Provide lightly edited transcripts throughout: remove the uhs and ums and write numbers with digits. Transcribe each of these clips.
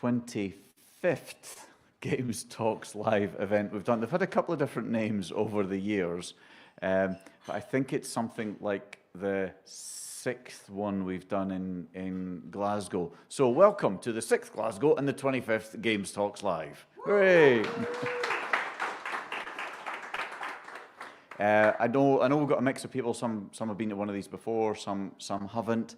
25th Games Talks Live event we've done. They've had a couple of different names over the years, but I think it's something like the 6th one we've done in Glasgow. So welcome to the 6th Glasgow and the 25th Games Talks Live. Hooray! I know we've got a mix of people. Some have been to one of these before, some haven't.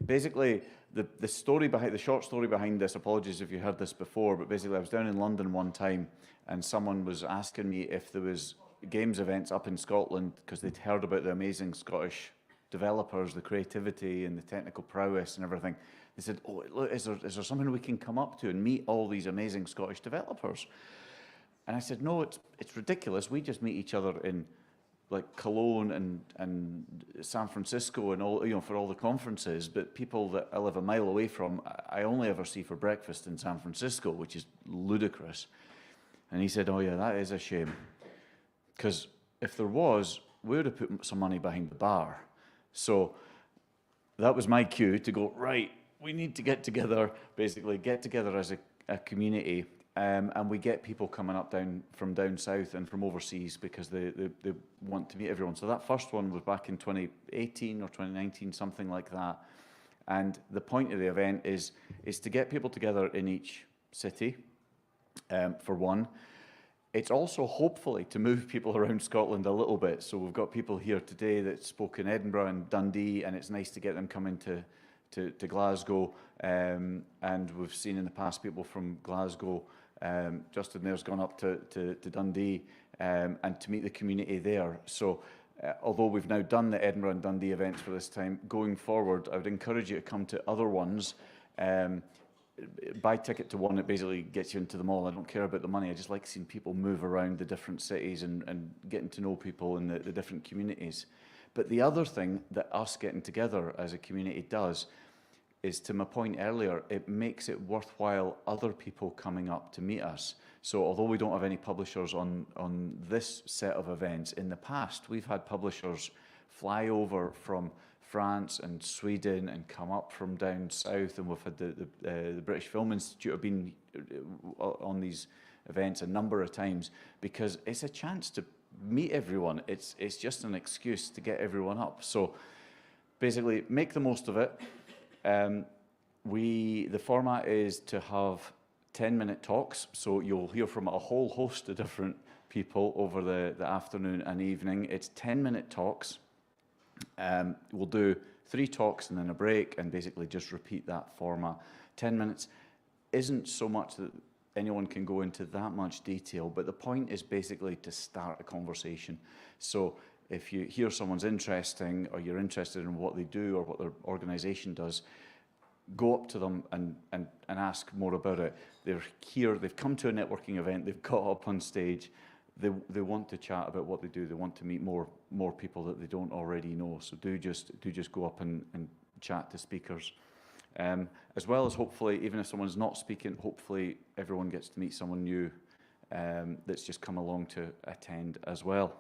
Basically, the short story behind this, apologies if you heard this before, but basically I was down in London one time and someone was asking me if there was games events up in Scotland because they'd heard about the amazing Scottish developers, the creativity and the technical prowess and everything. They said, oh, look, is there something we can come up to and meet all these amazing Scottish developers? And I said, no, it's ridiculous. We just meet each other in like Cologne and San Francisco and all, for all the conferences. But people that I live a mile away from, I only ever see for breakfast in San Francisco, which is ludicrous. And he said, oh yeah, that is a shame. Because if there was, we would have put some money behind the bar. So that was my cue to go, right, we need to get together, basically get together as a community. And we get people coming up from down south and from overseas because they want to meet everyone. So that first one was back in 2018 or 2019, something like that. And the point of the event is to get people together in each city, for one. It's also hopefully to move people around Scotland a little bit. So we've got people here today that spoke in Edinburgh and Dundee, and it's nice to get them coming to Glasgow. And we've seen in the past people from Glasgow. Justin there's gone up to Dundee and to meet the community there. So although we've now done the Edinburgh and Dundee events for this time, going forward, I would encourage you to come to other ones. Buy ticket to one that basically gets you into the mall. I don't care about the money. I just like seeing people move around the different cities and getting to know people in the different communities. But the other thing that us getting together as a community does is, to my point earlier, it makes it worthwhile other people coming up to meet us. So although we don't have any publishers on this set of events, in the past we've had publishers fly over from France and Sweden and come up from down south, and we've had the British Film Institute have been on these events a number of times because it's a chance to meet everyone. It's just an excuse to get everyone up. So basically, make the most of it. The format is to have 10-minute talks, so you'll hear from a whole host of different people over the afternoon and evening. It's 10-minute talks. We'll do 3 talks and then a break and basically just repeat that format. 10 minutes isn't so much that anyone can go into that much detail, but the point is basically to start a conversation. So if you hear someone's interesting or you're interested in what they do or what their organization does, go up to them and ask more about it. They're here, they've come to a networking event, they've got up on stage, they want to chat about what they do, they want to meet more people that they don't already know. So do just go up and chat to speakers. As well as hopefully, even if someone's not speaking, hopefully everyone gets to meet someone new that's just come along to attend as well.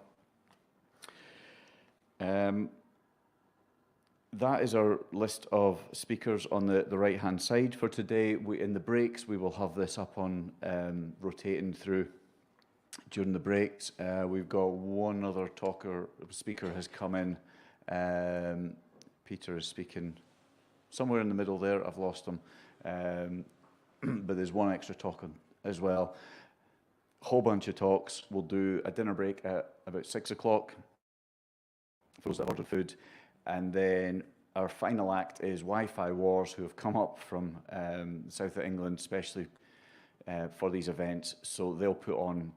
That is our list of speakers on the right-hand side for today. In the breaks, we will have this up on rotating through during the breaks. We've got one other speaker has come in. Peter is speaking somewhere in the middle there. I've lost him. But there's one extra talk on as well. Whole bunch of talks. We'll do a dinner break at about 6 o'clock for those that have ordered food. And then our final act is Wi-Fi Wars, who have come up from the south of England, especially for these events. So they'll put on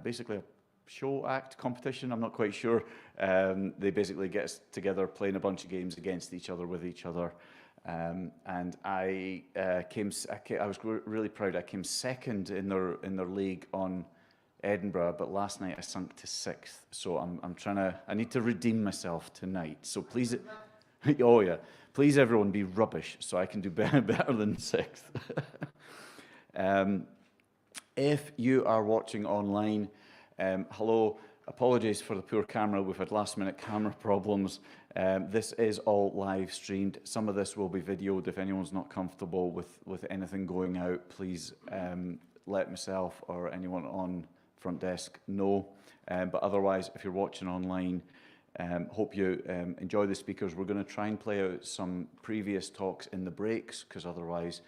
basically a show act competition, I'm not quite sure. They basically get us together playing a bunch of games against each other, with each other. And I was really proud. I came second in their league on Edinburgh, but last night I sunk to 6th. So I need to redeem myself tonight. So please, oh yeah, please everyone be rubbish so I can do better than 6th. If you are watching online, hello. Apologies for the poor camera. We've had last-minute camera problems. This is all live streamed. Some of this will be videoed. If anyone's not comfortable with anything going out, please let myself or anyone on front desk know. But otherwise, if you're watching online, hope you enjoy the speakers. We're going to try and play out some previous talks in the breaks, because otherwise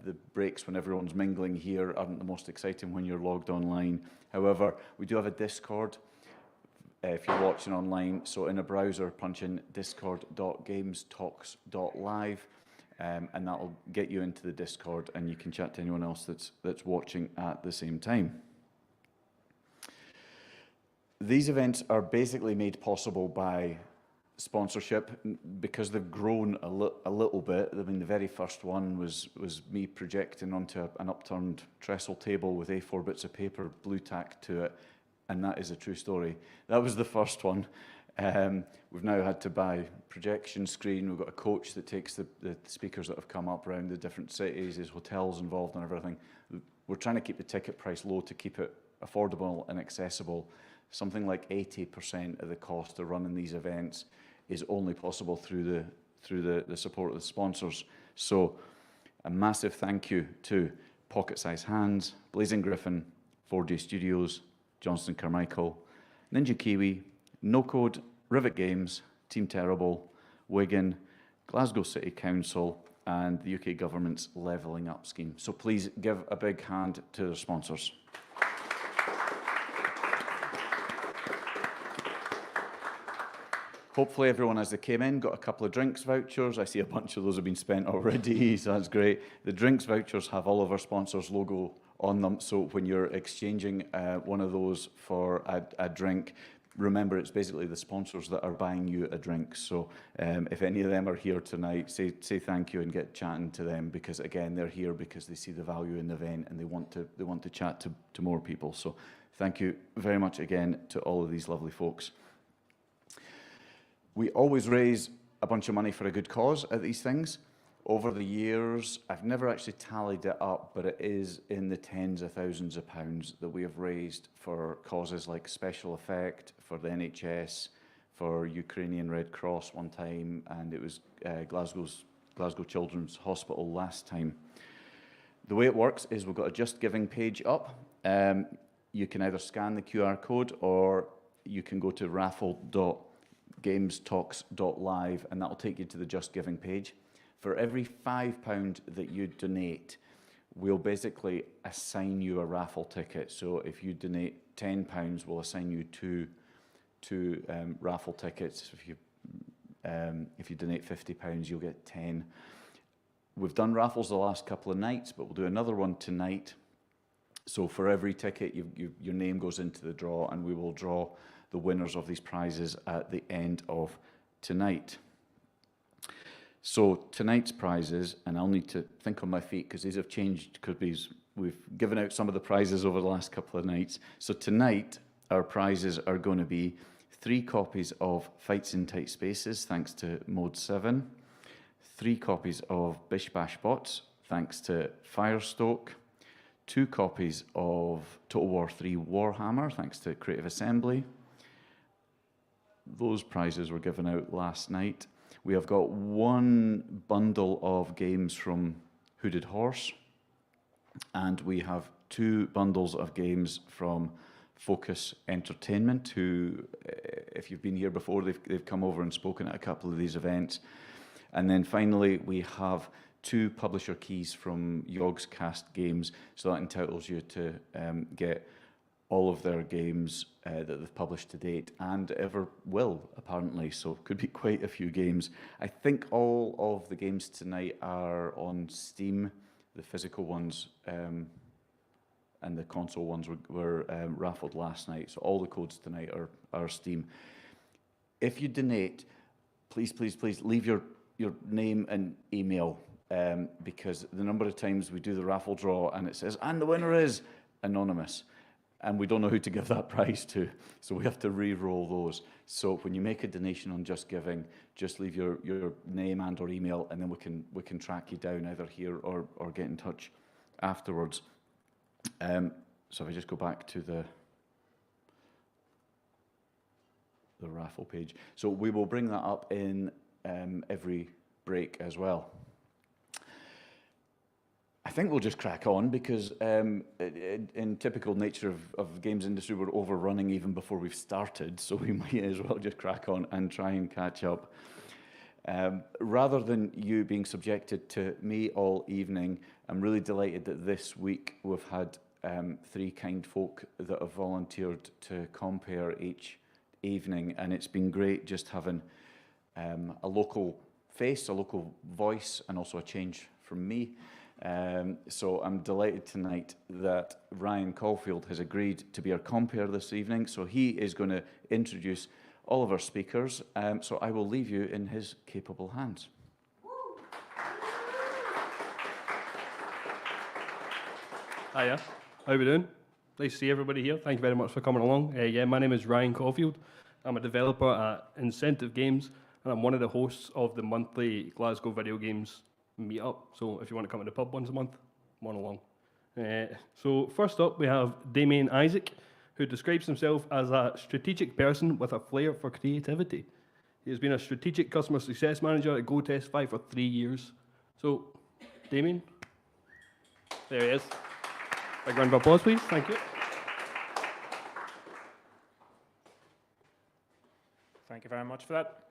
the breaks when everyone's mingling here aren't the most exciting when you're logged online. However, we do have a Discord if you're watching online. So in a browser, punch in discord.gamestalks.live, and that'll get you into the Discord, and you can chat to anyone else that's watching at the same time. These events are basically made possible by sponsorship, because they've grown a little bit. I mean, the very first one was me projecting onto an upturned trestle table with A4 bits of paper, blue tack to it, and that is a true story. That was the first one. We've now had to buy projection screen. We've got a coach that takes the speakers that have come up around the different cities. There's hotels involved and everything. We're trying to keep the ticket price low to keep it affordable and accessible. Something like 80% of the cost of running these events is only possible through the support of the sponsors. So a massive thank you to Pocket Size Hands, Blazing Griffin, 4J Studios, Johnston Carmichael, Ninja Kiwi, No Code, Rivet Games, Team Terrible, Wigan, Glasgow City Council, and the UK Government's Levelling Up scheme. So please give a big hand to the sponsors. Hopefully everyone, as they came in, got a couple of drinks vouchers. I see a bunch of those have been spent already, so that's great. The drinks vouchers have all of our sponsors' logo on them, so when you're exchanging one of those for a drink, remember it's basically the sponsors that are buying you a drink. So if any of them are here tonight, say thank you and get chatting to them, because again, they're here because they see the value in the event and they want to chat to more people. So thank you very much again to all of these lovely folks. We always raise a bunch of money for a good cause at these things. Over the years, I've never actually tallied it up, but it is in the tens of thousands of pounds that we have raised for causes like Special Effect, for the NHS, for Ukrainian Red Cross one time, and it was Glasgow Children's Hospital last time. The way it works is we've got a Just Giving page up. You can either scan the QR code or you can go to raffle.gamestalks.live, and that will take you to the Just Giving page. For every £5 that you donate, we'll basically assign you a raffle ticket. So if you donate £10, we'll assign you two raffle tickets. If you donate £50, you'll get 10. We've done raffles the last couple of nights, but we'll do another one tonight. So for every ticket, your name goes into the draw, and we will draw the winners of these prizes at the end of tonight. So tonight's prizes, and I'll need to think on my feet because these have changed, because we've given out some of the prizes over the last couple of nights. So tonight, our prizes are going to be 3 copies of Fights in Tight Spaces, thanks to Mode 7, 3 copies of Bish Bash Bots, thanks to Firestoke, 2 copies of Total War 3 Warhammer, thanks to Creative Assembly. Those prizes were given out last night. We have got 1 bundle of games from Hooded Horse, and we have 2 bundles of games from Focus Entertainment, who, if you've been here before, they've come over and spoken at a couple of these events. And then finally, we have 2 publisher keys from Yogscast Games, so that entitles you to get all of their games that they've published to date, and ever will, apparently, so it could be quite a few games. I think all of the games tonight are on Steam. The physical ones and the console ones were raffled last night, so all the codes tonight are Steam. If you donate, please, please, please leave your name and email, because the number of times we do the raffle draw and it says, and the winner is anonymous, and we don't know who to give that prize to, so we have to re-roll those. So when you make a donation on Just Giving, just leave your name and or email, and then we can track you down either here or get in touch afterwards. So if I just go back to the raffle page. So we will bring that up in every break as well. I think we'll just crack on because in typical nature of games industry, we're overrunning even before we've started, so we might as well just crack on and try and catch up. Rather than you being subjected to me all evening, I'm really delighted that this week we've had three kind folk that have volunteered to compare each evening, and it's been great just having a local face, a local voice, and also a change from me. So I'm delighted tonight that Ryan Caulfield has agreed to be our compere this evening. So he is going to introduce all of our speakers. So I will leave you in his capable hands. Hiya, how are we doing? Nice to see everybody here. Thank you very much for coming along. Yeah, my name is Ryan Caulfield. I'm a developer at Incentive Games, and I'm one of the hosts of the monthly Glasgow video games meetup. So if you want to come to the pub once a month, come on along. So first up, we have Damien Isaac, who describes himself as a strategic person with a flair for creativity. He has been a strategic customer success manager at GoTestify for 3 years. So, Damien, there he is. Big round of applause, please. Thank you. Thank you very much for that.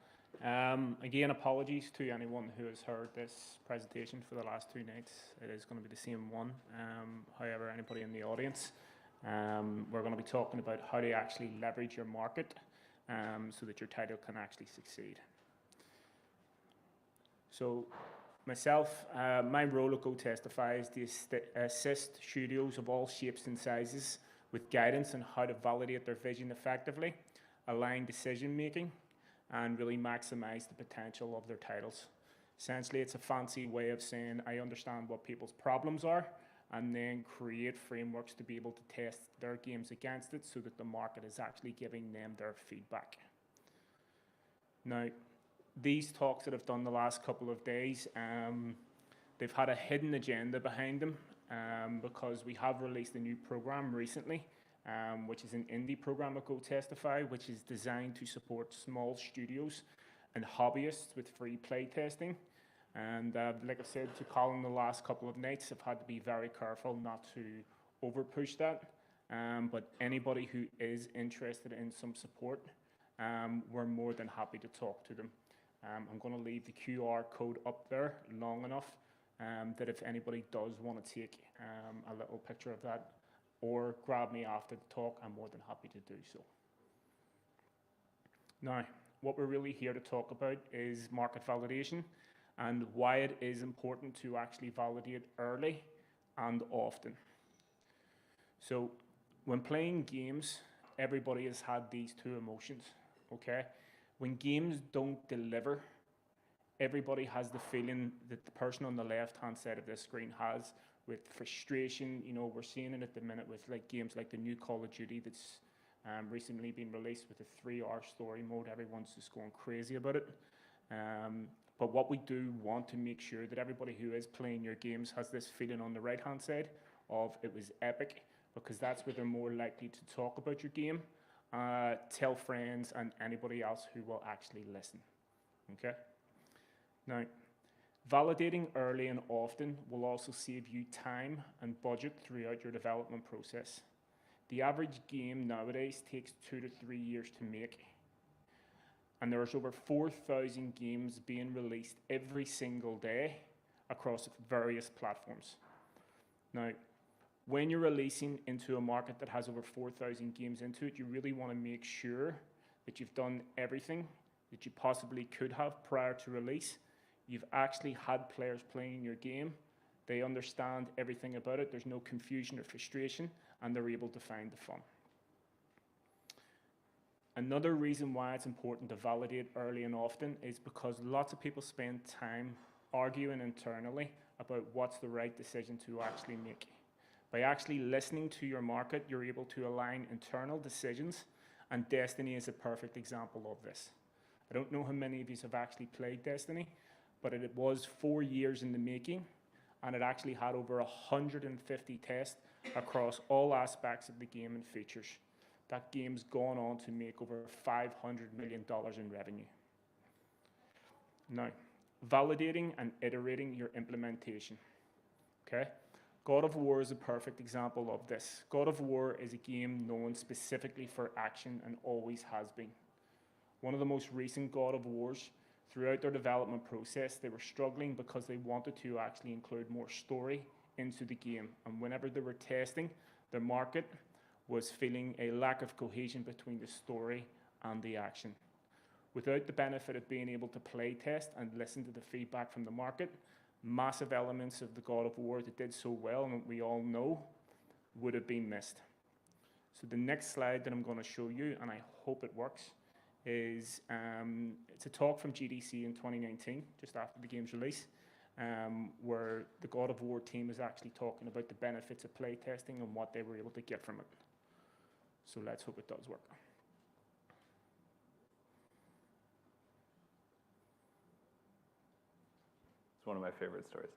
Again, apologies to anyone who has heard this presentation for the last 2 nights. It is going to be the same one. However, anybody in the audience, we're going to be talking about how to actually leverage your market so that your title can actually succeed. So myself, my role at GoTestify is to assist studios of all shapes and sizes with guidance on how to validate their vision effectively, align decision making, and really maximize the potential of their titles. Essentially, it's a fancy way of saying I understand what people's problems are and then create frameworks to be able to test their games against it so that the market is actually giving them their feedback. Now, these talks that I've done the last couple of days, they've had a hidden agenda behind them because we have released a new program recently, which is an indie program at GoTestify, which is designed to support small studios and hobbyists with free play testing. And like I said to Colin the last couple of nights, I've had to be very careful not to over push that. But anybody who is interested in some support, we're more than happy to talk to them. I'm going to leave the QR code up there long enough that if anybody does want to take a little picture of that or grab me after the talk, I'm more than happy to do so. Now, what we're really here to talk about is market validation and why it is important to actually validate early and often. So when playing games, everybody has had these two emotions, okay? When games don't deliver, everybody has the feeling that the person on the left-hand side of this screen has with frustration. You know, we're seeing it at the minute with like games like the new Call of Duty that's recently been released with a 3-hour story mode. Everyone's just going crazy about it. But what we do want to make sure that everybody who is playing your games has this feeling on the right-hand side of it was epic, because that's where they're more likely to talk about your game, tell friends and anybody else who will actually listen, okay? Now, validating early and often will also save you time and budget throughout your development process. The average game nowadays takes 2 to 3 years to make, and there's over 4,000 games being released every single day across various platforms. Now, when you're releasing into a market that has over 4,000 games into it, you really want to make sure that you've done everything that you possibly could have prior to release. You've actually had players playing your game. They understand everything about it. There's no confusion or frustration, and they're able to find the fun. Another reason why it's important to validate early and often is because lots of people spend time arguing internally about what's the right decision to actually make. By actually listening to your market, you're able to align internal decisions, and Destiny is a perfect example of this. I don't know how many of you have actually played Destiny, but it was 4 years in the making, and it actually had over 150 tests across all aspects of the game and features. that game's gone on to make over $500 million in revenue. Now, validating and iterating your implementation, okay? God of War is a perfect example of this. God of War is a game known specifically for action and always has been. One of the most recent God of Wars, throughout their development process, they were struggling because they wanted to actually include more story into the game. And whenever they were testing, the market was feeling a lack of cohesion between the story and the action. Without the benefit of being able to play test and listen to the feedback from the market, massive elements of the God of War that did so well and we all know would have been missed. So the next slide that I'm going to show you, and I hope it works, is it's a talk from GDC in 2019, just after the game's release, where the God of War team is actually talking about the benefits of playtesting and what they were able to get from it. So let's hope it does work. It's one of my favorite stories.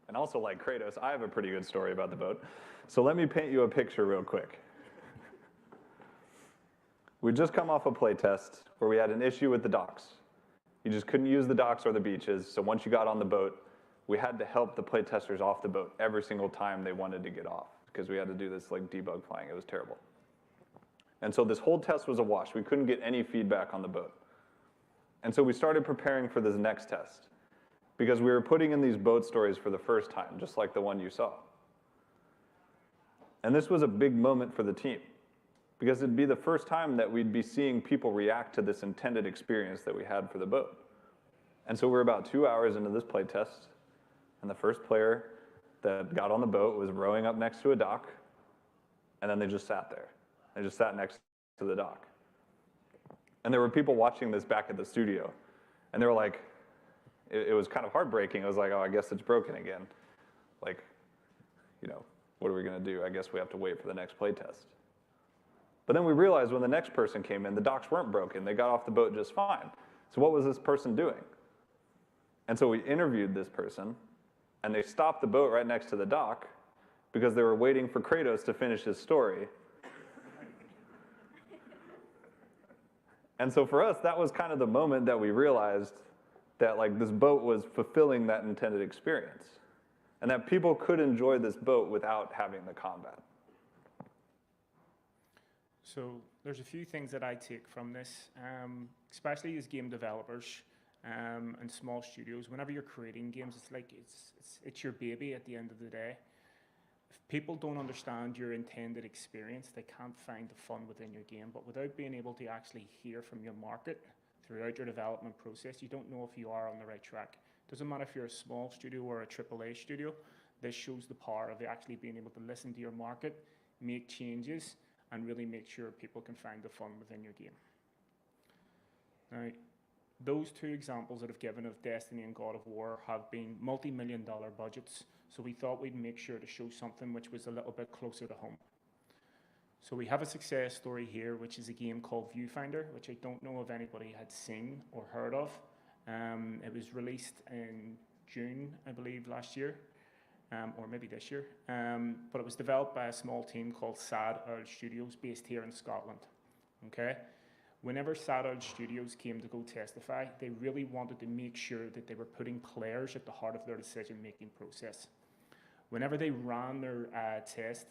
And also, like Kratos, I have a pretty good story about the boat. So let me paint you a picture real quick. We'd just come off a playtest where we had an issue with the docks. You just couldn't use the docks or the beaches, so once you got on the boat, we had to help the playtesters off the boat every single time they wanted to get off, because we had to do this like debug flying. It was terrible. And so this whole test was a wash. We couldn't get any feedback on the boat. And so we started preparing for this next test, because we were putting in these boat stories for the first time, just like the one you saw. And this was a big moment for the team, because it'd be the first time that we'd be seeing people react to this intended experience that we had for the boat. And so we're about 2 hours into this play test, and the first player that got on the boat was rowing up next to a dock, and then they just sat there. They just sat next to the dock. And there were people watching this back at the studio, and they were like, it was kind of heartbreaking. It was like, oh, I guess it's broken again. Like, you know, what are we gonna do? I guess we have to wait for the next play test. But then we realized when the next person came in, the docks weren't broken. They got off the boat just fine. So what was this person doing? And so we interviewed this person, and they stopped the boat right next to the dock because they were waiting for Kratos to finish his story. And so for us, that was kind of the moment that we realized that like this boat was fulfilling that intended experience, and that people could enjoy this boat without having the combat. So there's a few things that I take from this, especially as game developers and small studios. Whenever you're creating games, it's like it's your baby at the end of the day. If people don't understand your intended experience, they can't find the fun within your game. But without being able to actually hear from your market throughout your development process, you don't know if you are on the right track. Doesn't matter if you're a small studio or a AAA studio. This shows the power of actually being able to listen to your market, make changes, and really make sure people can find the fun within your game. Now, those two examples that I've given of Destiny and God of War have been multi-million-dollar budgets, so we thought we'd make sure to show something which was a little bit closer to home. So we have a success story here, which is a game called Viewfinder, which I don't know if anybody had seen or heard of. It was released in June, I believe, last year. Or maybe this year, but it was developed by a small team called Sad Owl Studios based here in Scotland, okay? Whenever Sad Owl Studios came to go testify, they really wanted to make sure that they were putting players at the heart of their decision-making process. Whenever they ran their test,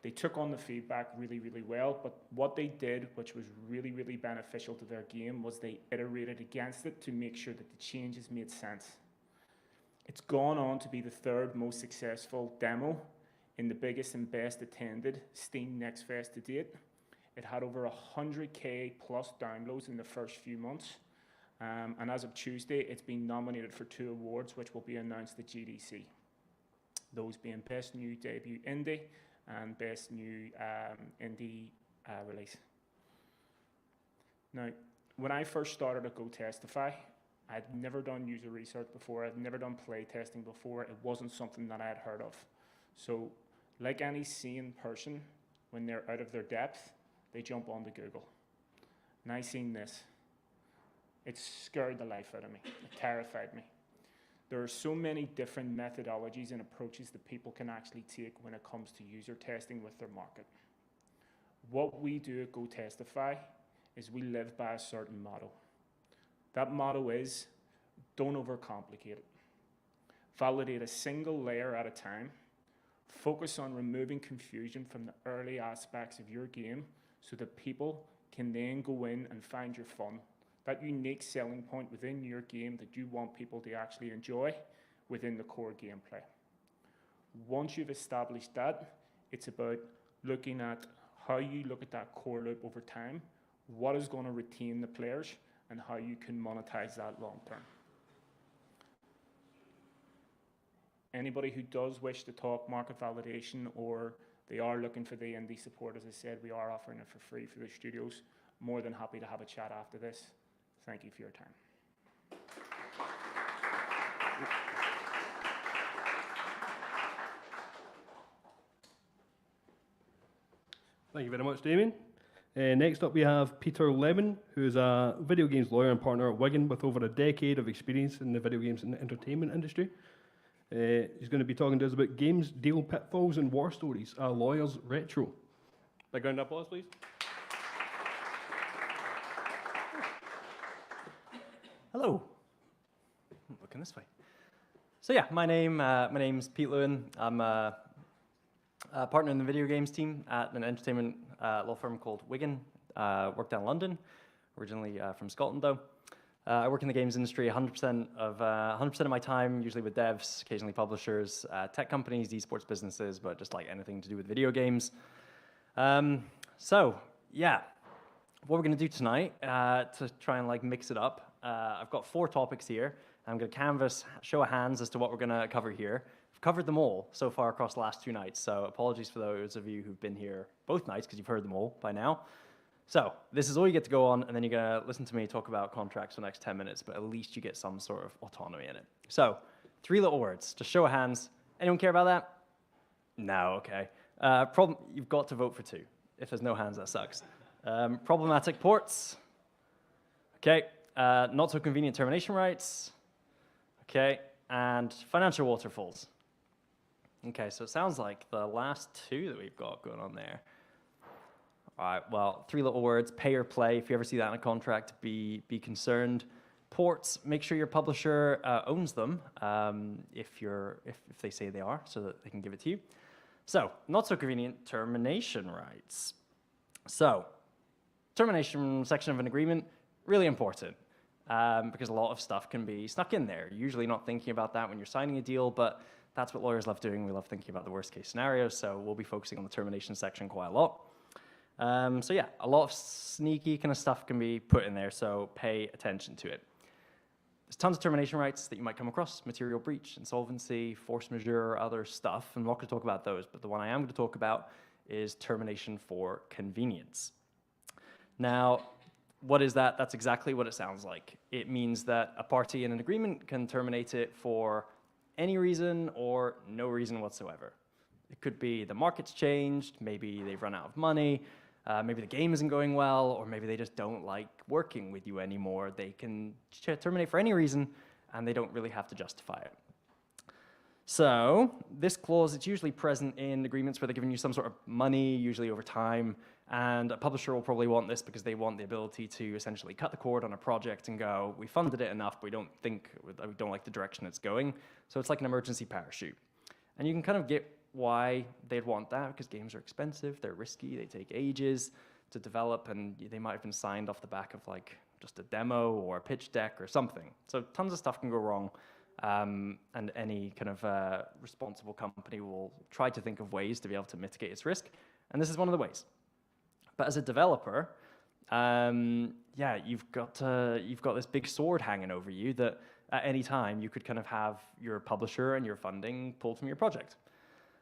they took on the feedback really, really well, but what they did, which was really, really beneficial to their game, was they iterated against it to make sure that the changes made sense. It's gone on to be the third most successful demo in the biggest and best attended Steam Next Fest to date. It had over 100K plus downloads in the first few months. And as of Tuesday, it's been nominated for 2 awards, which will be announced at GDC. Those being Best New Debut Indie and Best New Indie Release. Now, when I first started to go testify, I'd never done user research before. I'd never done play testing before. It wasn't something that I had heard of. So, like any sane person, when they're out of their depth, they jump onto Google. And I seen this. It scared the life out of me. It terrified me. There are so many different methodologies and approaches that people can actually take when it comes to user testing with their market. What we do at Go Testify is we live by a certain motto. That motto is, don't overcomplicate it. Validate a single layer at a time. Focus on removing confusion from the early aspects of your game so that people can then go in and find your fun. That unique selling point within your game that you want people to actually enjoy within the core gameplay. Once you've established that, it's about looking at how you look at that core loop over time, what is going to retain the players, and how you can monetize that long term. Anybody who does wish to talk market validation, or they are looking for the indie support, as I said, we are offering it for free for the studios. More than happy to have a chat after this. Thank you for your time. Thank you very much, Damien. Next up, we have Peter Lemon, who is a video games lawyer and partner at Wigan with over a decade of experience in the video games and entertainment industry. He's going to be talking to us about games, deal pitfalls, and war stories, a lawyer's retro. Big round of applause, please. Hello. Looking this way. So yeah, my name's Pete Lewin. I'm a partner in the video games team at an entertainment law firm called Wigan. Work down in London, originally from Scotland though. I work in the games industry 100% of my time, usually with devs, occasionally publishers, tech companies, esports businesses, but just like anything to do with video games. So yeah, what we're going to do tonight to try and like mix it up. I've got 4 topics here. I'm going to canvas, show of hands as to what we're going to cover here. I've covered them all so far across the last 2 nights, so apologies for those of you who've been here both nights because you've heard them all by now. So this is all you get to go on, and then you're going to listen to me talk about contracts for the next 10 minutes, but at least you get some sort of autonomy in it. So 3 little words, just show of hands. Anyone care about that? No, okay. You've got to vote for 2. If there's no hands, that sucks. Problematic ports. Okay. Not so convenient termination rights. Okay. And financial waterfalls. Okay, so it sounds like the last 2 that we've got going on there. All right, well, 3 little words, pay or play. If you ever see that in a contract, be concerned. Ports, make sure your publisher owns them if they say they are, so that they can give it to you. So, not so convenient termination rights. So, termination section of an agreement, really important because a lot of stuff can be snuck in there. You're usually not thinking about that when you're signing a deal, but that's what lawyers love doing. We love thinking about the worst case scenarios, so we'll be focusing on the termination section quite a lot. So yeah, a lot of sneaky kind of stuff can be put in there, so pay attention to it. There's tons of termination rights that you might come across, material breach, insolvency, force majeure, other stuff. I'm not going to talk about those, but the one I am going to talk about is termination for convenience. Now, what is that? That's exactly what it sounds like. It means that a party in an agreement can terminate it for any reason or no reason whatsoever. It could be the market's changed, maybe they've run out of money, maybe the game isn't going well, or maybe they just don't like working with you anymore. They can terminate for any reason, and they don't really have to justify it. So this clause, it's usually present in agreements where they're giving you some sort of money, usually over time, and a publisher will probably want this because they want the ability to essentially cut the cord on a project and go, we funded it enough, but we don't like the direction it's going. So it's like an emergency parachute. And you can kind of get why they'd want that, because games are expensive, they're risky, they take ages to develop, and they might have been signed off the back of like just a demo or a pitch deck or something. So tons of stuff can go wrong, and any kind of responsible company will try to think of ways to be able to mitigate its risk, and this is one of the ways. But as a developer, yeah, you've got this big sword hanging over you that at any time you could kind of have your publisher and your funding pulled from your project.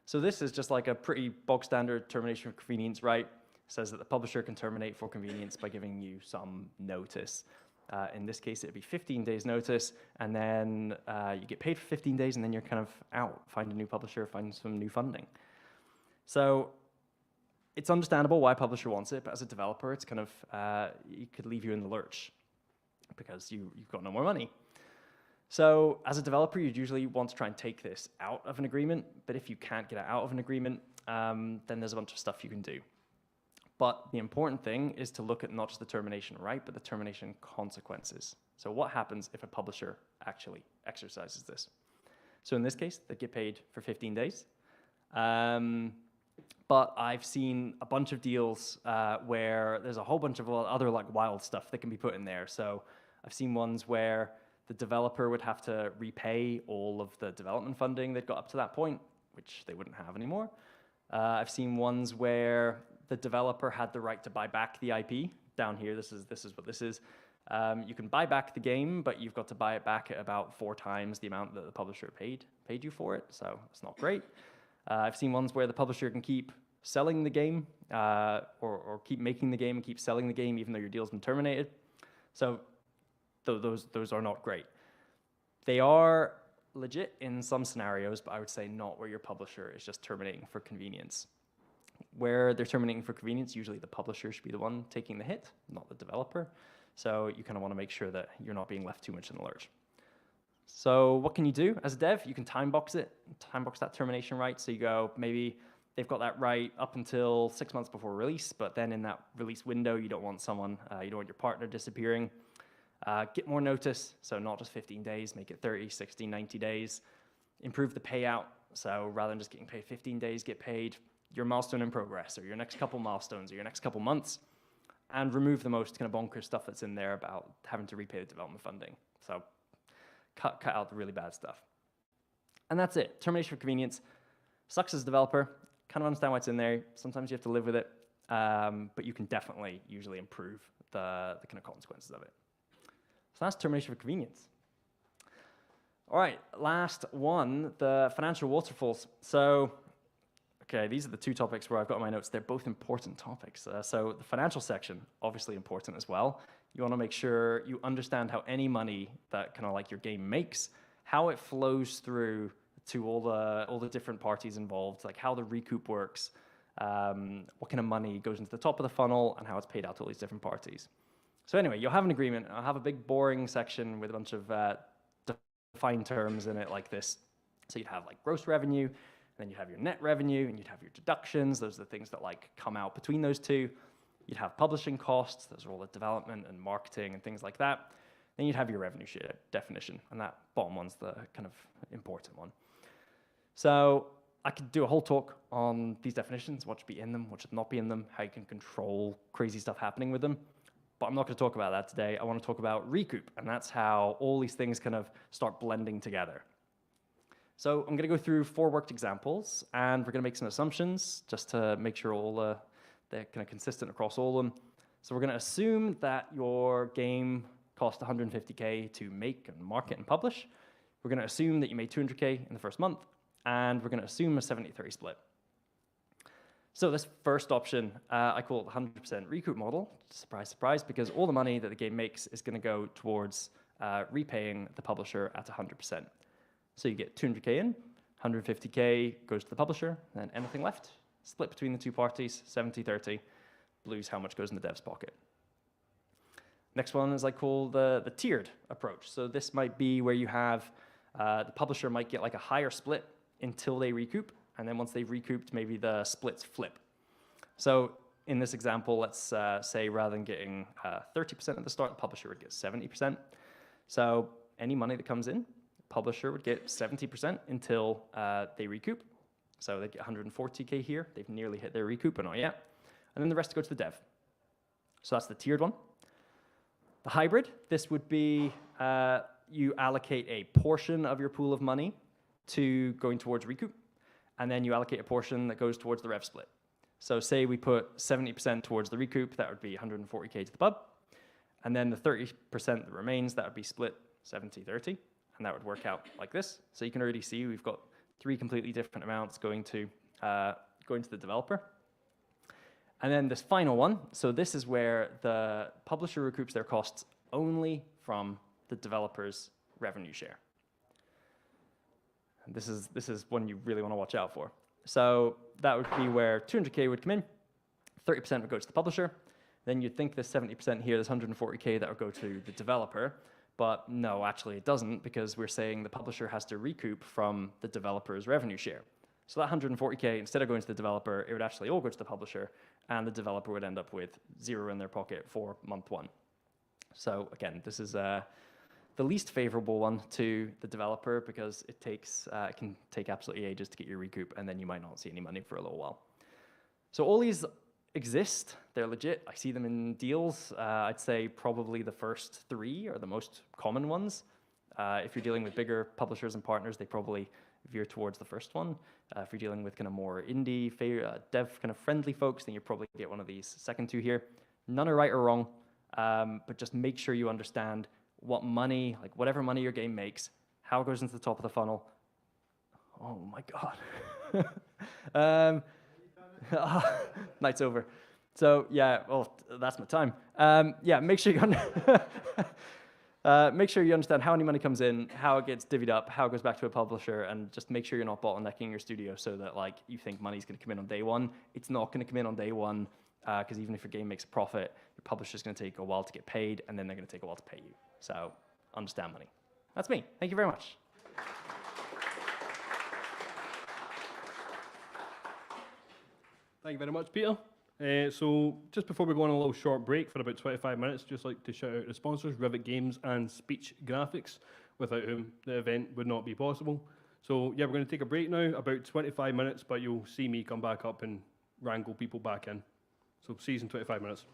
So this is just like a pretty bog standard termination for convenience, right? It says that the publisher can terminate for convenience by giving you some notice. In this case, it'd be 15 days notice, and then you get paid for 15 days, and then you're kind of out. Find a new publisher, find some new funding. So it's understandable why a publisher wants it, but as a developer, it's kind of, it could leave you in the lurch because you've got no more money. So as a developer, you'd usually want to try and take this out of an agreement, but if you can't get it out of an agreement, then there's a bunch of stuff you can do. But the important thing is to look at not just the termination right, but the termination consequences. So what happens if a publisher actually exercises this? So in this case, they get paid for 15 days. But I've seen a bunch of deals where there's a whole bunch of other like wild stuff that can be put in there. So I've seen ones where the developer would have to repay all of the development funding they'd got up to that point, which they wouldn't have anymore. I've seen ones where the developer had the right to buy back the IP. Down here, this is what this is. You can buy back the game, but you've got to buy it back at about 4 times the amount that the publisher paid you for it, so it's not great. I've seen ones where the publisher can keep selling the game, or keep making the game and keep selling the game even though your deal's been terminated. So those are not great. They are legit in some scenarios, but I would say not where your publisher is just terminating for convenience. Where they're terminating for convenience, usually the publisher should be the one taking the hit, not the developer. So you kind of want to make sure that you're not being left too much in the lurch. So what can you do as a dev? You can time box it, time box that termination right. So you go, maybe they've got that right up until 6 months before release, but then in that release window, you don't want someone, you don't want your partner disappearing. Get more notice, so not just 15 days, make it 30, 60, 90 days. Improve the payout, so rather than just getting paid 15 days, get paid your milestone in progress, or your next couple milestones, or your next couple months, and remove the most kind of bonkers stuff that's in there about having to repay the development funding. So cut out the really bad stuff. And that's it. Termination for convenience. Sucks as a developer. Kind of understand why it's in there. Sometimes you have to live with it, but you can definitely usually improve the kind of consequences of it. So that's termination for convenience. All right, last one, the financial waterfalls. So, okay, these are the 2 topics where I've got my notes. They're both important topics. So the financial section, obviously important as well. You want to make sure you understand how any money that kind of like your game makes, how it flows through to all the different parties involved, like how the recoup works, what kind of money goes into the top of the funnel, and how it's paid out to all these different parties. So anyway, you'll have an agreement. I'll have a big boring section with a bunch of defined terms in it like this. So you'd have like gross revenue, and then you'd have your net revenue, and you'd have your deductions. Those are the things that like come out between those two. You'd have publishing costs. Those are all the development and marketing and things like that. Then you'd have your revenue share definition, and that bottom one's the kind of important one. So I could do a whole talk on these definitions, what should be in them, what should not be in them, how you can control crazy stuff happening with them. But I'm not going to talk about that today. I want to talk about recoup, and that's how all these things kind of start blending together. So I'm going to go through 4 worked examples, and we're going to make some assumptions just to make sure all they're kind of consistent across all of them. So we're going to assume that your game cost 150K to make and market and publish. We're going to assume that you made 200K in the first month, and we're going to assume a 70-30 split. So this first option, I call it the 100% recoup model. Surprise, surprise, because all the money that the game makes is going to go towards repaying the publisher at 100%. So you get 200K in, 150K goes to the publisher, and anything left, split between the 2 parties, 70-30. Blue's how much goes in the dev's pocket. Next one is I call the tiered approach. So this might be where you have the publisher might get like a higher split until they recoup, and then once they've recouped, maybe the splits flip. So in this example, let's say rather than getting 30% at the start, the publisher would get 70%. So any money that comes in, the publisher would get 70% until they recoup. So they get 140K here. They've nearly hit their recoup, but not yet. And then the rest goes to the dev. So that's the tiered one. The hybrid, this would be you allocate a portion of your pool of money to going towards recoup, and then you allocate a portion that goes towards the rev split. So say we put 70% towards the recoup, that would be 140K to the pub, and then the 30% that remains, that would be split 70-30, and that would work out like this. So you can already see we've got 3 completely different amounts going to the developer. And then this final one, so this is where the publisher recoups their costs only from the developer's revenue share. And this is one you really want to watch out for. So that would be where 200K would come in, 30% would go to the publisher. Then you'd think this 70% here, this 140K, that would go to the developer. But no, actually it doesn't, because we're saying the publisher has to recoup from the developer's revenue share. So that 140K, instead of going to the developer, it would actually all go to the publisher, and the developer would end up with 0 in their pocket for month 1. So again, this is the least favorable one to the developer, because it can take absolutely ages to get your recoup, and then you might not see any money for a little while. So all these exist, they're legit. I see them in deals. I'd say probably the first 3 are the most common ones. If you're dealing with bigger publishers and partners, they probably veer towards the first one. If you're dealing with kind of more indie, dev kind of friendly folks, then you probably get one of these second 2 here. None are right or wrong, but just make sure you understand what money, like whatever money your game makes, how it goes into the top of the funnel. Oh my God. Night's over. So yeah, well, that's my time. Yeah, make sure you make sure you understand how any money comes in, how it gets divvied up, how it goes back to a publisher, and just make sure you're not bottlenecking your studio so that like you think money's going to come in on day 1. It's not going to come in on day 1, because even if your game makes a profit, your publisher's going to take a while to get paid, and then they're going to take a while to pay you. So understand money. That's me. Thank you very much. Thank you very much, Peter. So just before we go on a little short break for about 25 minutes, just like to shout out the sponsors, Rivet Games and Speech Graphics, without whom the event would not be possible. So yeah, we're going to take a break now, about 25 minutes, but you'll see me come back up and wrangle people back in. So see you in 25 minutes.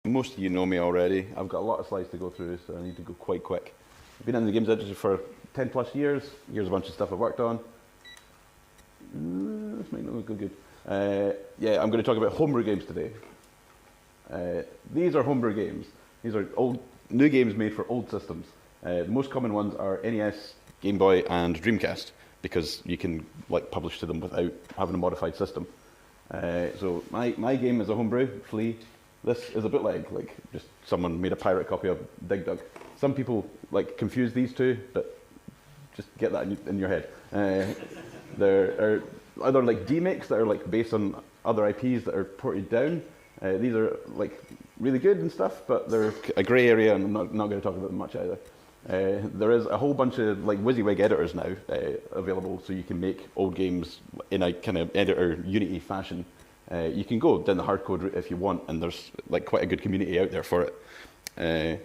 most of you know me already. I've got a lot of slides to go through, so I need to go quite quick. I've been in the games industry for 10 plus years. Here's a bunch of stuff I've worked on. This might not go good. Yeah, I'm going to talk about homebrew games today. These are homebrew games. These are new games made for old systems. The most common ones are NES, Game Boy, and Dreamcast, because you can publish to them without having a modified system. So my game is a homebrew, Flea. This is a bootleg, just someone made a pirate copy of Dig Dug. Some people confuse these two, but just get that in your head. There are other demakes that are based on other IPs that are ported down. These are really good and stuff, but they're a grey area, and I'm not going to talk about them much either. There is a whole bunch of WYSIWYG editors now available, so you can make old games in a kind of editor Unity fashion. You can go down the hardcode route if you want, and there's quite a good community out there for it.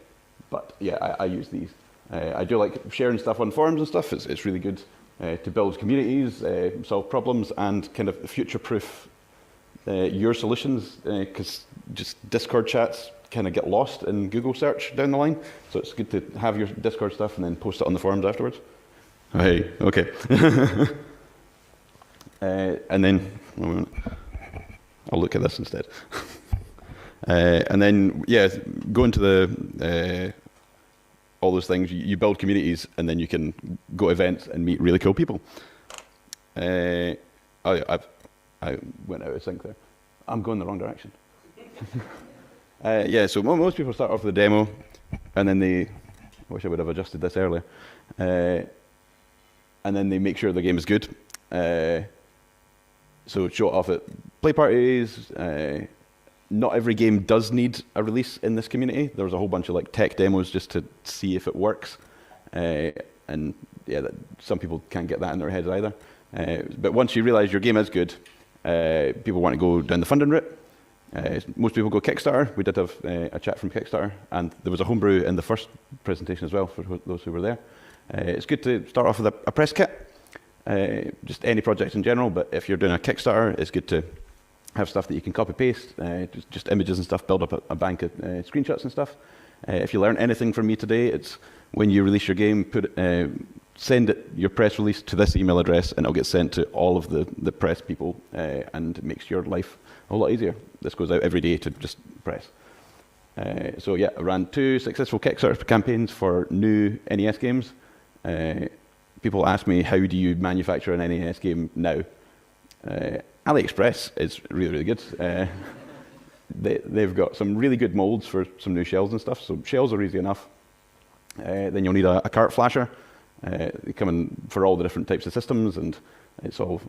But yeah, I use these. I do like sharing stuff on forums and stuff. It's really good to build communities, solve problems, and kind of future-proof your solutions, because just Discord chats kind of get lost in Google search down the line. So it's good to have your Discord stuff and then post it on the forums afterwards. Hey, okay. And then, I'll look at this instead. And then, yeah, go into the all those things. You build communities, and then you can go to events and meet really cool people. I went out of sync there. I'm going the wrong direction. Yeah, so most people start off with a demo, and then I wish I would have adjusted this earlier, and then they make sure the game is good. So show it off at play parties. Not every game does need a release in this community. There's a whole bunch of tech demos just to see if it works, and yeah, some people can't get that in their heads either. But once you realize your game is good, people want to go down the funding route. Most people go Kickstarter. We did have a chat from Kickstarter, and there was a homebrew in the first presentation as well for those who were there. It's good to start off with a press kit, just any project in general, but if you're doing a Kickstarter, it's good to have stuff that you can copy-paste, just images and stuff, build up a bank of screenshots and stuff. If you learn anything from me today, it's when you release your game, send your press release to this email address, and it'll get sent to all of the press people, and it makes your life a lot easier. This goes out every day to just press. So yeah, I ran 2 successful Kickstarter campaigns for new NES games. People ask me, how do you manufacture an NES game now? AliExpress is really, really good. They've got some really good molds for some new shells and stuff, so shells are easy enough. Then you'll need a cart flasher. They come in for all the different types of systems, and it's all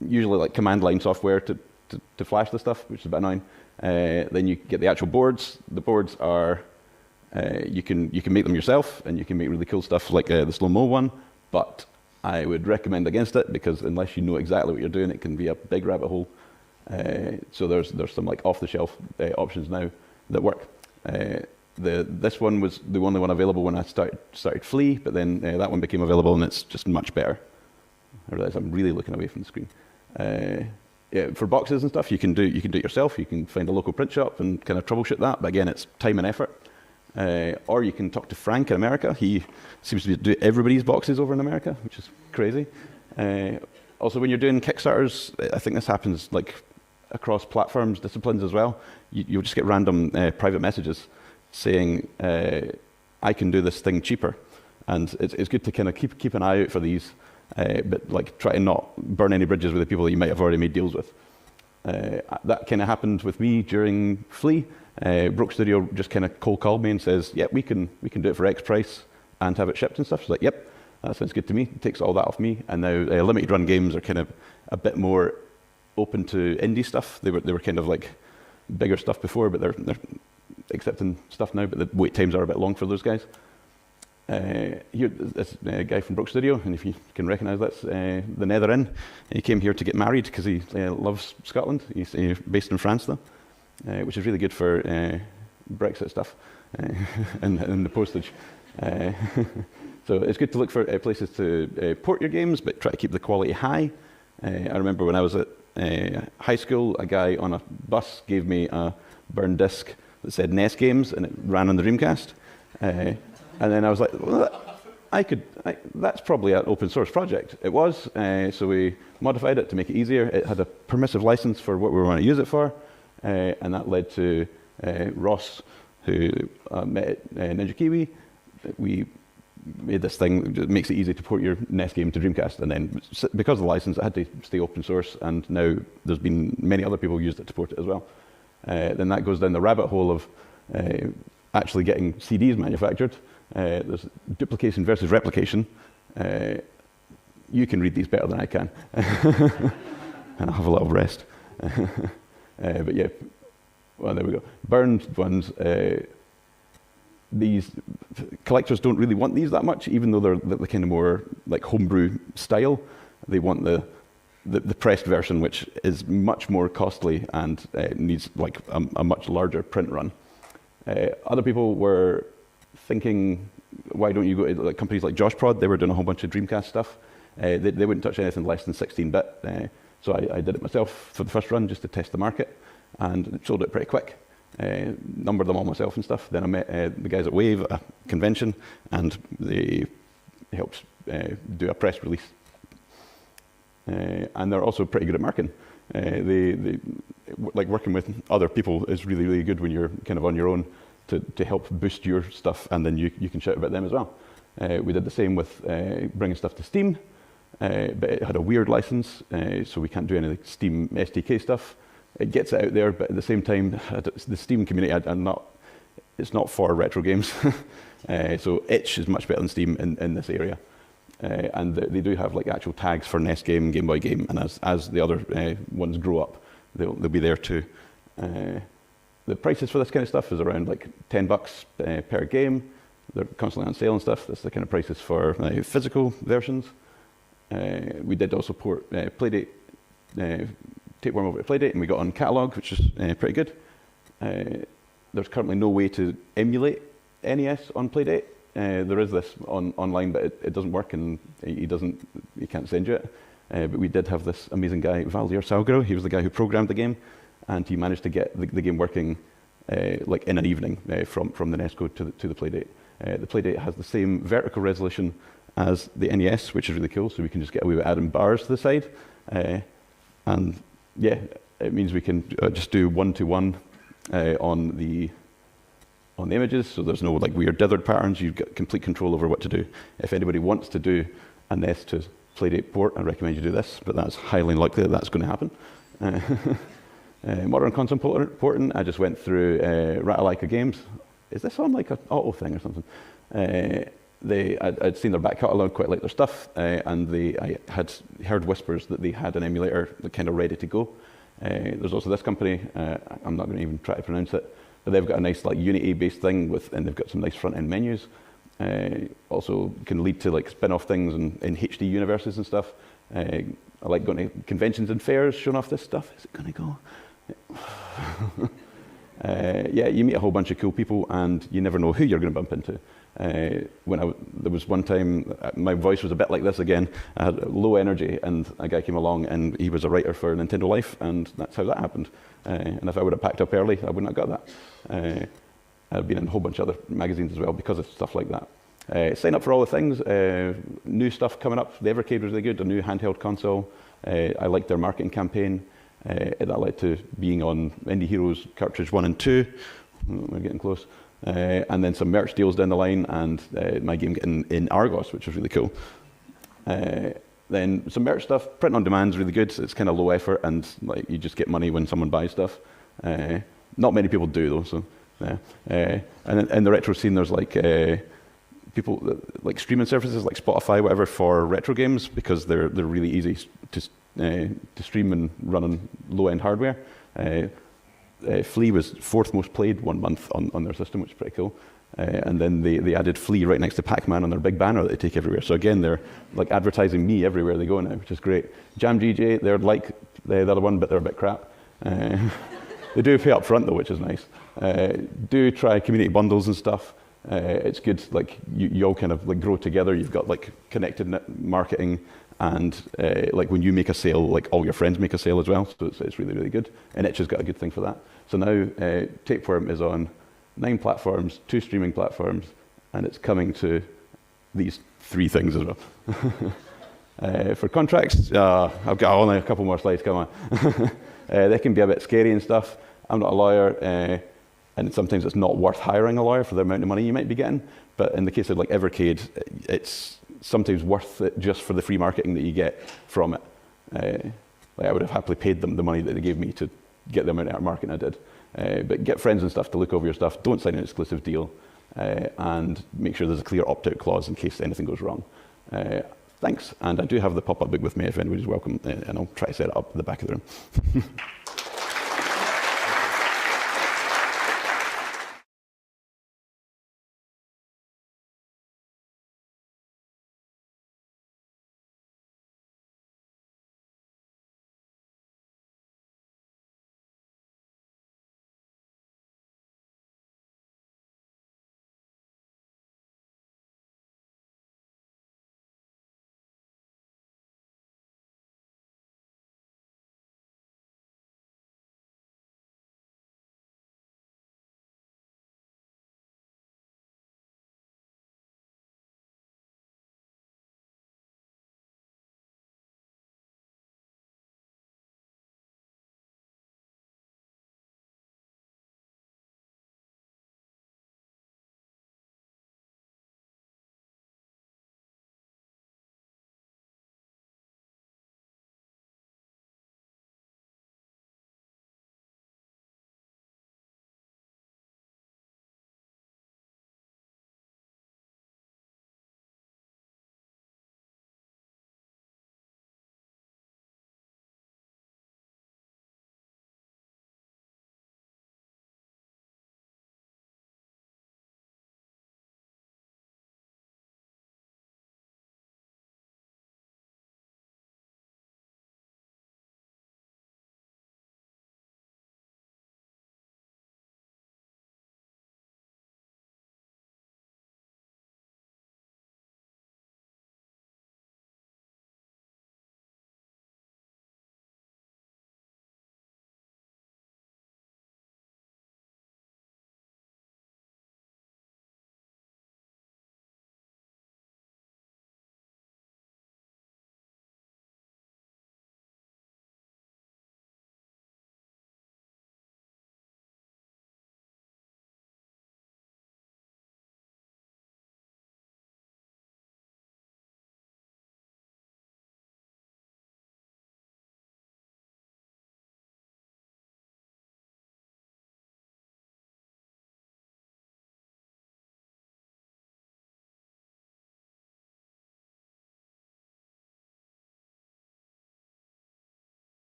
usually command line software to flash the stuff, which is a bit annoying. Then you get the actual boards. The boards are, you can make them yourself, and you can make really cool stuff like the slow-mo one, but I would recommend against it, because unless you know exactly what you're doing, it can be a big rabbit hole. So there's some off-the-shelf options now that work. This one was the only one available when I started Flea, but then that one became available, and it's just much better. I realize I'm really looking away from the screen. Yeah, for boxes and stuff, you can do it yourself. You can find a local print shop and kind of troubleshoot that, but again, it's time and effort. Or you can talk to Frank in America. He seems to do everybody's boxes over in America, which is crazy. Also, when you're doing Kickstarters, I think this happens across platforms, disciplines as well. You'll just get random private messages saying, I can do this thing cheaper. And it's good to kind of keep an eye out for these, but try to not burn any bridges with the people that you might have already made deals with. That kind of happened with me during Flea. Broke Studio just kind of cold called me and says, "Yep, we can do it for X price and have it shipped and stuff." She's like, "Yep, that sounds good to me." It takes all that off me, and now limited run games are kind of a bit more open to indie stuff. They were kind of bigger stuff before, but they're accepting stuff now. But the wait times are a bit long for those guys. Here, this guy from Brook Studio, and if you can recognise that's the Nether Inn. He came here to get married because he loves Scotland. He's based in France though. Which is really good for Brexit stuff and the postage. So it's good to look for places to port your games, but try to keep the quality high. I remember when I was at high school, a guy on a bus gave me a burned disc that said NES games, and it ran on the Dreamcast. And then I was like, well, that's probably an open source project. It was, so we modified it to make it easier. It had a permissive license for what we want to use it for, and that led to Ross, who met at Ninja Kiwi. We made this thing that makes it easy to port your NES game to Dreamcast, and then because of the license, it had to stay open source, and now there's been many other people used it to port it as well. Then that goes down the rabbit hole of actually getting CDs manufactured. There's duplication versus replication. You can read these better than I can, and I'll have a little rest. But yeah, well, there we go. Burned ones. These collectors don't really want these that much, even though they're the kind of more like homebrew style. They want the pressed version, which is much more costly and needs like a much larger print run. Other people were thinking, why don't you go to like companies like JoshProd? They were doing a whole bunch of Dreamcast stuff. They wouldn't touch anything less than 16-bit. So I did it myself for the first run just to test the market, and sold it pretty quick. Numbered them all myself and stuff. Then I met the guys at Wave at a convention, and they helped do a press release. And they're also pretty good at marketing. They like working with other people is really, really good when you're kind of on your own to help boost your stuff, and then you can shout about them as well. We did the same with bringing stuff to Steam, but it had a weird license, so we can't do any like Steam SDK stuff. It gets it out there, but at the same time, the Steam community, it's not for retro games. So itch is much better than Steam in this area. And they do have like actual tags for NES game, Game Boy game, and as the other ones grow up, they'll be there too. The prices for this kind of stuff is around like $10 per game. They're constantly on sale and stuff. That's the kind of prices for physical versions. We did also port Playdate, Tapeworm over to Playdate, and we got on catalog, which is pretty good. There's currently no way to emulate NES on Playdate. There is this online, but it doesn't work, and he can't send you it. But we did have this amazing guy, Valdir Salguero. He was the guy who programmed the game, and he managed to get the game working like in an evening from the NES code to the Playdate. The Playdate has the same vertical resolution as the NES, which is really cool. So we can just get away with adding bars to the side, and yeah, it means we can just do one-to-one on the images, so there's no like weird dithered patterns. You've got complete control over what to do. If anybody wants to do a NES to Playdate port, I recommend you do this, but that's highly unlikely that that's going to happen. Modern console porting, I just went through Ratalaika Games. Is this on like an auto thing or something? I'd seen their back catalogue, quite like their stuff, and I had heard whispers that they had an emulator kind of ready to go. There's also this company, I'm not going to even try to pronounce it, but they've got a nice like Unity-based thing and they've got some nice front-end menus. Also can lead to like spin-off things in HD universes and stuff. I like going to conventions and fairs, showing off this stuff. Is it going to go? Yeah, you meet a whole bunch of cool people, and you never know who you're going to bump into. There was one time, my voice was a bit like this again. I had low energy, and a guy came along, and he was a writer for Nintendo Life, and that's how that happened. And if I would have packed up early, I wouldn't have got that. I've been in a whole bunch of other magazines as well because of stuff like that. Sign up for all the things. New stuff coming up. The Evercade was really good, a new handheld console. I liked their marketing campaign. That led to being on Indie Heroes cartridge 1 and 2. We're getting close. And then some merch deals down the line, and my game getting in Argos, which was really cool. Then some merch stuff. Print on demand is really good. It's kind of low effort, and like you just get money when someone buys stuff. Not many people do though. So, and then in the retro scene, there's like people like streaming services like Spotify, whatever, for retro games because they're really easy to stream and run on low-end hardware. Flea was 4th most played 1 month on their system, which is pretty cool. And then they added Flea right next to Pac-Man on their big banner that they take everywhere. So again, they're like advertising me everywhere they go now, which is great. Jam DJ, they're like the other one, but they're a bit crap. They do pay up front though, which is nice. Do try community bundles and stuff. It's good, like you all kind of like grow together. You've got like connected marketing, And like when you make a sale, like all your friends make a sale as well. So it's really, really good. And Itch has got a good thing for that. So now Tapeworm is on 9 platforms, 2 streaming platforms, and it's coming to these 3 things as well. For contracts, I've got only a couple more slides, come on. They can be a bit scary and stuff. I'm not a lawyer, and sometimes it's not worth hiring a lawyer for the amount of money you might be getting. But in the case of like Evercade, it's sometimes worth it just for the free marketing that you get from it. Like I would have happily paid them the money that they gave me to get the amount of marketing I did. But get friends and stuff to look over your stuff. Don't sign an exclusive deal. And make sure there's a clear opt-out clause in case anything goes wrong. Thanks. And I do have the pop-up book with me if anybody's welcome, and I'll try to set it up at the back of the room.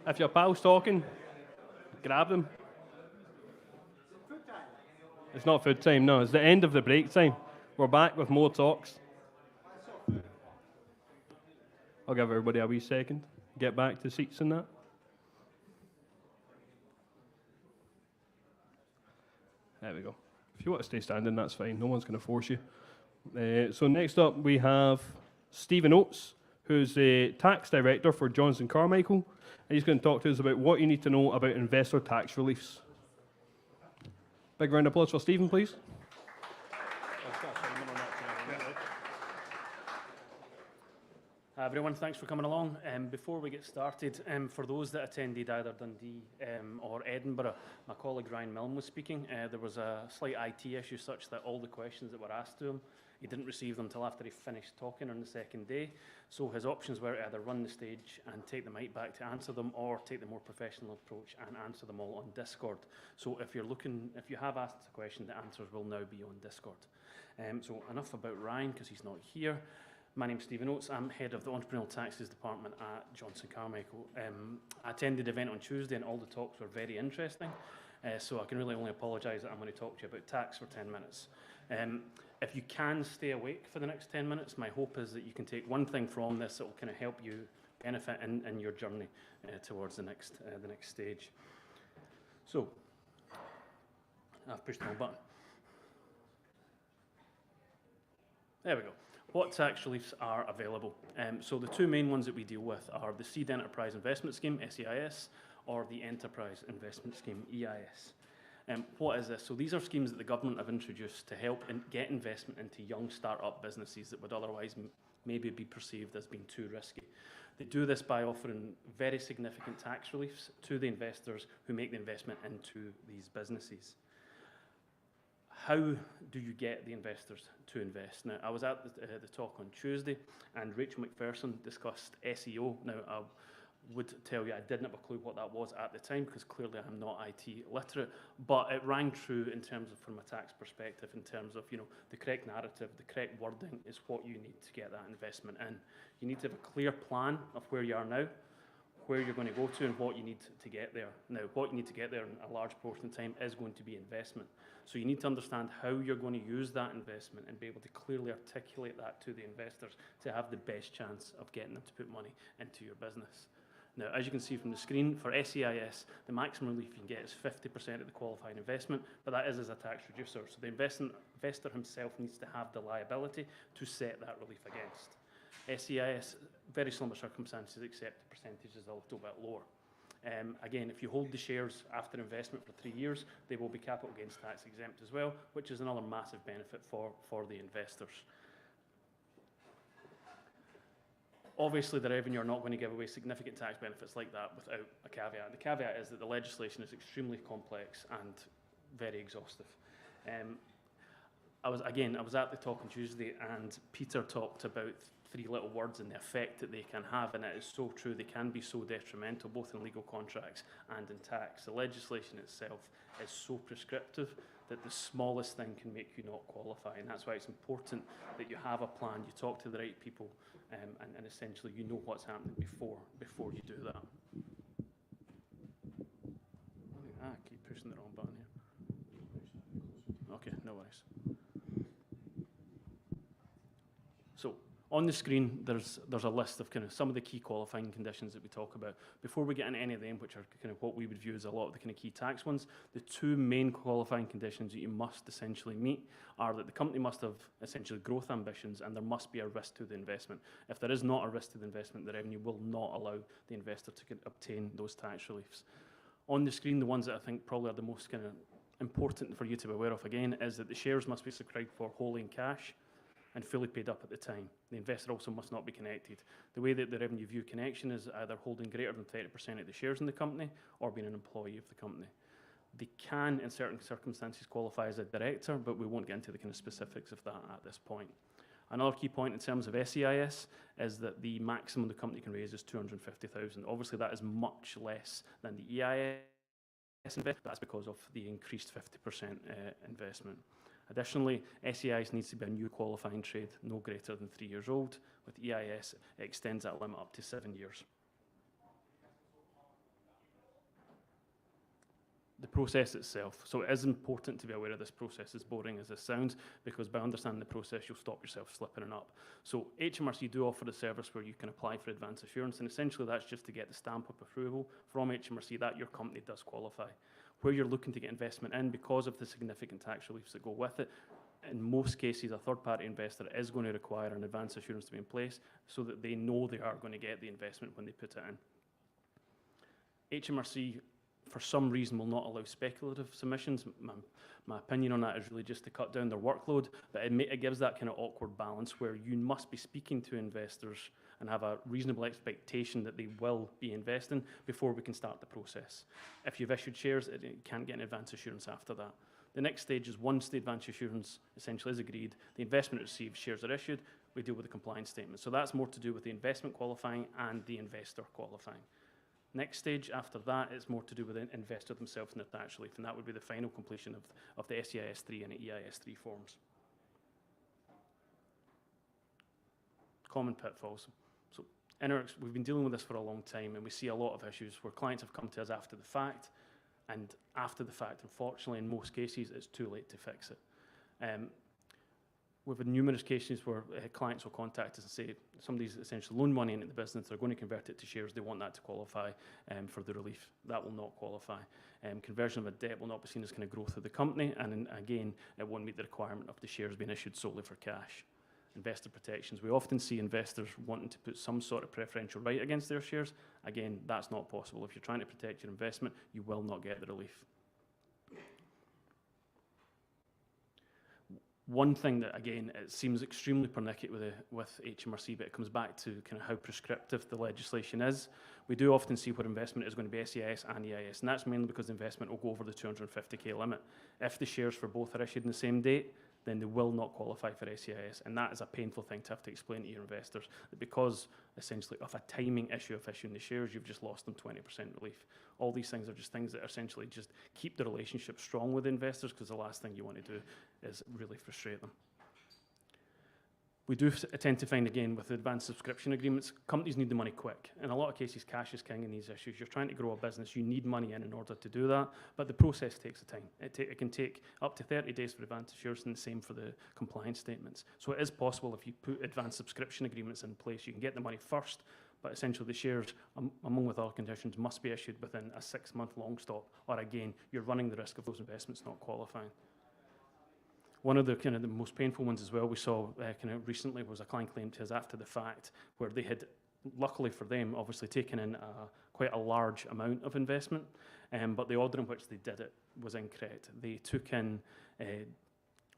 If your pal's talking, grab them. It's not food time, no. It's the end of the break time. We're back with more talks. I'll give everybody a wee second. Get back to seats and that. There we go. If you want to stay standing, that's fine. No one's going to force you. So next up, we have Stephen Oates, who's the tax director for Johnson Carmichael. And he's going to talk to us about what you need to know about investor tax reliefs. Big round of applause for Stephen, please. Hi everyone, thanks for coming along. Before we get started, for those that attended either Dundee or Edinburgh, my colleague Ryan Milne was speaking. There was a slight IT issue such that all the questions that were asked to him, he didn't receive them until after he finished talking on the second day. So his options were to either run the stage and take the mic back to answer them, or take the more professional approach and answer them all on Discord. So if you have asked a question, the answers will now be on Discord. So enough about Ryan, because he's not here. My name's Stephen Oates. I'm head of the Entrepreneurial Taxes Department at Johnson Carmichael. I attended the event on Tuesday and all the talks were very interesting. So I can really only apologise that I'm going to talk to you about tax for 10 minutes. If you can stay awake for the next 10 minutes, my hope is that you can take one thing from this that will kind of help you benefit in your journey towards the next stage. So, I've pushed the wrong button. There we go. What tax reliefs are available? So the two main ones that we deal with are the Seed Enterprise Investment Scheme, SEIS, or the Enterprise Investment Scheme, EIS. What is this? So these are schemes that the government have introduced to help get investment into young start-up businesses that would otherwise maybe be perceived as being too risky. They do this by offering very significant tax reliefs to the investors who make the investment into these businesses. How do you get the investors to invest? Now, I was at the talk on Tuesday, and Rachel McPherson discussed SEO. Now, I would tell you I didn't have a clue what that was at the time, because clearly I'm not IT literate, but it rang true in terms of, from a tax perspective, in terms of, the correct narrative, the correct wording is what you need to get that investment in. You need to have a clear plan of where you are now, where you're going to go to, and what you need to get there. Now, what you need to get there in a large portion of time is going to be investment. So you need to understand how you're going to use that investment and be able to clearly articulate that to the investors to have the best chance of getting them to put money into your business. Now, as you can see from the screen, for SEIS, the maximum relief you can get is 50% of the qualifying investment, but that is as a tax reducer. So the investor himself needs to have the liability to set that relief against. SEIS, very similar circumstances, except the percentage is a little bit lower. Again, if you hold the shares after investment for 3 years, they will be capital gains tax exempt as well, which is another massive benefit for the investors. Obviously, the revenue are not going to give away significant tax benefits like that without a caveat. The caveat is that the legislation is extremely complex and very exhaustive. I was at the talk on Tuesday, and Peter talked about 3 little words and the effect that they can have, and it is so true. They can be so detrimental, both in legal contracts and in tax. The legislation itself is so prescriptive that the smallest thing can make you not qualify, and that's why it's important that you have a plan, you talk to the right people, and essentially you know what's happening before you do that. I keep pushing the wrong button here. Okay, no worries. So, on the screen, there's a list of kind of some of the key qualifying conditions that we talk about. Before we get into any of them, which are kind of what we would view as a lot of the kind of key tax ones, the 2 main qualifying conditions that you must essentially meet are that the company must have essentially growth ambitions, and there must be a risk to the investment. If there is not a risk to the investment, the revenue will not allow the investor to obtain those tax reliefs. On the screen, the ones that I think probably are the most kind of important for you to be aware of again is that the shares must be subscribed for wholly in cash and fully paid up at the time. The investor also must not be connected. The way that the revenue view connection is either holding greater than 30% of the shares in the company or being an employee of the company. They can, in certain circumstances, qualify as a director, but we won't get into the kind of specifics of that at this point. Another key point in terms of SEIS is that the maximum the company can raise is $250,000. Obviously, that is much less than the EIS investment. That's because of the increased 50% investment. Additionally, SEIS needs to be a new qualifying trade, no greater than 3 years old. With EIS, it extends that limit up to 7 years. The process itself. So it is important to be aware of this process, as boring as this sounds, because by understanding the process, you'll stop yourself slipping and up. So HMRC do offer a service where you can apply for advance assurance, and essentially that's just to get the stamp of approval from HMRC that your company does qualify. Where you're looking to get investment in, because of the significant tax reliefs that go with it, in most cases, a third-party investor is going to require an advance assurance to be in place so that they know they are going to get the investment when they put it in. HMRC, for some reason, will not allow speculative submissions. My opinion on that is really just to cut down their workload, but it gives that kind of awkward balance where you must be speaking to investors and have a reasonable expectation that they will be investing before we can start the process. If you've issued shares, you can't get an advance assurance after that. The next stage is once the advance assurance essentially is agreed, the investment received, shares are issued, we deal with the compliance statement. So that's more to do with the investment qualifying and the investor qualifying. Next stage after that is more to do with the investor themselves and their tax relief, and that would be the final completion of the SEIS 3 and the EIS 3 forms. Common pitfalls. So we've been dealing with this for a long time, and we see a lot of issues where clients have come to us after the fact, and after the fact, unfortunately, in most cases, it's too late to fix it. We've had numerous cases where clients will contact us and say somebody's essentially loaned money into the business, they're going to convert it to shares, they want that to qualify for the relief. That will not qualify. Conversion of a debt will not be seen as kind of growth of the company, and again, it won't meet the requirement of the shares being issued solely for cash. Investor protections. We often see investors wanting to put some sort of preferential right against their shares. Again, that's not possible. If you're trying to protect your investment, you will not get the relief. One thing that, again, it seems extremely pernickety with HMRC, but it comes back to kind of how prescriptive the legislation is. We do often see where investment is going to be SEIS and EIS, and that's mainly because the investment will go over the 250k limit. If the shares for both are issued on the same date, then they will not qualify for SEIS, and that is a painful thing to have to explain to your investors, that because essentially of a timing issue of issuing the shares, you've just lost them 20% relief. All these things are just things that essentially just keep the relationship strong with investors, because the last thing you want to do is really frustrate them. We do tend to find, again, with advanced subscription agreements, companies need the money quick. In a lot of cases, cash is king in these issues. You're trying to grow a business, you need money in order to do that, but the process takes time. It can take up to 30 days for advanced assurance, and the same for the compliance statements. So it is possible, if you put advanced subscription agreements in place, you can get the money first, but essentially the shares, among with other conditions, must be issued within a 6-month long stop, or again, you're running the risk of those investments not qualifying. One of the kind of the most painful ones as well we saw kind of recently was a client claim to us after the fact, where they had, luckily for them, obviously taken in quite a large amount of investment, but the order in which they did it was incorrect. They took in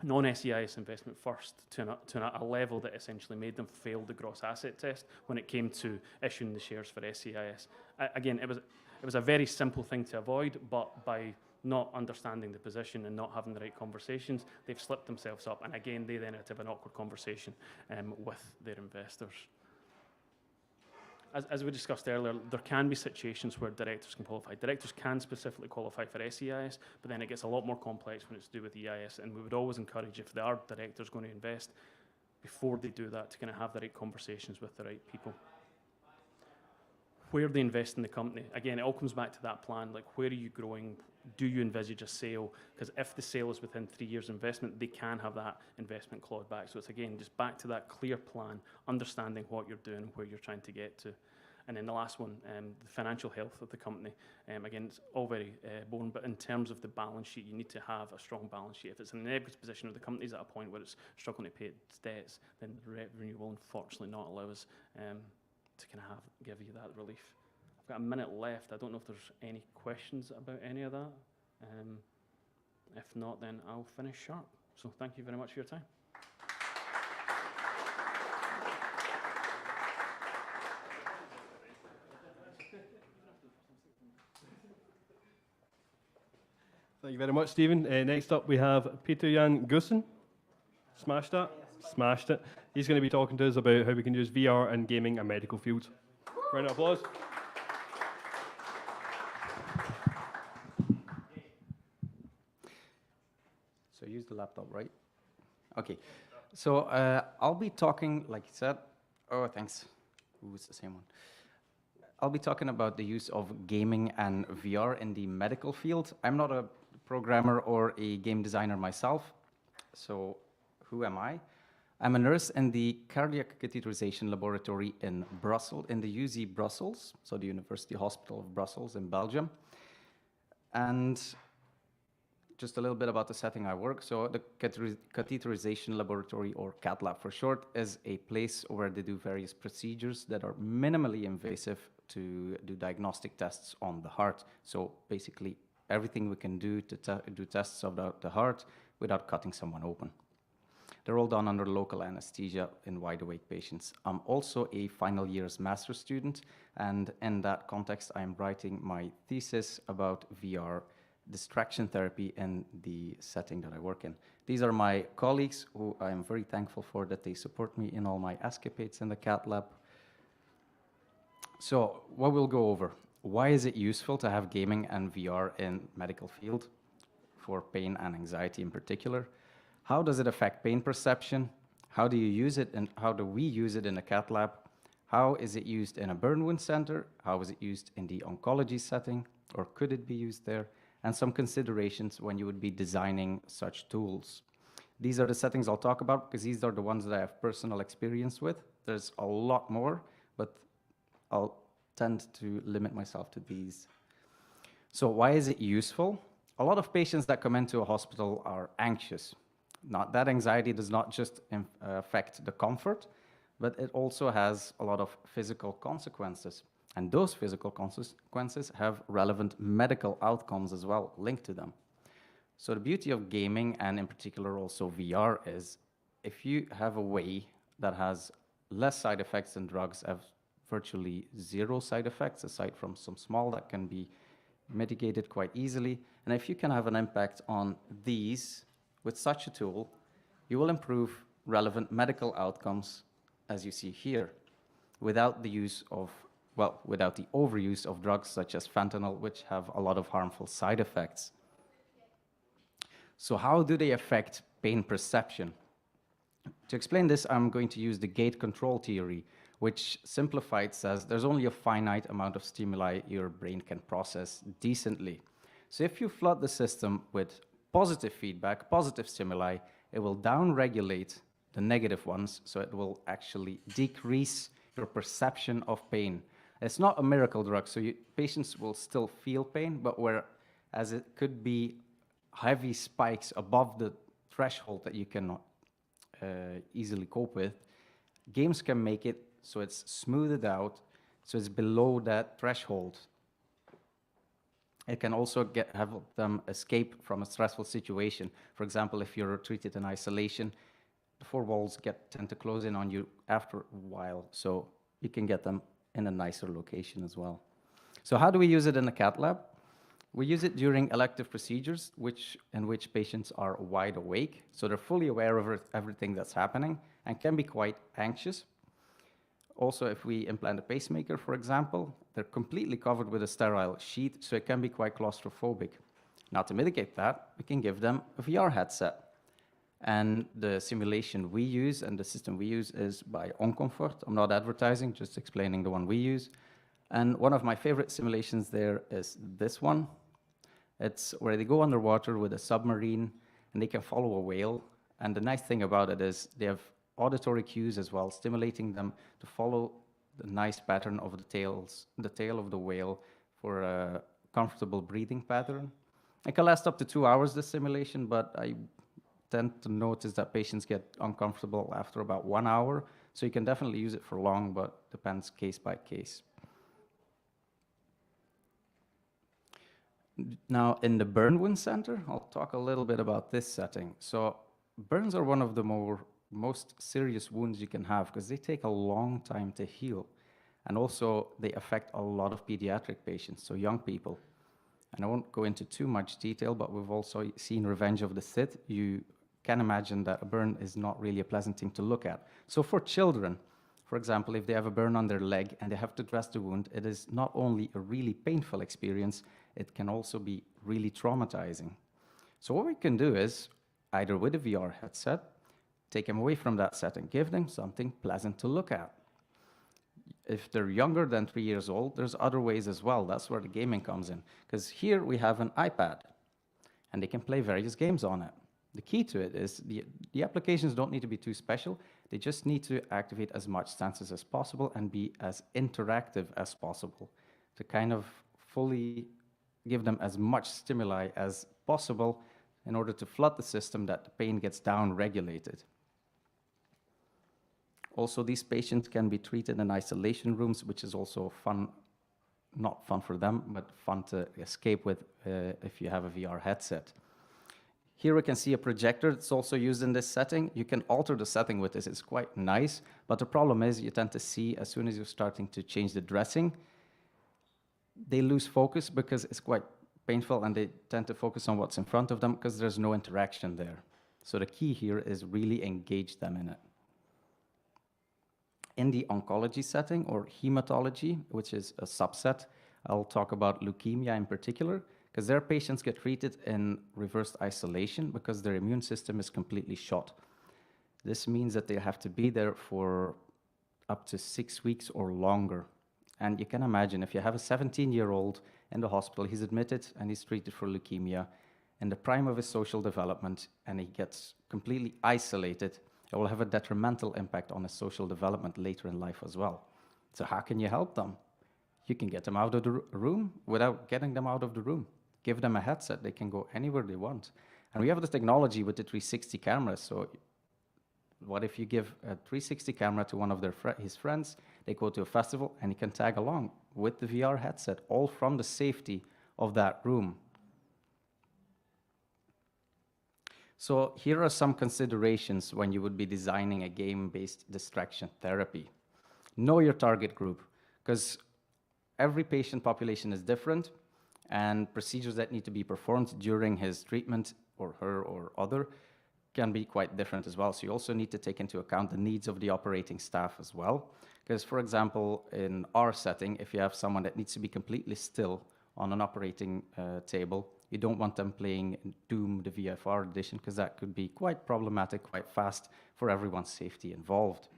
non-SEIS investment first to a level that essentially made them fail the gross asset test when it came to issuing the shares for SEIS. Again, it was a very simple thing to avoid, but by not understanding the position and not having the right conversations, they've slipped themselves up, and again, they then had to have an awkward conversation with their investors. As we discussed earlier, there can be situations where directors can qualify. Directors can specifically qualify for SEIS, but then it gets a lot more complex when it's to do with EIS, and we would always encourage, if there are directors going to invest, before they do that, to kind of have the right conversations with the right people. Where they invest in the company, again, it all comes back to that plan, like where are you growing? Do you envisage a sale? Because if the sale is within 3 years investment, they can have that investment clawed back. So it's, again, just back to that clear plan, understanding what you're doing, where you're trying to get to. And then the last one, the financial health of the company. Again, it's all very boring, but in terms of the balance sheet, you need to have a strong balance sheet. If it's in a negative position, or the company's at a point where it's struggling to pay its debts, then the revenue will unfortunately not allow us to kind of give you that relief. I've got a minute left. I don't know if there's any questions about any of that. If not, then I'll finish sharp. So thank you very much for your time. Thank you very much, Stephen. Next up, we have Peter Jan Gussen. Smashed that? Smashed it. He's going to be talking to us about how we can use VR in gaming and medical fields. Round of applause. So use the laptop, right? Okay. So I'll be talking, like you said, oh, thanks. Ooh, it's the same one. I'll be talking about the use of gaming and VR in the medical field. I'm not a programmer or a game designer myself, so who am I? I'm a nurse in the cardiac catheterization laboratory in Brussels, in the UZ Brussels, so the University Hospital of Brussels in Belgium. And just a little bit about the setting I work. So the catheterization laboratory, or cath lab for short, is a place where they do various procedures that are minimally invasive to do diagnostic tests on the heart. So basically everything we can do to do tests of the heart without cutting someone open. They're all done under local anesthesia in wide-awake patients. I'm also a final year's master's student, and in that context, I'm writing my thesis about VR distraction therapy in the setting that I work in. These are my colleagues who I am very thankful for that they support me in all my escapades in the cath lab. So what we'll go over: why is it useful to have gaming and VR in medical field for pain and anxiety in particular? How does it affect pain perception? How do you use it, and how do we use it in a cath lab? How is it used in a burn wound center? How is it used in the oncology setting, or could it be used there? And some considerations when you would be designing such tools. These are the settings I'll talk about because these are the ones that I have personal experience with. There's a lot more, but I'll tend to limit myself to these. So why is it useful? A lot of patients that come into a hospital are anxious. That anxiety does not just affect the comfort, but it also has a lot of physical consequences. And those physical consequences have relevant medical outcomes as well linked to them. So the beauty of gaming, and in particular also VR, is if you have a way that has less side effects than drugs, have virtually zero side effects, aside from some small that can be mitigated quite easily. And if you can have an impact on these with such a tool, you will improve relevant medical outcomes, as you see here, without the use of, well, without the overuse of drugs such as fentanyl, which have a lot of harmful side effects. So how do they affect pain perception? To explain this, I'm going to use the gate control theory, which simplified says there's only a finite amount of stimuli your brain can process decently. So if you flood the system with positive feedback, positive stimuli, it will downregulate the negative ones, so it will actually decrease your perception of pain. It's not a miracle drug, so patients will still feel pain, but whereas it could be heavy spikes above the threshold that you cannot easily cope with, games can make it so it's smoothed out, so it's below that threshold. It can also have them escape from a stressful situation. For example, if you're treated in isolation, the four walls tend to close in on you after a while, so you can get them in a nicer location as well. So how do we use it in the cath lab? We use it during elective procedures in which patients are wide awake, so they're fully aware of everything that's happening and can be quite anxious. Also, if we implant a pacemaker, for example, they're completely covered with a sterile sheet, so it can be quite claustrophobic. Now, to mitigate that, we can give them a VR headset. And the simulation we use and the system we use is by OnComfort. I'm not advertising, just explaining the one we use. And one of my favorite simulations there is this one. It's where they go underwater with a submarine and they can follow a whale. And the nice thing about it is they have auditory cues as well, stimulating them to follow the nice pattern of the tail of the whale for a comfortable breathing pattern. It can last up to 2 hours, this simulation, but I tend to notice that patients get uncomfortable after about 1 hour. So you can definitely use it for long, but depends case by case. Now, in the burn wound center, I'll talk a little bit about this setting. So burns are one of the most serious wounds you can have because they take a long time to heal. And also, they affect a lot of pediatric patients, so young people. And I won't go into too much detail, but we've also seen Revenge of the Sith. You can imagine that a burn is not really a pleasant thing to look at. So for children, for example, if they have a burn on their leg and they have to dress the wound, it is not only a really painful experience, it can also be really traumatizing. So what we can do is, either with a VR headset, take them away from that set and give them something pleasant to look at. If they're younger than 3 years old, there's other ways as well. That's where the gaming comes in. Because here we have an iPad, and they can play various games on it. The key to it is the applications don't need to be too special. They just need to activate as much senses as possible and be as interactive as possible to kind of fully give them as much stimuli as possible in order to flood the system that the pain gets down-regulated. Also, these patients can be treated in isolation rooms, which is also fun, not fun for them, but fun to escape with if you have a VR headset. Here we can see a projector that's also used in this setting. You can alter the setting with this, it's quite nice, but the problem is you tend to see as soon as you're starting to change the dressing, they lose focus because it's quite painful and they tend to focus on what's in front of them because there's no interaction there. So the key here is really engage them in it. In the oncology setting or hematology, which is a subset, I'll talk about leukemia in particular, because their patients get treated in reversed isolation because their immune system is completely shot. This means that they have to be there for up to 6 weeks or longer. And you can imagine if you have a 17-year-old in the hospital, he's admitted and he's treated for leukemia in the prime of his social development, and he gets completely isolated, it will have a detrimental impact on his social development later in life as well. So how can you help them? You can get them out of the room without getting them out of the room. Give them a headset, they can go anywhere they want. And we have the technology with the 360 cameras, so what if you give a 360 camera to one of his friends, they go to a festival and he can tag along with the VR headset, all from the safety of that room. So here are some considerations when you would be designing a game-based distraction therapy. Know your target group, because every patient population is different, and procedures that need to be performed during his treatment, or her or other, can be quite different as well. So you also need to take into account the needs of the operating staff as well. Because, for example, in our setting, if you have someone that needs to be completely still on an operating table, you don't want them playing Doom, the VFR edition, because that could be quite problematic, quite fast for everyone's safety involved.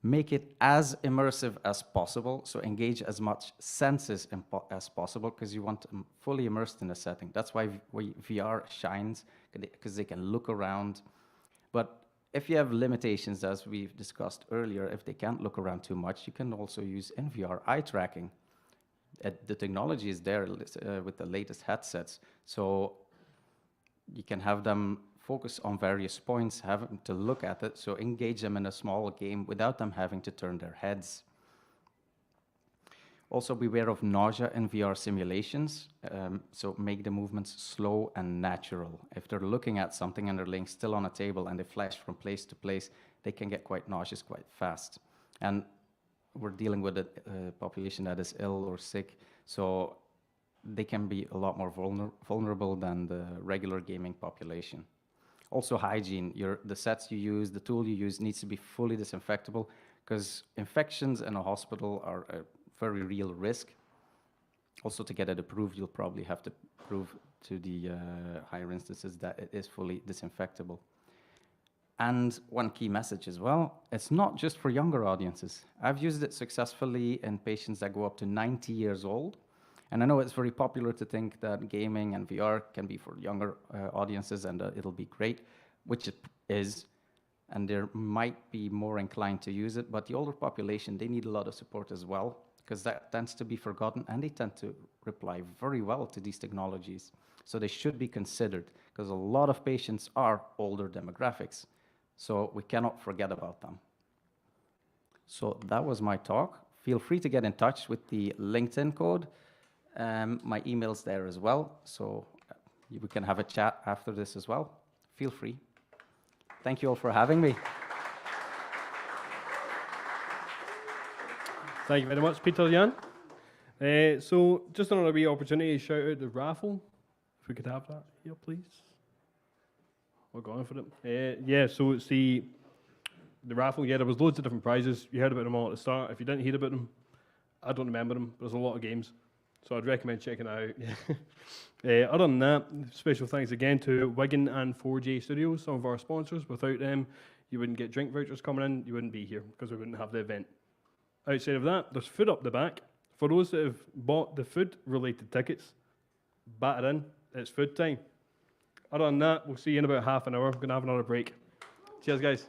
Make it as immersive as possible, so engage as much senses as possible, because you want them fully immersed in a setting. That's why VR shines, because they can look around. But if you have limitations, as we've discussed earlier, if they can't look around too much, you can also use in VR eye tracking. The technology is there with the latest headsets, so you can have them focus on various points, have them to look at it, so engage them in a small game without them having to turn their heads. Also beware of nausea in VR simulations, so make the movements slow and natural. If they're looking at something and they're laying still on a table and they flash from place to place, they can get quite nauseous quite fast. And we're dealing with a population that is ill or sick, so they can be a lot more vulnerable than the regular gaming population. Also hygiene, the sets you use, the tool you use needs to be fully disinfectable, because infections in a hospital are a very real risk. Also, to get it approved, you'll probably have to prove to the higher instances that it is fully disinfectable. And one key message as well, it's not just for younger audiences. I've used it successfully in patients that go up to 90 years old. And I know it's very popular to think that gaming and VR can be for younger audiences and it'll be great, which it is. And they might be more inclined to use it, but the older population, they need a lot of support as well, because that tends to be forgotten and they tend to reply very well to these technologies. So they should be considered, because a lot of patients are older demographics. So we cannot forget about them. So that was my talk. Feel free to get in touch with the LinkedIn code. My email's there as well, so we can have a chat after this as well. Feel free. Thank you all for having me. Thank you very much, Peter Jan. So just another wee opportunity to shout out the raffle. If we could have that here, please. We're going for it. Yeah, so it's the raffle. Yeah, there was loads of different prizes. You heard about them all at the start. If you didn't hear about them, I don't remember them. There's a lot of games. So I'd recommend checking it out. Other than that, special thanks again to Wigan and 4J Studios, some of our sponsors. Without them, you wouldn't get drink vouchers coming in, you wouldn't be here because we wouldn't have the event. Outside of that, there's food up the back. For those that have bought the food-related tickets, batter in, it's food time. Other than that, we'll see you in about half an hour. We're going to have another break. Cheers, guys.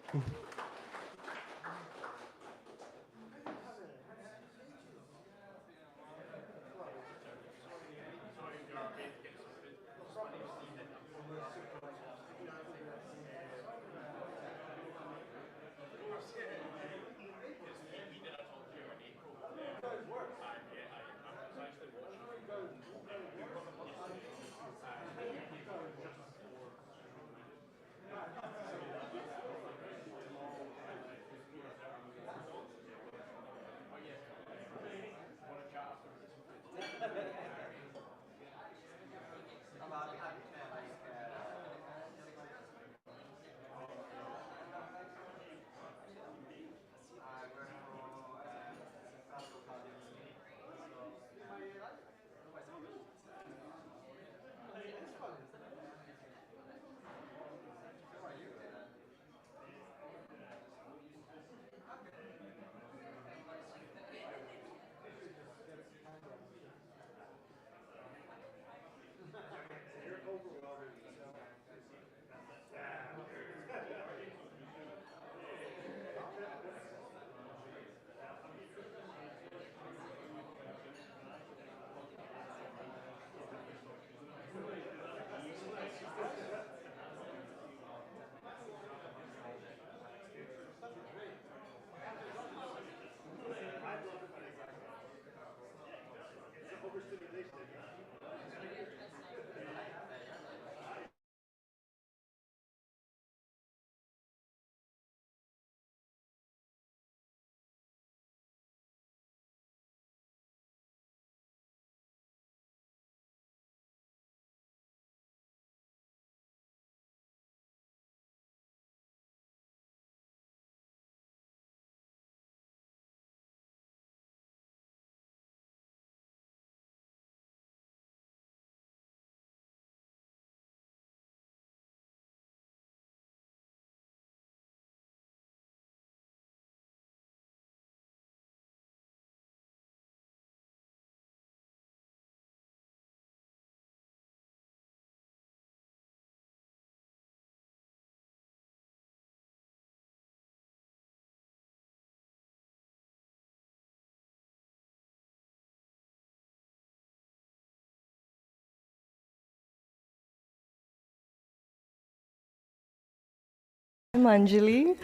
I'm Anjali.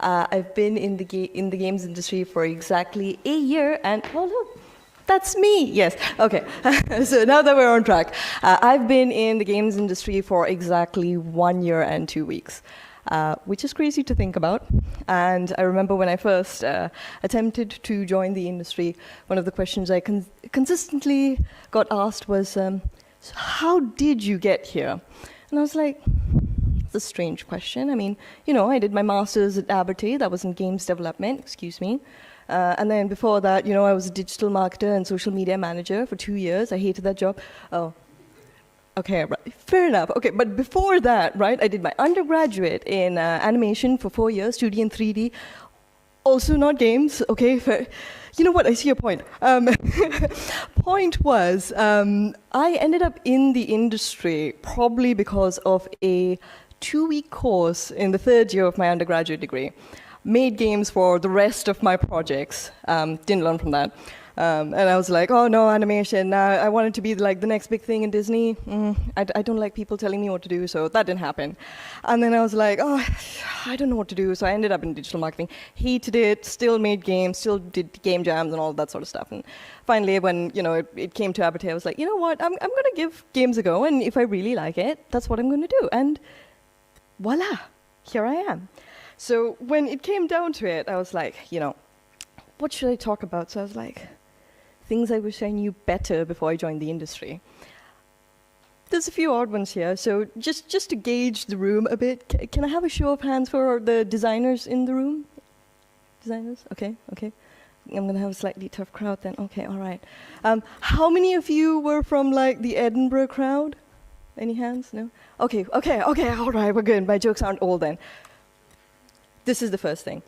I've been in the games industry for exactly a year, and oh look, that's me. Yes. Okay. So now that we're on track, I've been in the games industry for exactly 1 year and 2 weeks, which is crazy to think about. And I remember when I first attempted to join the industry, one of the questions I consistently got asked was, "So how did you get here?" And I was like, it's a strange question. I mean, I did my master's at Abertay. That was in games development, excuse me. And then before that, I was a digital marketer and social media manager for 2 years. I hated that job. Oh, okay, right. Fair enough. Okay, but before that, right, I did my undergraduate in animation for 4 years, 2D and 3D. Also not games, okay? You know what, I see your point. Point was, I ended up in the industry probably because of a 2-week course in the 3rd year of my undergraduate degree. Made games for the rest of my projects, didn't learn from that. And I was like, oh no, animation, I wanted to be like the next big thing in Disney. I don't like people telling me what to do, so that didn't happen. And then I was like, oh, I don't know what to do, so I ended up in digital marketing. Hated it, still made games, still did game jams and all that sort of stuff. And finally, when it came to Abertay, I was like, you know what, I'm gonna give games a go, and if I really like it, that's what I'm gonna do. And voila, here I am. So when it came down to it, I was like, what should I talk about? So I was like, things I wish I knew better before I joined the industry. There's a few odd ones here, so just to gauge the room a bit, can I have a show of hands for the designers in the room? Designers? Okay. I'm gonna have a slightly tough crowd then. Okay, all right. How many of you were from like the Edinburgh crowd? Any hands? No? Okay, all right, we're good. My jokes aren't old then. This is the first thing.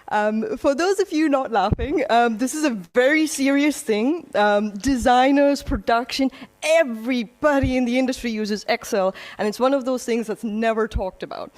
For those of you not laughing, this is a very serious thing. Designers, production, everybody in the industry uses Excel, and it's one of those things that's never talked about.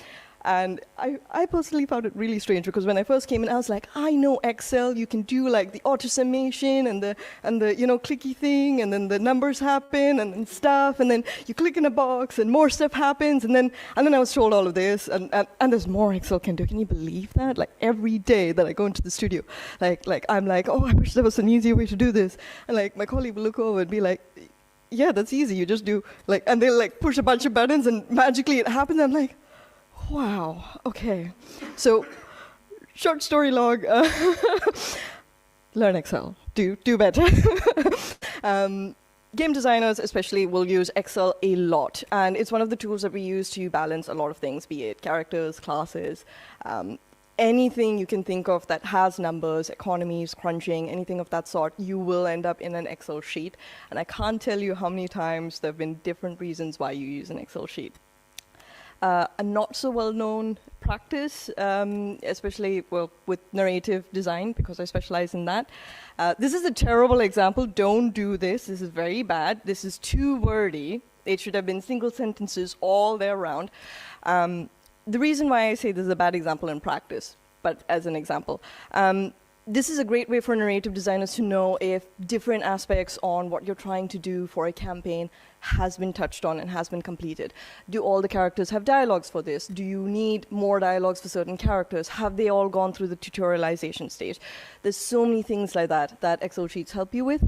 And I personally found it really strange because when I first came in, I was like, I know Excel. You can do like the auto summation and the clicky thing, and then the numbers happen and then stuff, and then you click in a box and more stuff happens, and then I was told all of this, and there's more Excel can do. Can you believe that? Like every day that I go into the studio, like I'm like, oh, I wish there was an easier way to do this, and like my colleague will look over and be like, yeah, that's easy. You just do like, and they'll like push a bunch of buttons and magically it happens. I'm like, wow, okay. So, short story long, learn Excel, do better. Game designers especially will use Excel a lot, and it's one of the tools that we use to balance a lot of things, be it characters, classes, anything you can think of that has numbers, economies, crunching, anything of that sort, you will end up in an Excel sheet. And I can't tell you how many times there have been different reasons why you use an Excel sheet. A not so well-known practice, especially with narrative design, because I specialize in that. This is a terrible example. Don't do this. This is very bad. This is too wordy. It should have been single sentences all there around. The reason why I say this is a bad example in practice, but as an example, this is a great way for narrative designers to know if different aspects on what you're trying to do for a campaign has been touched on and has been completed. Do all the characters have dialogues for this? Do you need more dialogues for certain characters? Have they all gone through the tutorialization stage? There's so many things like that Excel sheets help you with.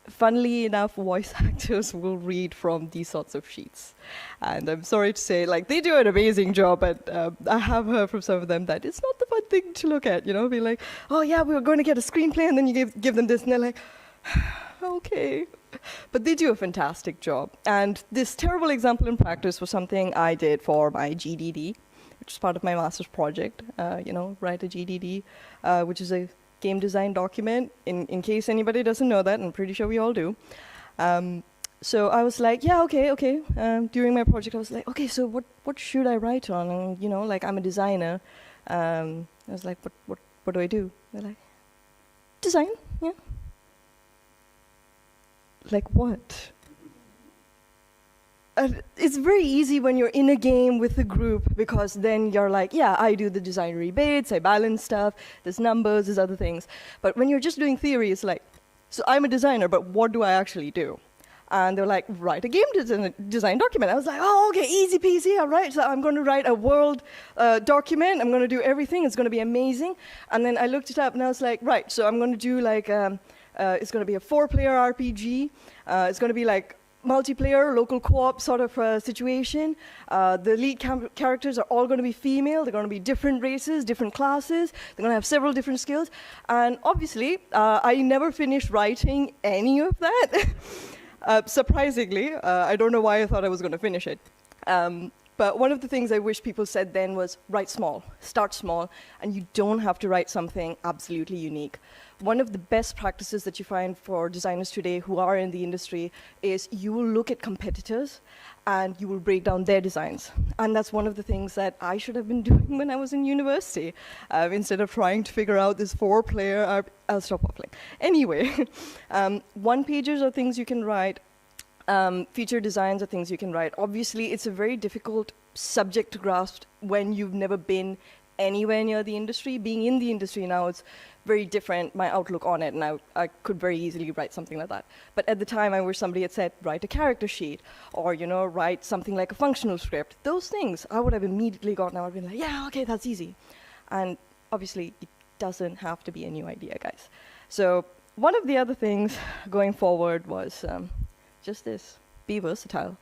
Funnily enough, voice actors will read from these sorts of sheets. And I'm sorry to say, like, they do an amazing job, but I have heard from some of them that it's not the fun thing to look at, be like, oh yeah, we were going to get a screenplay, and then you give them this, and they're like, okay. But they do a fantastic job. And this terrible example in practice was something I did for my GDD, which is part of my master's project, write a GDD, which is a game design document, in case anybody doesn't know that. I'm pretty sure we all do. So I was like, yeah, okay. During my project, I was like, okay, so what should I write on? And, like, I'm a designer. I was like, what do I do? They're like, design, yeah. Like what? It's very easy when you're in a game with a group, because then you're like, yeah, I do the design rebates, I balance stuff, there's numbers, there's other things. But when you're just doing theory, it's like, so I'm a designer, but what do I actually do? And they're like, write a game design document. I was like, oh, okay, easy peasy, all right. So I'm going to write a world document. I'm going to do everything. It's going to be amazing. And then I looked it up, and I was like, right, so I'm going to do like, it's going to be a 4-player RPG. It's going to be like multiplayer, local co-op sort of situation. The lead characters are all going to be female. They're going to be different races, different classes. They're going to have several different skills. And obviously, I never finished writing any of that. Surprisingly, I don't know why I thought I was going to finish it. But one of the things I wish people said then was write small, start small, and you don't have to write something absolutely unique. One of the best practices that you find for designers today who are in the industry is you will look at competitors and you will break down their designs. And that's one of the things that I should have been doing when I was in university. Instead of trying to figure out this 4-player, I'll stop waffling. Anyway, one-pagers are things you can write. Feature designs are things you can write. Obviously, it's a very difficult subject to grasp when you've never been anywhere near the industry. Being in the industry now, it's very different, my outlook on it, and I could very easily write something like that. But at the time, I wish somebody had said, write a character sheet, or, write something like a functional script. Those things, I would have immediately gotten, I would have been like, yeah, okay, that's easy. And obviously, it doesn't have to be a new idea, guys. So one of the other things going forward was just this, be versatile.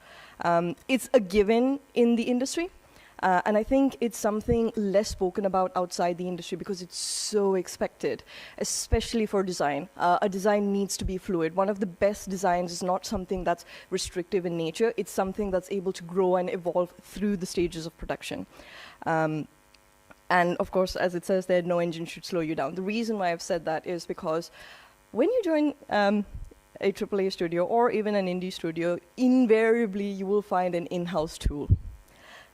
It's a given in the industry. And I think it's something less spoken about outside the industry because it's so expected, especially for design. A design needs to be fluid. One of the best designs is not something that's restrictive in nature. It's something that's able to grow and evolve through the stages of production. And of course, as it says there, no engine should slow you down. The reason why I've said that is because when you join a AAA studio or even an indie studio, invariably you will find an in-house tool.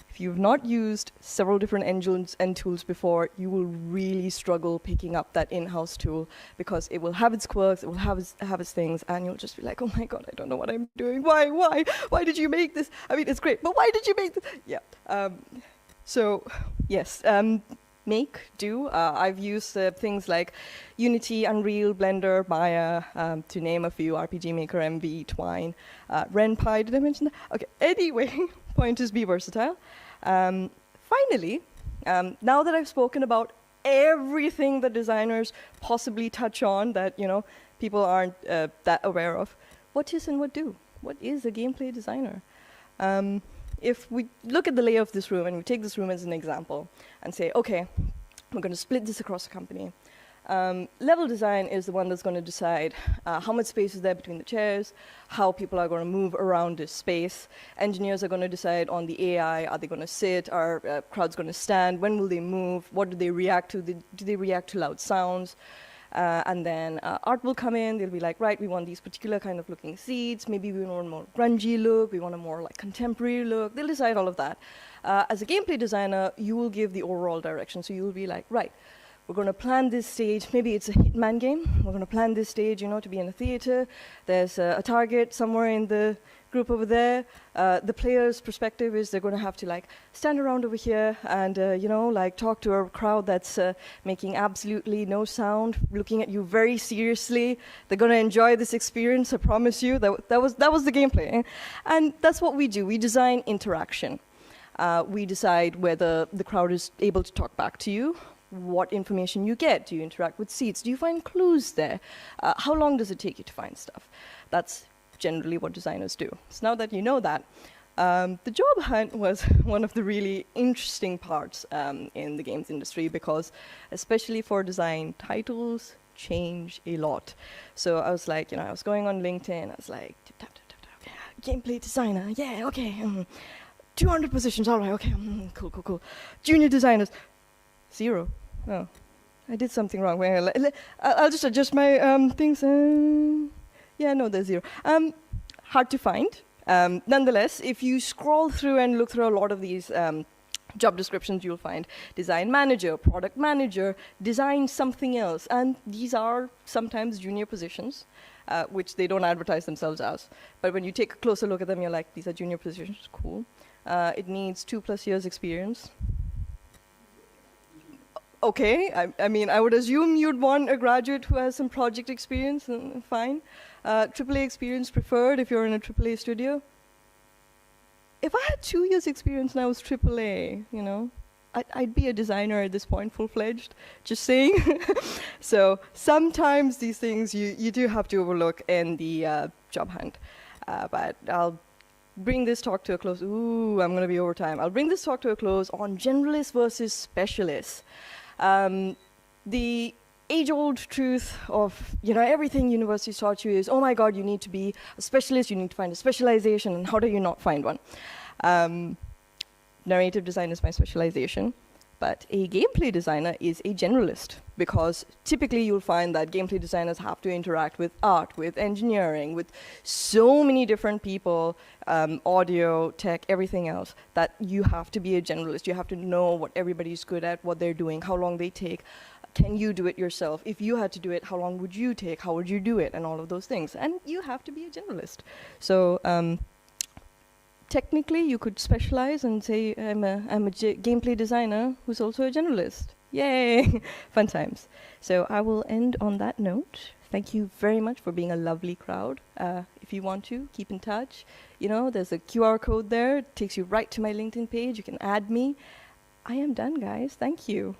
If you've not used several different engines and tools before, you will really struggle picking up that in-house tool because it will have its quirks, it will have its things, and you'll just be like, oh my god, I don't know what I'm doing. Why did you make this? I mean, it's great, but why did you make this? Yeah. So, yes, make, do. I've used things like Unity, Unreal, Blender, Maya, to name a few, RPG Maker, MV, Twine, RenPy, did I mention that? Okay, anyway, point is be versatile. Finally, now that I've spoken about everything that designers possibly touch on that, people aren't that aware of, what is and what do? What is a gameplay designer? If we look at the layout of this room and we take this room as an example and say, okay, we're going to split this across the company. Level design is the one that's going to decide how much space is there between the chairs, how people are going to move around this space. Engineers are going to decide on the AI, are they going to sit, are crowds going to stand, when will they move, what do they react to, do they react to loud sounds? And then art will come in, they'll be like, right, we want these particular kind of looking seats, maybe we want a more grungy look, we want a more like contemporary look, they'll decide all of that. As a gameplay designer, you will give the overall direction, so you'll be like, right, we're going to plan this stage, maybe it's a Hitman game, we're going to plan this stage, to be in a theater, there's a target somewhere in the group over there, the player's perspective is they're going to have to like stand around over here and, like talk to a crowd that's making absolutely no sound, looking at you very seriously. They're going to enjoy this experience, I promise you. That was the gameplay. And that's what we do. We design interaction. We decide whether the crowd is able to talk back to you, what information you get. Do you interact with seats? Do you find clues there? How long does it take you to find stuff? That's generally what designers do. So now that you know that, the job hunt was one of the really interesting parts in the games industry because, especially for design, titles change a lot. So I was like, I was going on LinkedIn, I was like, tap, tap, tap, tap, yeah, gameplay designer, yeah, okay, 200 positions, all right, okay, cool. Junior designers, 0. Oh, I did something wrong. Wait, I'll just adjust my things. Yeah, no, there's 0. Hard to find. Nonetheless, if you scroll through and look through a lot of these job descriptions, you'll find design manager, product manager, design something else. And these are sometimes junior positions, which they don't advertise themselves as. But when you take a closer look at them, you're like, these are junior positions, cool. It needs 2+ years experience. Okay, I mean, I would assume you'd want a graduate who has some project experience, fine. AAA experience preferred if you're in a AAA studio. If I had 2 years experience and I was AAA, I'd be a designer at this point, full-fledged, just saying. So sometimes these things you do have to overlook in the job hunt. But I'll bring this talk to a close. Ooh, I'm going to be over time. I'll bring this talk to a close on generalists versus specialists. The age-old truth of everything universities taught you is, oh my god, you need to be a specialist, you need to find a specialization, and how do you not find one? Narrative design is my specialization, but a gameplay designer is a generalist, because typically you'll find that gameplay designers have to interact with art, with engineering, with so many different people, audio, tech, everything else, that you have to be a generalist. You have to know what everybody's good at, what they're doing, how long they take. Can you do it yourself? If you had to do it, how long would you take? How would you do it? And all of those things. And you have to be a generalist. So technically, you could specialize and say, I'm a gameplay designer who's also a generalist. Yay! Fun times. So I will end on that note. Thank you very much for being a lovely crowd. If you want to, keep in touch. There's a QR code there. It takes you right to my LinkedIn page. You can add me. I am done, guys. Thank you.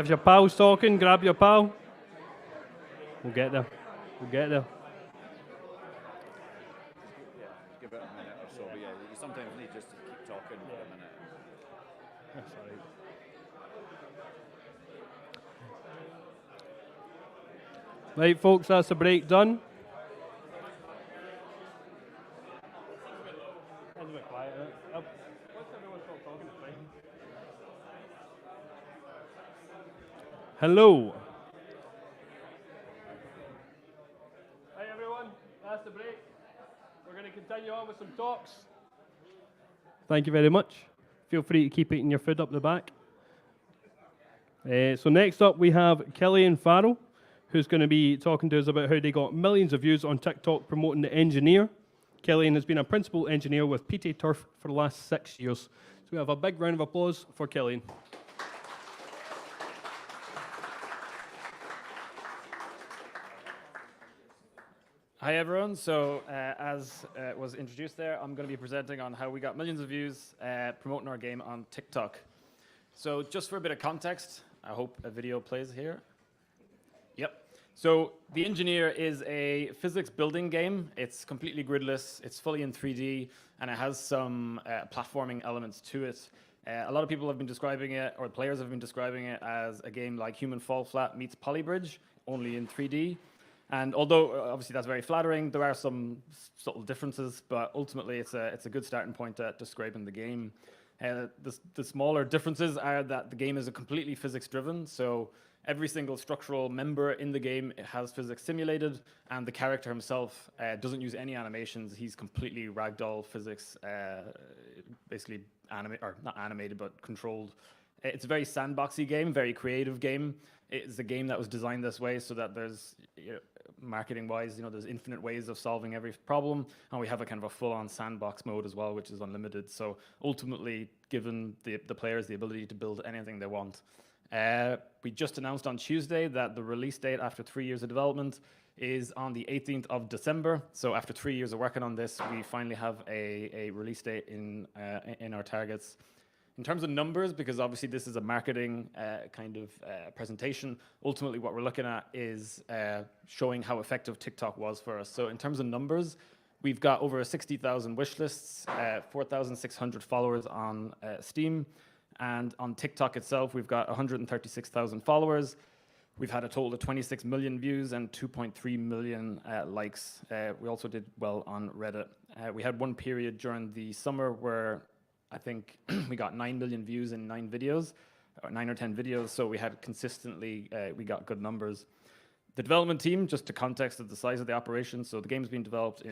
If your pal's talking, grab your pal. We'll get there. We'll get there. Yeah, give it a minute or so. But yeah, you sometimes need just to keep talking for a minute. That's all right. Right, folks, that's the break done. Hello. Hi everyone, that's the break. We're going to continue on with some talks. Thank you very much. Feel free to keep eating your food up the back. So next up we have Killian Farrell, who's going to be talking to us about how they got millions of views on TikTok promoting The Engineer. Killian has been a principal engineer with PT Turf for the last 6 years. So we have a big round of applause for Killian. Hi everyone, so as was introduced there, I'm going to be presenting on how we got millions of views promoting our game on TikTok. So just for a bit of context, I hope a video plays here. Yep. So The Engineer is a physics building game. It's completely gridless, it's fully in 3D, and it has some platforming elements to it. A lot of people have been describing it, or players have been describing it as a game like Human Fall Flat meets Polybridge, only in 3D. And although obviously that's very flattering, there are some subtle differences, but ultimately it's a good starting point at describing the game. The smaller differences are that the game is a completely physics driven, so every single structural member in the game has physics simulated, and the character himself doesn't use any animations. He's completely ragdoll physics, basically not animated, but controlled. It's a very sandboxy game, very creative game. It's a game that was designed this way so that there's, marketing-wise, there's infinite ways of solving every problem, and we have a kind of a full-on sandbox mode as well, which is unlimited. So ultimately, given the players the ability to build anything they want. We just announced on Tuesday that the release date after 3 years of development is on the 18th of December. So after 3 years of working on this, we finally have a release date in our targets. In terms of numbers, because obviously this is a marketing kind of presentation, ultimately what we're looking at is showing how effective TikTok was for us. So in terms of numbers, we've got over 60,000 wish lists, 4,600 followers on Steam, and on TikTok itself, we've got 136,000 followers. We've had a total of 26 million views and 2.3 million likes. We also did well on Reddit. We had one period during the summer where I think we got 9 million views in 9 videos, or 9 or 10 videos, so we had consistently, we got good numbers. The development team, just to context of the size of the operation, so the game's been developed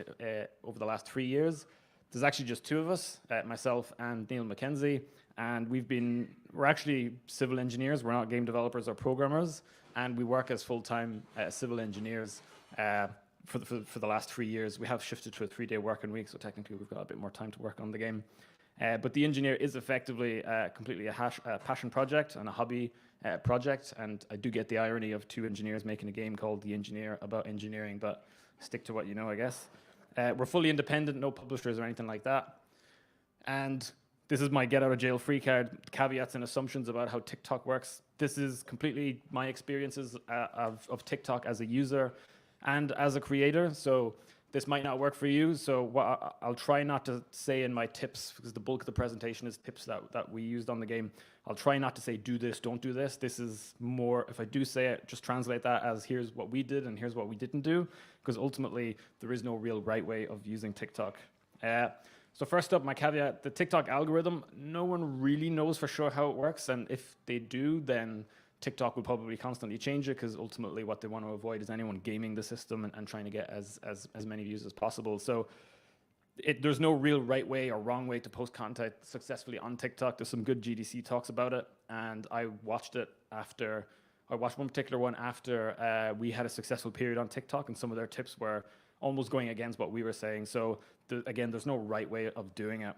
over the last 3 years. There's actually just 2 of us, myself and Neil McKenzie, and we're actually civil engineers, we're not game developers or programmers, and we work as full-time civil engineers for the last 3 years. We have shifted to a 3-day working week, so technically we've got a bit more time to work on the game. But The Engineer is effectively completely a passion project and a hobby project, and I do get the irony of 2 engineers making a game called The Engineer about engineering, but stick to what you know, I guess. We're fully independent, no publishers or anything like that. And this is my get out of jail free card, caveats and assumptions about how TikTok works. This is completely my experiences of TikTok as a user and as a creator. So this might not work for you, so what I'll try not to say in my tips, because the bulk of the presentation is tips that we used on the game. I'll try not to say do this, don't do this. This is more, if I do say it, just translate that as here's what we did and here's what we didn't do, because ultimately there is no real right way of using TikTok. So first up, my caveat, the TikTok algorithm, no one really knows for sure how it works, and if they do, then TikTok will probably constantly change it, because ultimately what they want to avoid is anyone gaming the system and trying to get as many views as possible. So there's no real right way or wrong way to post content successfully on TikTok. There's some good GDC talks about it, and I watched one particular one after we had a successful period on TikTok, and some of their tips were almost going against what we were saying. So again, there's no right way of doing it.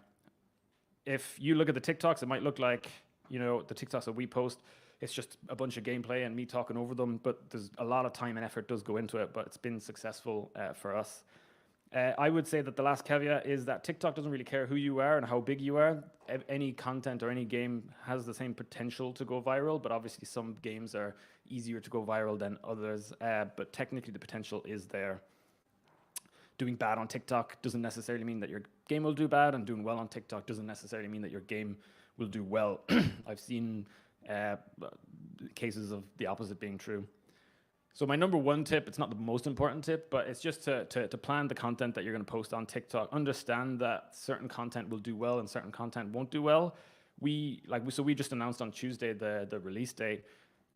If you look at the TikToks, it might look like, the TikToks that we post, it's just a bunch of gameplay and me talking over them, but there's a lot of time and effort does go into it, but it's been successful for us. I would say that the last caveat is that TikTok doesn't really care who you are and how big you are. Any content or any game has the same potential to go viral, but obviously some games are easier to go viral than others, but technically the potential is there. Doing bad on TikTok doesn't necessarily mean that your game will do bad, and doing well on TikTok doesn't necessarily mean that your game will do well. I've seen cases of the opposite being true. So my number one tip, it's not the most important tip, but it's just to plan the content that you're going to post on TikTok. Understand that certain content will do well and certain content won't do well. We just announced on Tuesday the release date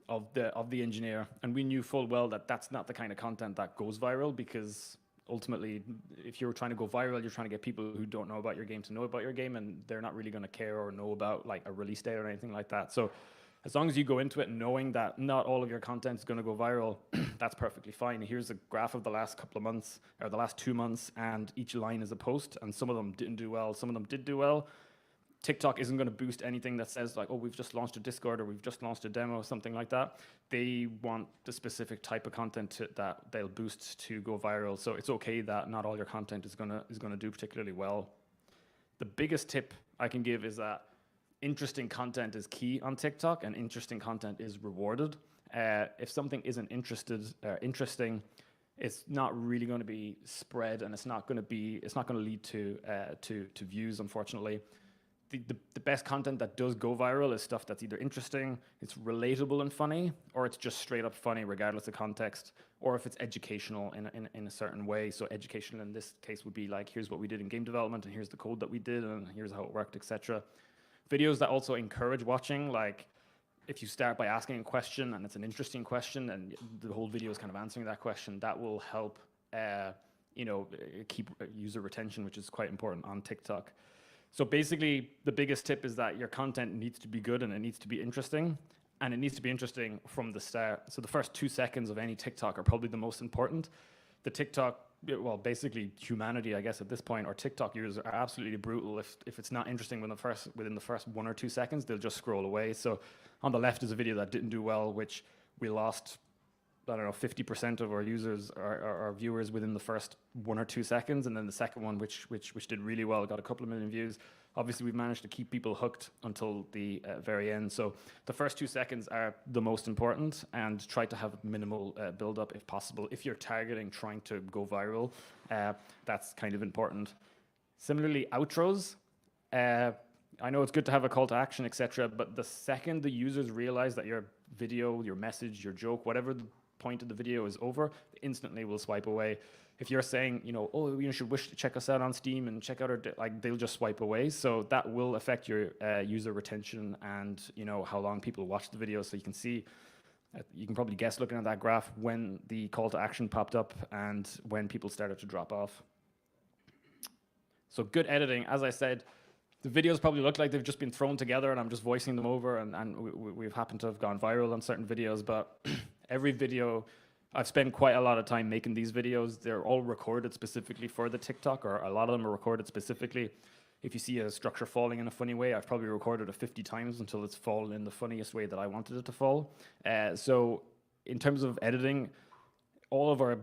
of the engineer, and we knew full well that that's not the kind of content that goes viral, because ultimately, if you're trying to go viral, you're trying to get people who don't know about your game to know about your game, and they're not really going to care or know about like a release date or anything like that. So as long as you go into it knowing that not all of your content is going to go viral, that's perfectly fine. Here's a graph of the last couple of months, or the last 2 months, and each line is a post, and some of them didn't do well, some of them did do well. TikTok isn't going to boost anything that says like, oh, we've just launched a Discord or we've just launched a demo, something like that. They want the specific type of content that they'll boost to go viral. So it's okay that not all your content is gonna do particularly well. The biggest tip I can give is that interesting content is key on TikTok, and interesting content is rewarded. If something isn't interesting, it's not really going to be spread, and it's not going to lead to views, unfortunately. The best content that does go viral is stuff that's either interesting, it's relatable and funny, or it's just straight up funny regardless of context, or if it's educational in a certain way. So educational in this case would be like, here's what we did in game development, and here's the code that we did, and here's how it worked, etc. Videos that also encourage watching, like if you start by asking a question and it's an interesting question and the whole video is kind of answering that question, that will help keep user retention, which is quite important on TikTok. So basically, the biggest tip is that your content needs to be good and it needs to be interesting, and it needs to be interesting from the start. So the first 2 seconds of any TikTok are probably the most important. The TikTok, well, basically humanity, I guess, at this point, or TikTok users are absolutely brutal. If it's not interesting within the first 1 or 2 seconds, they'll just scroll away. So on the left is a video that didn't do well, which we lost, I don't know, 50% of our users, our viewers within the first 1 or 2 seconds, and then the second one, which did really well, got a couple of million views. Obviously, we've managed to keep people hooked until the very end. So the first 2 seconds are the most important, and try to have minimal build-up if possible. If you're targeting trying to go viral, that's kind of important. Similarly, outros. I know it's good to have a call to action, etc., but the second the users realize that your video, your message, your joke, whatever the point of the video is over, instantly will swipe away. If you're saying, oh, you should wish to check us out on Steam and check out our, they'll just swipe away. So that will affect your user retention and, how long people watch the video. So you can see, you can probably guess looking at that graph when the call to action popped up and when people started to drop off. So good editing, as I said, the videos probably look like they've just been thrown together and I'm just voicing them over, and we've happened to have gone viral on certain videos, but every video, I've spent quite a lot of time making these videos. They're all recorded specifically for the TikTok, or a lot of them are recorded specifically. If you see a structure falling in a funny way, I've probably recorded it 50 times until it's fallen in the funniest way that I wanted it to fall. So in terms of editing, all of our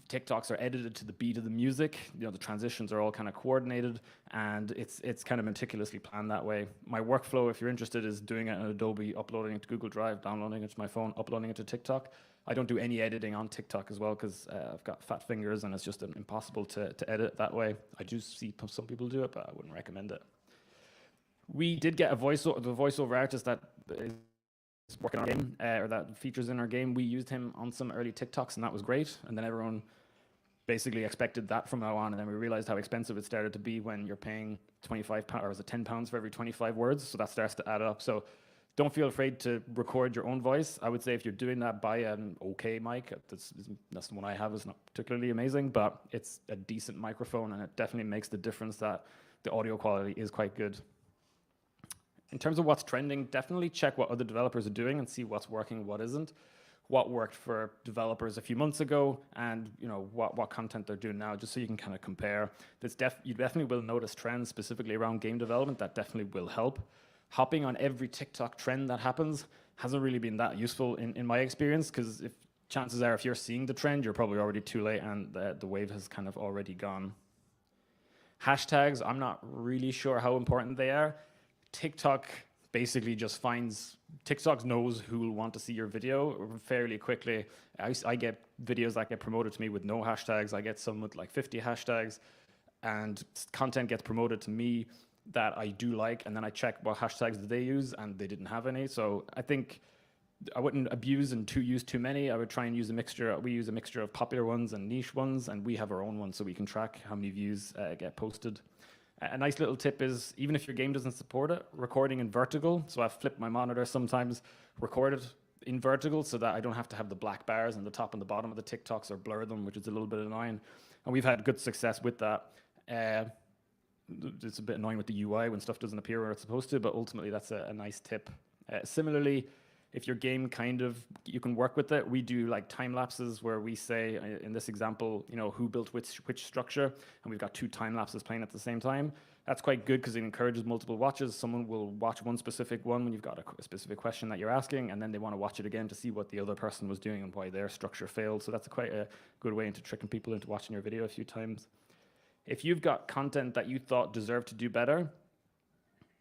TikToks are edited to the beat of the music. The transitions are all kind of coordinated, and it's kind of meticulously planned that way. My workflow, if you're interested, is doing it in Adobe, uploading it to Google Drive, downloading it to my phone, uploading it to TikTok. I don't do any editing on TikTok as well because I've got fat fingers and it's just impossible to edit that way. I do see some people do it, but I wouldn't recommend it. We did get the voiceover artist that is working on our game, or that features in our game. We used him on some early TikToks, and that was great. And then everyone basically expected that from now on, and then we realized how expensive it started to be when you're paying £25, or was it £10 for every 25 words? So that starts to add up. So don't feel afraid to record your own voice. I would say if you're doing that, buy an okay mic. That's the one I have. Is not particularly amazing, but it's a decent microphone, and it definitely makes the difference that the audio quality is quite good. In terms of what's trending, definitely check what other developers are doing and see what's working, what isn't. What worked for developers a few months ago, and what content they're doing now, just so you can kind of compare. You definitely will notice trends specifically around game development. That definitely will help. Hopping on every TikTok trend that happens hasn't really been that useful in my experience, because if chances are if you're seeing the trend, you're probably already too late and the wave has kind of already gone. Hashtags, I'm not really sure how important they are. TikTok basically just TikTok knows who will want to see your video fairly quickly. I get videos that get promoted to me with no hashtags. I get some with like 50 hashtags, and content gets promoted to me that I do like, and then I check what hashtags did they use, and they didn't have any. So I think I wouldn't abuse and use too many. I would try and use a mixture. We use a mixture of popular ones and niche ones, and we have our own ones so we can track how many views get posted. A nice little tip is, even if your game doesn't support it, recording in vertical. So I flip my monitor sometimes, record it in vertical so that I don't have to have the black bars in the top and the bottom of the TikToks or blur them, which is a little bit annoying. And we've had good success with that. It's a bit annoying with the UI when stuff doesn't appear where it's supposed to, but ultimately that's a nice tip. Similarly, if your game you can work with it, we do like time lapses where we say, in this example, who built which structure, and we've got 2 time lapses playing at the same time. That's quite good because it encourages multiple watches. Someone will watch one specific one when you've got a specific question that you're asking, and then they want to watch it again to see what the other person was doing and why their structure failed. So that's quite a good way into tricking people into watching your video a few times. If you've got content that you thought deserved to do better,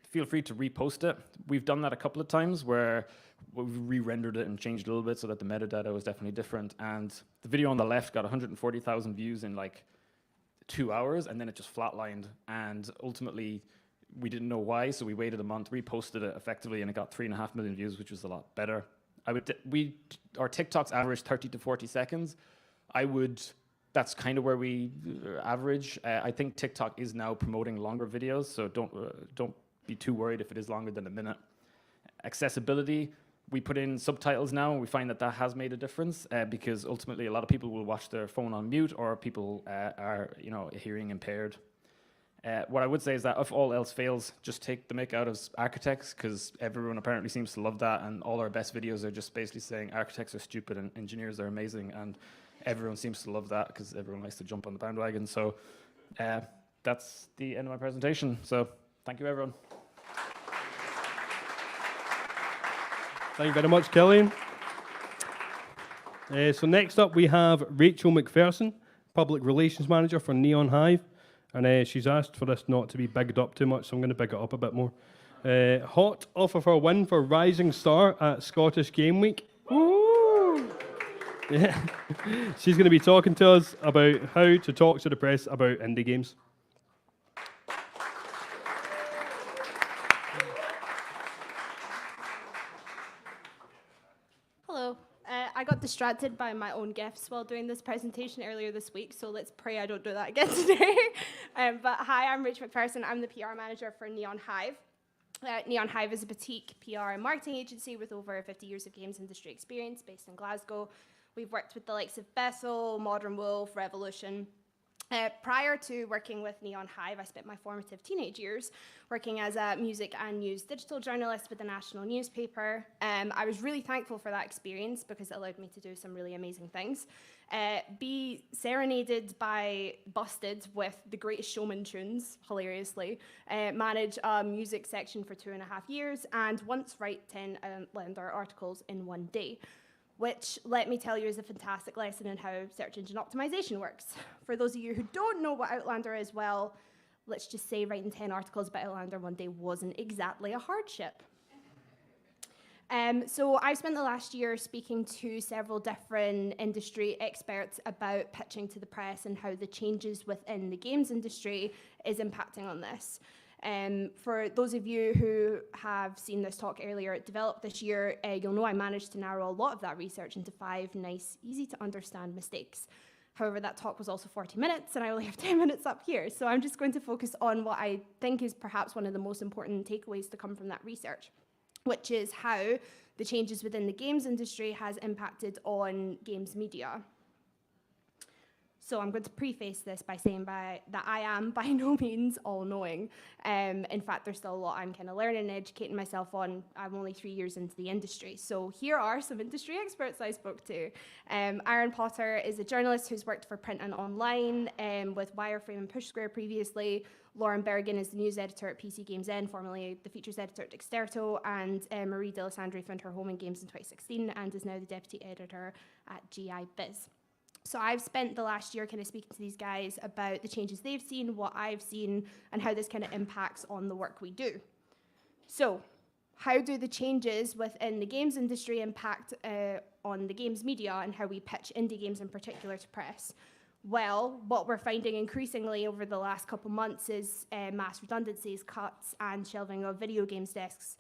feel free to repost it. We've done that a couple of times where we've re-rendered it and changed a little bit so that the metadata was definitely different. And the video on the left got 140,000 views in like 2 hours, and then it just flatlined. And ultimately, we didn't know why, so we waited a month, reposted it effectively, and it got 3.5 million views, which was a lot better. Our TikToks average 30 to 40 seconds. That's kind of where we average. I think TikTok is now promoting longer videos, so don't be too worried if it is longer than a minute. Accessibility, we put in subtitles now, and we find that has made a difference because ultimately a lot of people will watch their phone on mute, or people are hearing impaired. What I would say is that if all else fails, just take the mick out of architects, because everyone apparently seems to love that, and all our best videos are just basically saying architects are stupid and engineers are amazing, and everyone seems to love that because everyone likes to jump on the bandwagon. So that's the end of my presentation. So thank you, everyone. Thank you very much, Killian. So next up we have Rachel McPherson, Public Relations Manager for Neon Hive. And she's asked for this not to be bigged up too much, so I'm going to big it up a bit more. Hot off of her win for Rising Star at Scottish Game Week. Woo! Yeah. She's going to be talking to us about how to talk to the press about indie games. Hello. I got distracted by my own gifts while doing this presentation earlier this week, so let's pray I don't do that again today. But hi, I'm Rachel McPherson. I'm the PR manager for Neon Hive. Neon Hive is a boutique PR and marketing agency with over 50 years of games industry experience based in Glasgow. We've worked with the likes of Bessel, Modern Wolf, Revolution. Prior to working with Neon Hive, I spent my formative teenage years working as a music and news digital journalist with a national newspaper. I was really thankful for that experience because it allowed me to do some really amazing things. Be serenaded by Busted with the Greatest Showman tunes, hilariously, manage a music section for 2.5 years, and once write 10 Outlander articles in one day, which, let me tell you, is a fantastic lesson in how search engine optimization works. For those of you who don't know what Outlander is, well, let's just say writing 10 articles about Outlander one day wasn't exactly a hardship. So I've spent the last year speaking to several different industry experts about pitching to the press and how the changes within the games industry is impacting on this. For those of you who have seen this talk earlier at Develop this year, you'll know I managed to narrow a lot of that research into 5 nice, easy to understand mistakes. However, that talk was also 40 minutes, and I only have 10 minutes up here, so I'm just going to focus on what I think is perhaps one of the most important takeaways to come from that research, which is how the changes within the games industry has impacted on games media. So I'm going to preface this by saying that I am by no means all-knowing. In fact, there's still a lot I'm kind of learning and educating myself on. I'm only 3 years into the industry. So here are some industry experts I spoke to. Aaron Potter is a journalist who's worked for print and online with Wireframe and Push Square previously. Lauren Bergen is the news editor at PC Games N, formerly the features editor at Dexterto, and Marie Delisandre found her home in games in 2016 and is now the deputy editor at GI Biz. So I've spent the last year kind of speaking to these guys about the changes they've seen, what I've seen, and how this kind of impacts on the work we do. So how do the changes within the games industry impact on the games media and how we pitch indie games in particular to press? Well, what we're finding increasingly over the last couple months is mass redundancies, cuts, and shelving of video games desks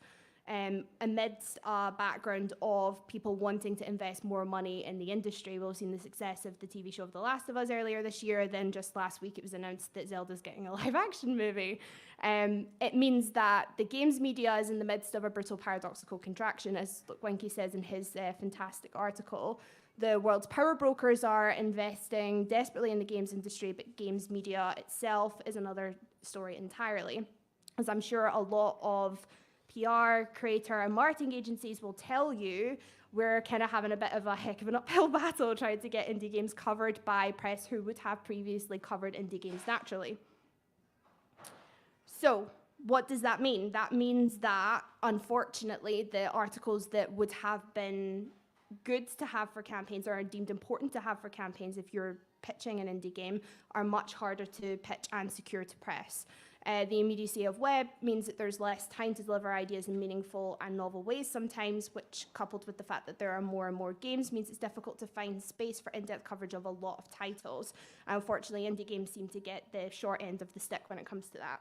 amidst a background of people wanting to invest more money in the industry. We've seen the success of the TV show of The Last of Us earlier this year. Then just last week it was announced that Zelda's getting a live action movie. It means that the games media is in the midst of a brutal paradoxical contraction, as Winky says in his fantastic article. The world's power brokers are investing desperately in the games industry, but games media itself is another story entirely. As I'm sure a lot of PR, creator, and marketing agencies will tell you, we're kind of having a bit of a heck of an uphill battle trying to get indie games covered by press who would have previously covered indie games naturally. So what does that mean? That means that, unfortunately, the articles that would have been good to have for campaigns or are deemed important to have for campaigns if you're pitching an indie game are much harder to pitch and secure to press. The immediacy of web means that there's less time to deliver ideas in meaningful and novel ways sometimes, which, coupled with the fact that there are more and more games, means it's difficult to find space for in-depth coverage of a lot of titles. Unfortunately, indie games seem to get the short end of the stick when it comes to that.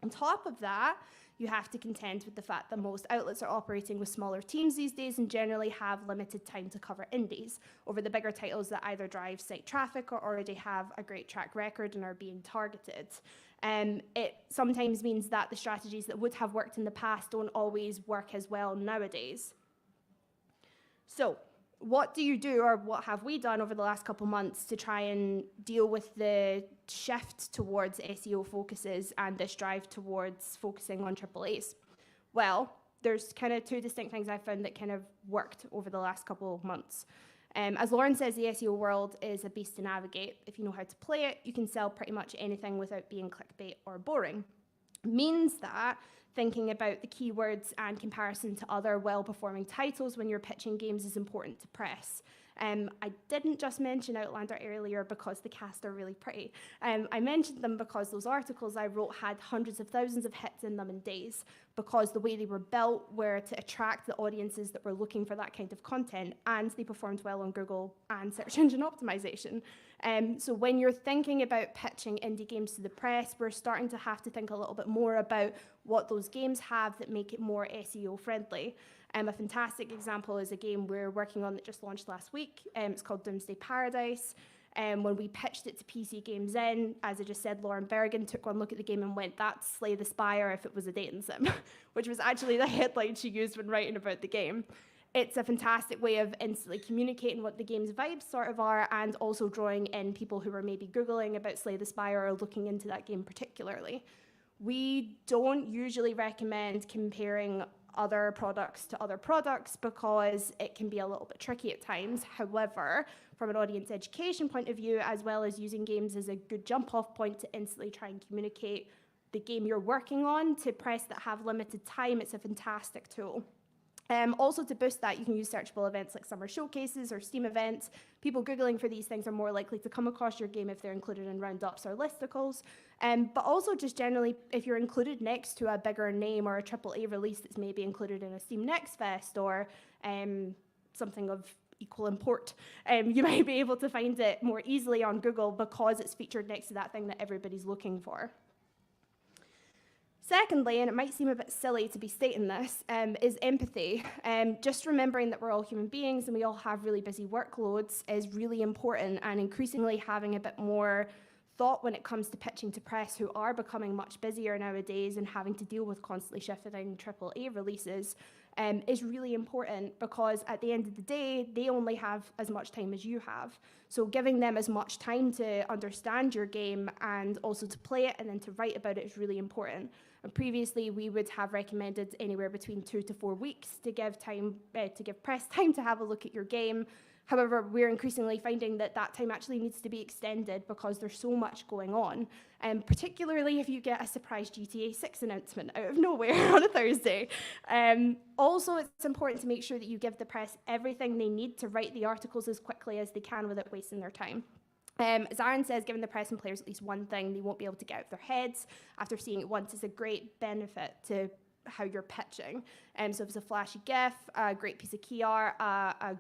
On top of that, you have to contend with the fact that most outlets are operating with smaller teams these days and generally have limited time to cover indies over the bigger titles that either drive site traffic or already have a great track record and are being targeted. It sometimes means that the strategies that would have worked in the past don't always work as well nowadays. So what do you do, or what have we done over the last couple months to try and deal with the shift towards SEO focuses and this drive towards focusing on AAAs? Well, there's kind of two distinct things I found that kind of worked over the last couple of months. As Lauren says, the SEO world is a beast to navigate. If you know how to play it, you can sell pretty much anything without being clickbait or boring. Means that thinking about the keywords and comparison to other well-performing titles when you're pitching games is important to press. I didn't just mention Outlander earlier because the cast are really pretty. I mentioned them because those articles I wrote had hundreds of thousands of hits in them in days, because the way they were built were to attract the audiences that were looking for that kind of content, and they performed well on Google and search engine optimization. So when you're thinking about pitching indie games to the press, we're starting to have to think a little bit more about what those games have that make it more SEO friendly. A fantastic example is a game we're working on that just launched last week. It's called Doomsday Paradise. When we pitched it to PC Games N, as I just said, Lauren Bergen took one look at the game and went, "That's Slay the Spire if it was a dating sim," which was actually the headline she used when writing about the game. It's a fantastic way of instantly communicating what the game's vibes sort of are, and also drawing in people who are maybe Googling about Slay the Spire or looking into that game particularly. We don't usually recommend comparing other products to other products because it can be a little bit tricky at times. However, from an audience education point of view, as well as using games as a good jump-off point to instantly try and communicate the game you're working on to press that have limited time, it's a fantastic tool. Also, to boost that, you can use searchable events like summer showcases or Steam events. People Googling for these things are more likely to come across your game if they're included in roundups or listicles. But also just generally, if you're included next to a bigger name or a AAA release that's maybe included in a Steam Next Fest or something of equal import, you might be able to find it more easily on Google because it's featured next to that thing that everybody's looking for. Secondly, and it might seem a bit silly to be stating this, is empathy. Just remembering that we're all human beings and we all have really busy workloads is really important, and increasingly having a bit more thought when it comes to pitching to press who are becoming much busier nowadays and having to deal with constantly shifting AAA releases is really important, because at the end of the day, they only have as much time as you have. So giving them as much time to understand your game and also to play it and then to write about it is really important. And previously, we would have recommended anywhere between 2 to 4 weeks to give press time to have a look at your game. However, we're increasingly finding that that time actually needs to be extended because there's so much going on, and particularly if you get a surprise GTA 6 announcement out of nowhere on a Thursday. Also, it's important to make sure that you give the press everything they need to write the articles as quickly as they can without wasting their time. As Aaron says, giving the press and players at least one thing they won't be able to get out of their heads after seeing it once is a great benefit to how you're pitching. So if it's a flashy GIF, a great piece of key art, a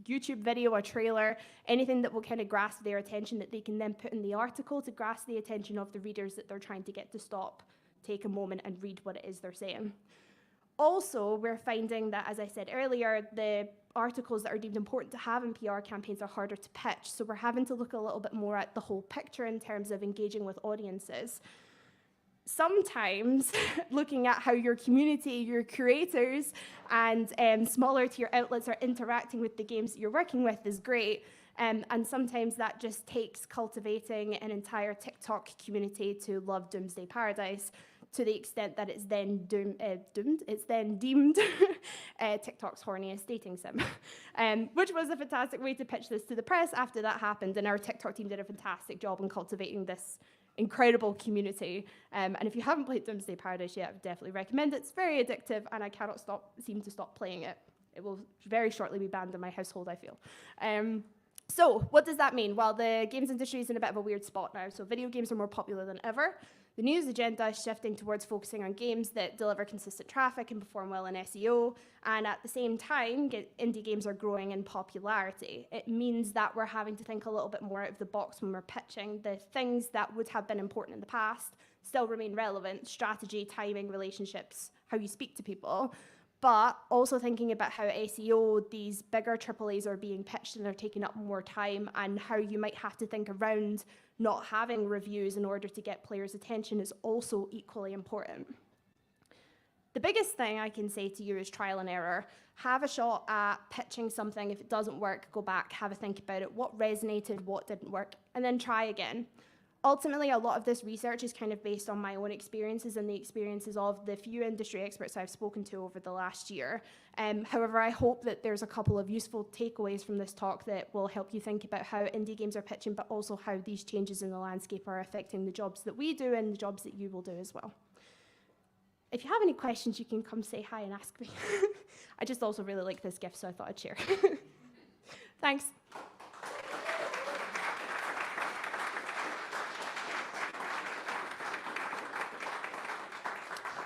YouTube video, a trailer, anything that will kind of grasp their attention that they can then put in the article to grasp the attention of the readers that they're trying to get to stop, take a moment and read what it is they're saying. Also, we're finding that, as I said earlier, the articles that are deemed important to have in PR campaigns are harder to pitch. So we're having to look a little bit more at the whole picture in terms of engaging with audiences. Sometimes looking at how your community, your creators, and smaller tier outlets are interacting with the games that you're working with is great. And sometimes that just takes cultivating an entire TikTok community to love Doomsday Paradise, to the extent that it's then deemed TikTok's horniest dating sim, which was a fantastic way to pitch this to the press after that happened. And our TikTok team did a fantastic job in cultivating this incredible community. And if you haven't played Doomsday Paradise yet, I would definitely recommend it. It's very addictive, and I cannot seem to stop playing it. It will very shortly be banned in my household, I feel. So what does that mean? Well, the games industry is in a bit of a weird spot now. So video games are more popular than ever. The news agenda is shifting towards focusing on games that deliver consistent traffic and perform well in SEO. And at the same time, indie games are growing in popularity. It means that we're having to think a little bit more out of the box when we're pitching. The things that would have been important in the past still remain relevant: strategy, timing, relationships, how you speak to people. But also thinking about how SEO, these bigger AAAs are being pitched and are taking up more time, and how you might have to think around not having reviews in order to get players' attention is also equally important. The biggest thing I can say to you is trial and error. Have a shot at pitching something. If it doesn't work, go back, have a think about it. What resonated, what didn't work, and then try again. Ultimately, a lot of this research is kind of based on my own experiences and the experiences of the few industry experts I've spoken to over the last year. However, I hope that there's a couple of useful takeaways from this talk that will help you think about how indie games are pitching, but also how these changes in the landscape are affecting the jobs that we do and the jobs that you will do as well. If you have any questions, you can come say hi and ask me. I just also really like this gift, so I thought I'd share. Thanks.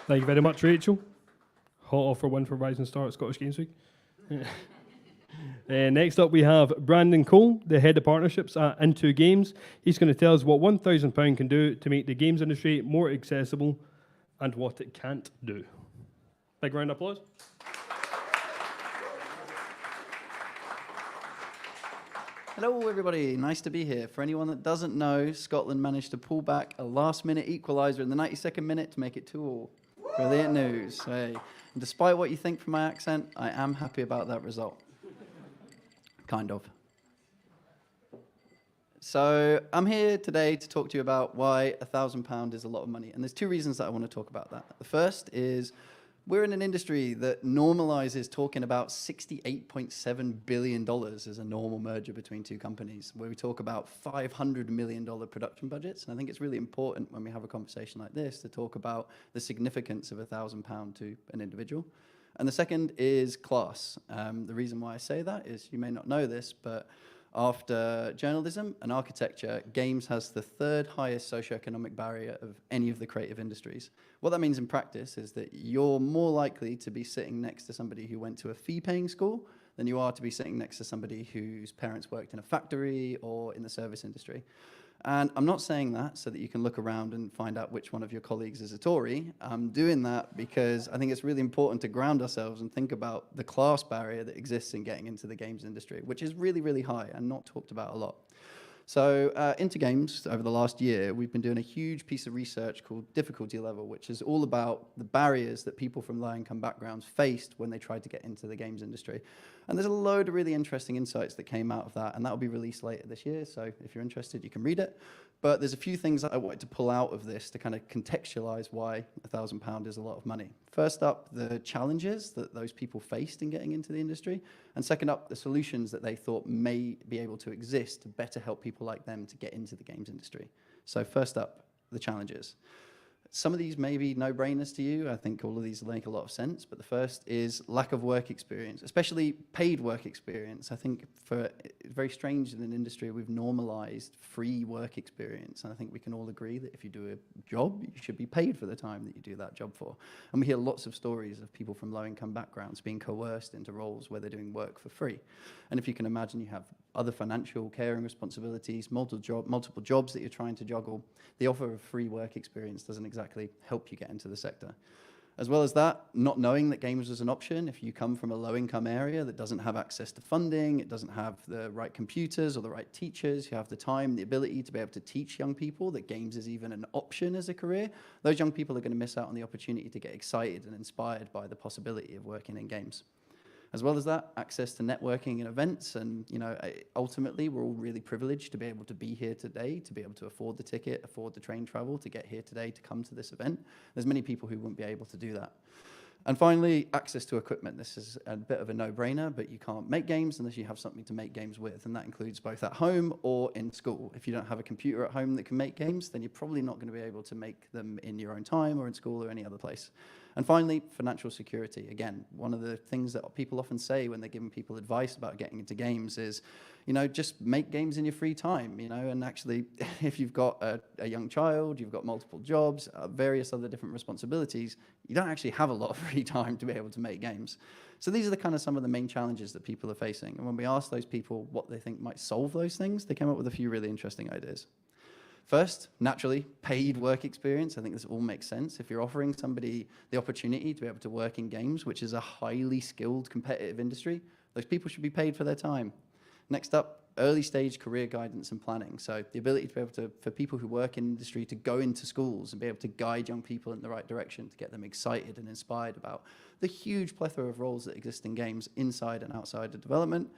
Thank you very much, Rachel. Hot offer win for Rising Star at Scottish Games Week. Next up, we have Brandon Cole, the head of partnerships at Into Games. He's going to tell us what £1,000 can do to make the games industry more accessible and what it can't do. Big round of applause. Hello everybody, nice to be here. For anyone that doesn't know, Scotland managed to pull back a last-minute equaliser in the 92nd minute to make it 2-2. Brilliant news. Hey. And despite what you think from my accent, I am happy about that result. Kind of. So I'm here today to talk to you about why £1,000 is a lot of money. And there's two reasons that I want to talk about that. The first is we're in an industry that normalizes talking about $68.7 billion as a normal merger between two companies, where we talk about $500 million production budgets. And I think it's really important when we have a conversation like this to talk about the significance of £1,000 to an individual. And the second is class. The reason why I say that is, you may not know this, but after journalism and architecture, games has the third highest socioeconomic barrier of any of the creative industries. What that means in practice is that you're more likely to be sitting next to somebody who went to a fee-paying school than you are to be sitting next to somebody whose parents worked in a factory or in the service industry. And I'm not saying that so that you can look around and find out which one of your colleagues is a Tory. I'm doing that because I think it's really important to ground ourselves and think about the class barrier that exists in getting into the games industry, which is really, really high and not talked about a lot. So into games, over the last year, we've been doing a huge piece of research called difficulty level, which is all about the barriers that people from low-income backgrounds faced when they tried to get into the games industry. And there's a load of really interesting insights that came out of that, and that will be released later this year, so if you're interested, you can read it. But there's a few things that I wanted to pull out of this to kind of contextualize why £1,000 is a lot of money. First up, the challenges that those people faced in getting into the industry. And second up, the solutions that they thought may be able to exist to better help people like them to get into the games industry. So first up, the challenges. Some of these may be no-brainers to you. I think all of these make a lot of sense. But the first is lack of work experience, especially paid work experience. I think it's very strange in an industry we've normalized free work experience. And I think we can all agree that if you do a job, you should be paid for the time that you do that job for. And we hear lots of stories of people from low-income backgrounds being coerced into roles where they're doing work for free. And if you can imagine, you have other financial caring responsibilities, multiple jobs that you're trying to juggle. The offer of free work experience doesn't exactly help you get into the sector. As well as that, not knowing that games was an option. If you come from a low-income area that doesn't have access to funding, it doesn't have the right computers or the right teachers, you have the time, the ability to be able to teach young people that games is even an option as a career, those young people are going to miss out on the opportunity to get excited and inspired by the possibility of working in games. As well as that, access to networking and events, and ultimately we're all really privileged to be able to be here today, to be able to afford the ticket, afford the train travel, to get here today, to come to this event. There's many people who wouldn't be able to do that. And finally, access to equipment. This is a bit of a no-brainer, but you can't make games unless you have something to make games with, and that includes both at home or in school. If you don't have a computer at home that can make games, then you're probably not going to be able to make them in your own time or in school or any other place. And finally, financial security. Again, one of the things that people often say when they're giving people advice about getting into games is, just make games in your free time, and actually, if you've got a young child, you've got multiple jobs, various other different responsibilities, you don't actually have a lot of free time to be able to make games. So these are the kind of some of the main challenges that people are facing. And when we asked those people what they think might solve those things, they came up with a few really interesting ideas. First, naturally, paid work experience. I think this all makes sense. If you're offering somebody the opportunity to be able to work in games, which is a highly skilled, competitive industry, those people should be paid for their time. Next up, early stage career guidance and planning. So the ability to be able to, for people who work in industry, to go into schools and be able to guide young people in the right direction, to get them excited and inspired about the huge plethora of roles that exist in games inside and outside of development.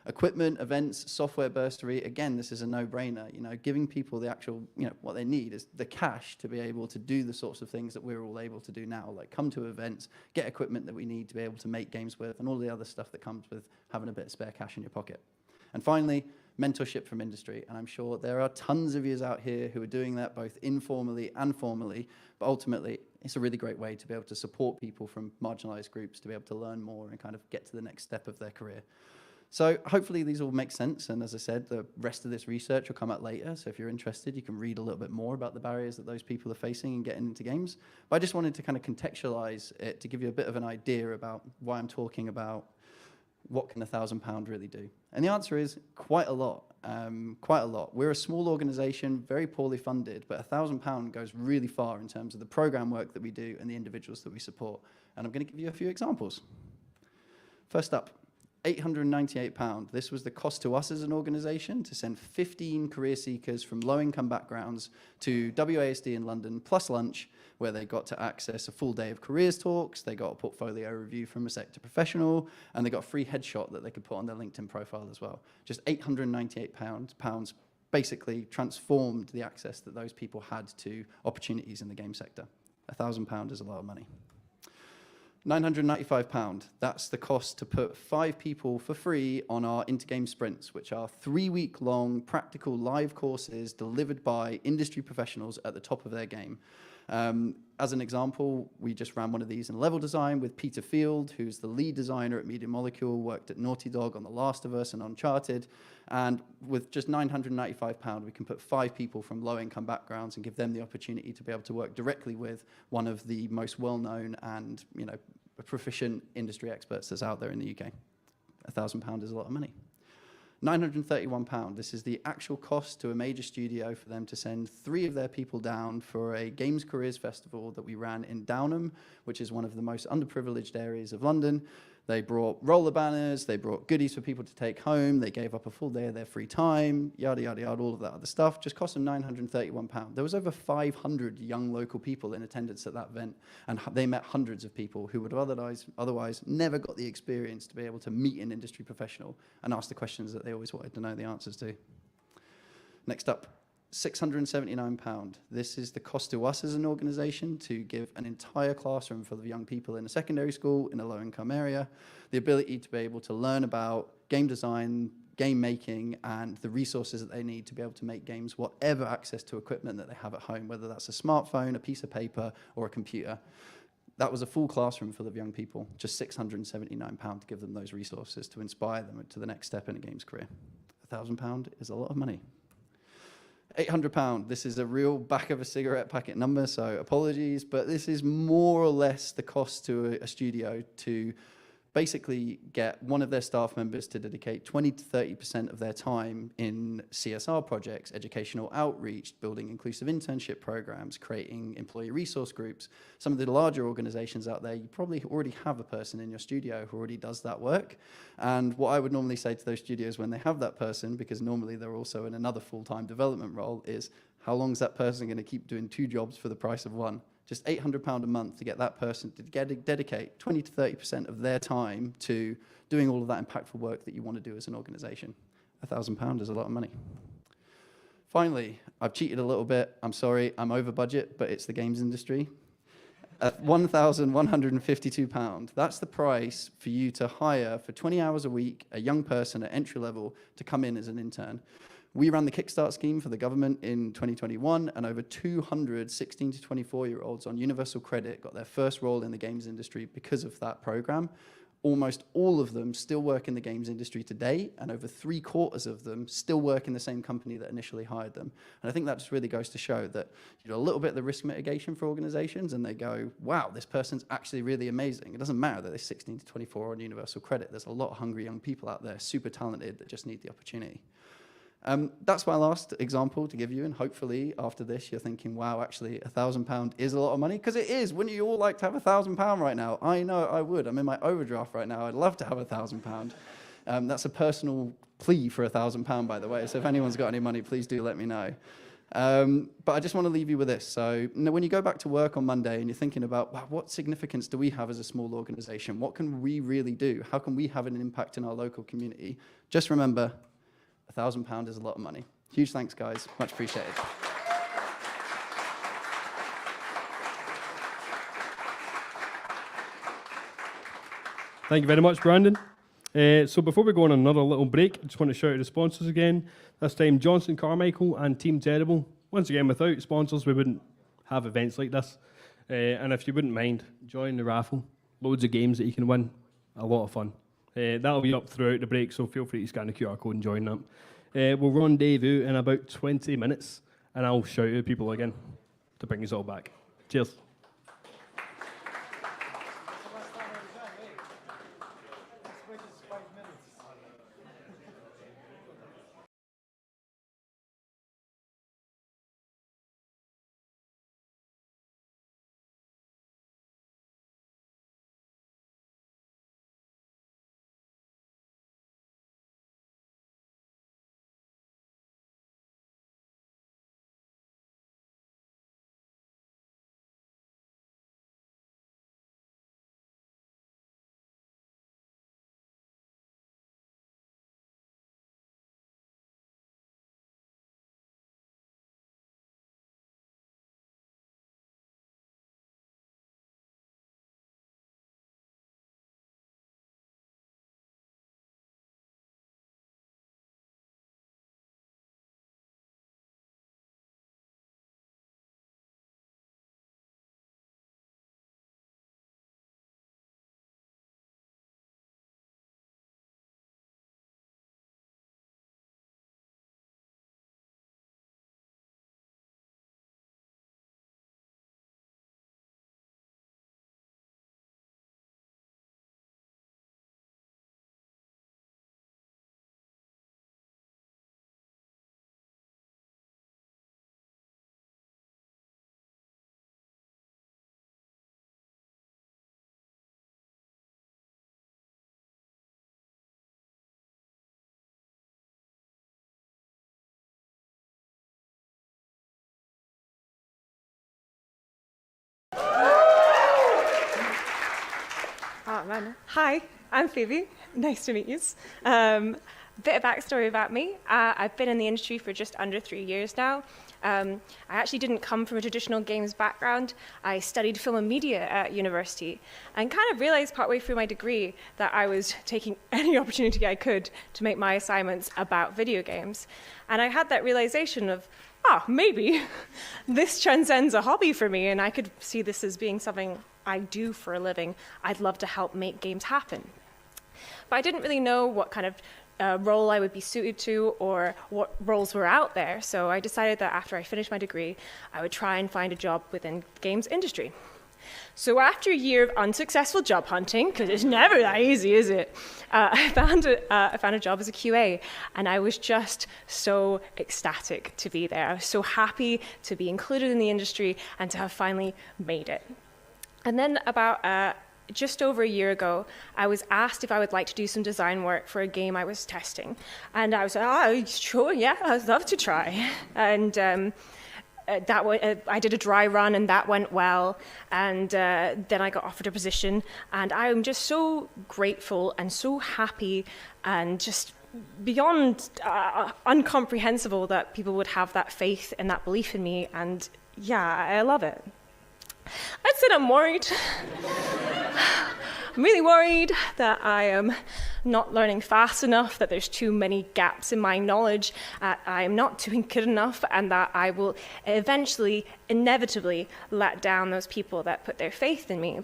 Equipment, events, software bursary, again, this is a no-brainer. Giving people the actual, what they need is the cash to be able to do the sorts of things that we're all able to do now, like come to events, get equipment that we need to be able to make games with, and all the other stuff that comes with having a bit of spare cash in your pocket. And finally, mentorship from industry. And I'm sure there are tons of you out here who are doing that both informally and formally, but ultimately, it's a really great way to be able to support people from marginalized groups to be able to learn more and kind of get to the next step of their career. So hopefully these all make sense, and as I said, the rest of this research will come out later, so if you're interested, you can read a little bit more about the barriers that those people are facing in getting into games. But I just wanted to kind of contextualize it to give you a bit of an idea about why I'm talking about what can £1,000 really do. And the answer is quite a lot, quite a lot. We're a small organization, very poorly funded, but £1,000 goes really far in terms of the program work that we do and the individuals that we support. And I'm going to give you a few examples. First up, £898. This was the cost to us as an organization to send 15 career seekers from low-income backgrounds to WASD in London, plus lunch, where they got to access a full day of careers talks, they got a portfolio review from a sector professional, and they got a free headshot that they could put on their LinkedIn profile as well. Just £898 basically transformed the access that those people had to opportunities in the game sector. £1,000 is a lot of money. £995, that's the cost to put 5 people for free on our Intergame Sprints, which are 3-week-long practical live courses delivered by industry professionals at the top of their game. As an example, we just ran one of these in level design with Peter Field, who's the lead designer at Media Molecule, worked at Naughty Dog on The Last of Us and Uncharted. And with just £995, we can put 5 people from low-income backgrounds and give them the opportunity to be able to work directly with one of the most well-known and proficient industry experts that's out there in the UK. £1,000 is a lot of money. £931, this is the actual cost to a major studio for them to send 3 of their people down for a Games Careers Festival that we ran in Downham, which is one of the most underprivileged areas of London. They brought roller banners, they brought goodies for people to take home, they gave up a full day of their free time, yada, yada, yada, all of that other stuff. Just cost them £931. There was over 500 young local people in attendance at that event, and they met hundreds of people who would have otherwise never got the experience to be able to meet an industry professional and ask the questions that they always wanted to know the answers to. Next up, £679. This is the cost to us as an organisation to give an entire classroom full of young people in a secondary school in a low-income area the ability to be able to learn about game design, game making, and the resources that they need to be able to make games, whatever access to equipment that they have at home, whether that's a smartphone, a piece of paper, or a computer. That was a full classroom full of young people, just £679 to give them those resources to inspire them to the next step in a games career. £1,000 is a lot of money. £800, this is a real back of a cigarette packet number, so apologies, but this is more or less the cost to a studio to basically get one of their staff members to dedicate 20 to 30% of their time in CSR projects, educational outreach, building inclusive internship programs, creating employee resource groups. Some of the larger organizations out there, you probably already have a person in your studio who already does that work. And what I would normally say to those studios when they have that person, because normally they're also in another full-time development role, is how long is that person going to keep doing 2 jobs for the price of 1? Just £800 a month to get that person to dedicate 20 to 30% of their time to doing all of that impactful work that you want to do as an organisation. £1,000 is a lot of money. Finally, I've cheated a little bit. I'm sorry, I'm over budget, but it's the games industry. At £1,152, that's the price for you to hire for 20 hours a week a young person at entry level to come in as an intern. We ran the Kickstart scheme for the government in 2021, and over 200 16 to 24-year-olds on universal credit got their first role in the games industry because of that program. Almost all of them still work in the games industry today, and over 3/4 of them still work in the same company that initially hired them. And I think that just really goes to show that you do a little bit of the risk mitigation for organizations, and they go, wow, this person's actually really amazing. It doesn't matter that they're 16 to 24 on universal credit. There's a lot of hungry young people out there, super talented, that just need the opportunity. That's my last example to give you, and hopefully after this you're thinking, wow, actually £1,000 is a lot of money, because it is. Wouldn't you all like to have £1,000 right now? I know I would. I'm in my overdraft right now. I'd love to have £1,000. That's a personal plea for £1,000, by the way, so if anyone's got any money, please do let me know. But I just want to leave you with this. So when you go back to work on Monday and you're thinking about, wow, what significance do we have as a small organization? What can we really do? How can we have an impact in our local community? Just remember, £1,000 is a lot of money. Huge thanks, guys. Much appreciated. Thank you very much, Brandon. So before we go on another little break, I just want to shout out the sponsors again. This time, Johnson Carmichael and Team Terrible. Once again, without sponsors, we wouldn't have events like this. And if you wouldn't mind, join the raffle. Loads of games that you can win. A lot of fun. That'll be up throughout the break, so feel free to scan the QR code and join that. We'll rendezvous in about 20 minutes, and I'll shout at people again to bring us all back. Cheers. Hi, I'm Phoebe. Nice to meet you. Bit of backstory about me. I've been in the industry for just under 3 years now. I actually didn't come from a traditional games background. I studied film and media at university and kind of realized partway through my degree that I was taking any opportunity I could to make my assignments about video games. And I had that realization of, maybe this transcends a hobby for me, and I could see this as being something I do for a living. I'd love to help make games happen. But I didn't really know what kind of role I would be suited to or what roles were out there. So I decided that after I finished my degree, I would try and find a job within the games industry. So after a year of unsuccessful job hunting, because it's never that easy, is it? I found a job as a QA, and I was just so ecstatic to be there. I was so happy to be included in the industry and to have finally made it. And then about just over a year ago, I was asked if I would like to do some design work for a game I was testing. And I was like, sure, yeah, I'd love to try. And I did a dry run, and that went well. And then I got offered a position. And I'm just so grateful and so happy and just beyond incomprehensible that people would have that faith and that belief in me. And yeah, I love it. I'd said I'm worried. I'm really worried that I am not learning fast enough, that there's too many gaps in my knowledge, I am not doing good enough, and that I will eventually, inevitably, let down those people that put their faith in me.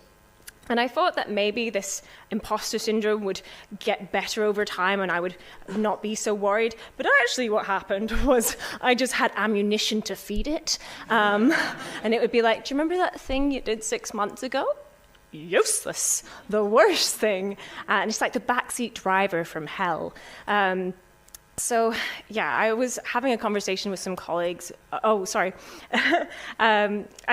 And I thought that maybe this imposter syndrome would get better over time and I would not be so worried. But actually what happened was I just had ammunition to feed it. And it would be like, do you remember that thing you did 6 months ago? Useless. The worst thing. And it's like the backseat driver from hell. So, yeah, I was having a conversation with some colleagues. And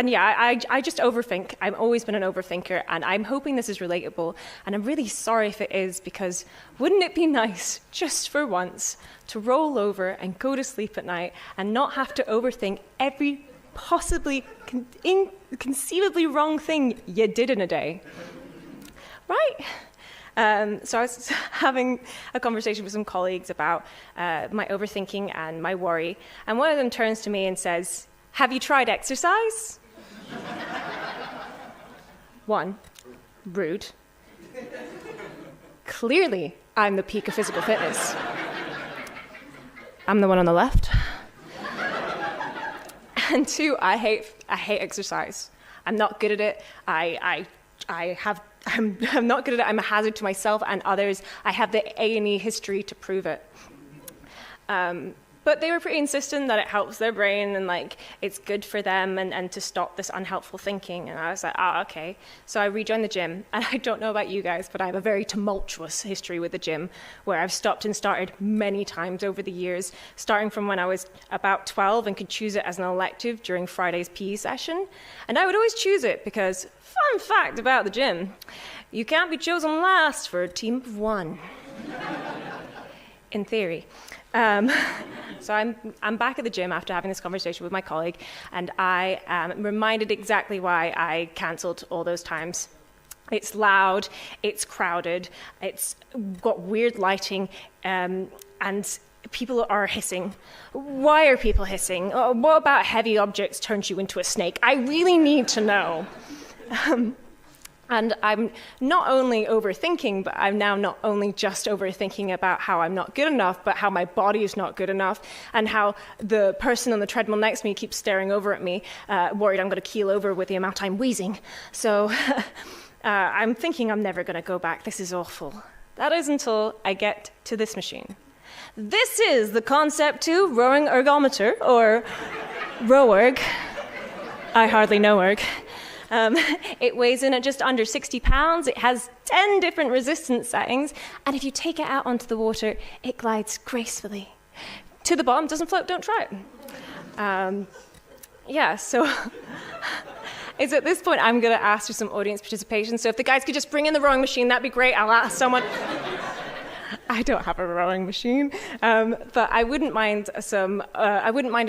yeah, I just overthink. I've always been an overthinker, and I'm hoping this is relatable. And I'm really sorry if it is, because wouldn't it be nice, just for once, to roll over and go to sleep at night and not have to overthink every possibly inconceivably wrong thing you did in a day? Right? So I was having a conversation with some colleagues about my overthinking and my worry, and one of them turns to me and says, "Have you tried exercise?" 1, rude. Clearly, I'm the peak of physical fitness. I'm the one on the left. And 2, I hate exercise. I'm not good at it. I'm not good at it. I'm a hazard to myself and others. I have the A&E history to prove it. But they were pretty insistent that it helps their brain and like it's good for them and to stop this unhelpful thinking. And I was like, okay. So I rejoined the gym. And I don't know about you guys, but I have a very tumultuous history with the gym where I've stopped and started many times over the years, starting from when I was about 12 and could choose it as an elective during Friday's PE session. And I would always choose it because, fun fact about the gym, you can't be chosen last for a team of 1. In theory. So I'm back at the gym after having this conversation with my colleague, and I am reminded exactly why I cancelled all those times. It's loud, it's crowded, it's got weird lighting, and people are hissing. Why are people hissing? What about heavy objects turns you into a snake? I really need to know. And I'm not only overthinking, but I'm now not only just overthinking about how I'm not good enough, but how my body is not good enough, and how the person on the treadmill next to me keeps staring over at me, worried I'm going to keel over with the amount I'm wheezing. So I'm thinking I'm never going to go back. This is awful. That is until I get to this machine. This is the Concept 2 Rowing Ergometer, or ROERG. I hardly know erg. It weighs in at just under 60 pounds. It has 10 different resistance settings. And if you take it out onto the water, it glides gracefully. To the bottom, doesn't float, don't try it. Yeah, so it's at this point I'm going to ask for some audience participation. So if the guys could just bring in the rowing machine, that'd be great. I'll ask someone. I don't have a rowing machine, but I wouldn't mind a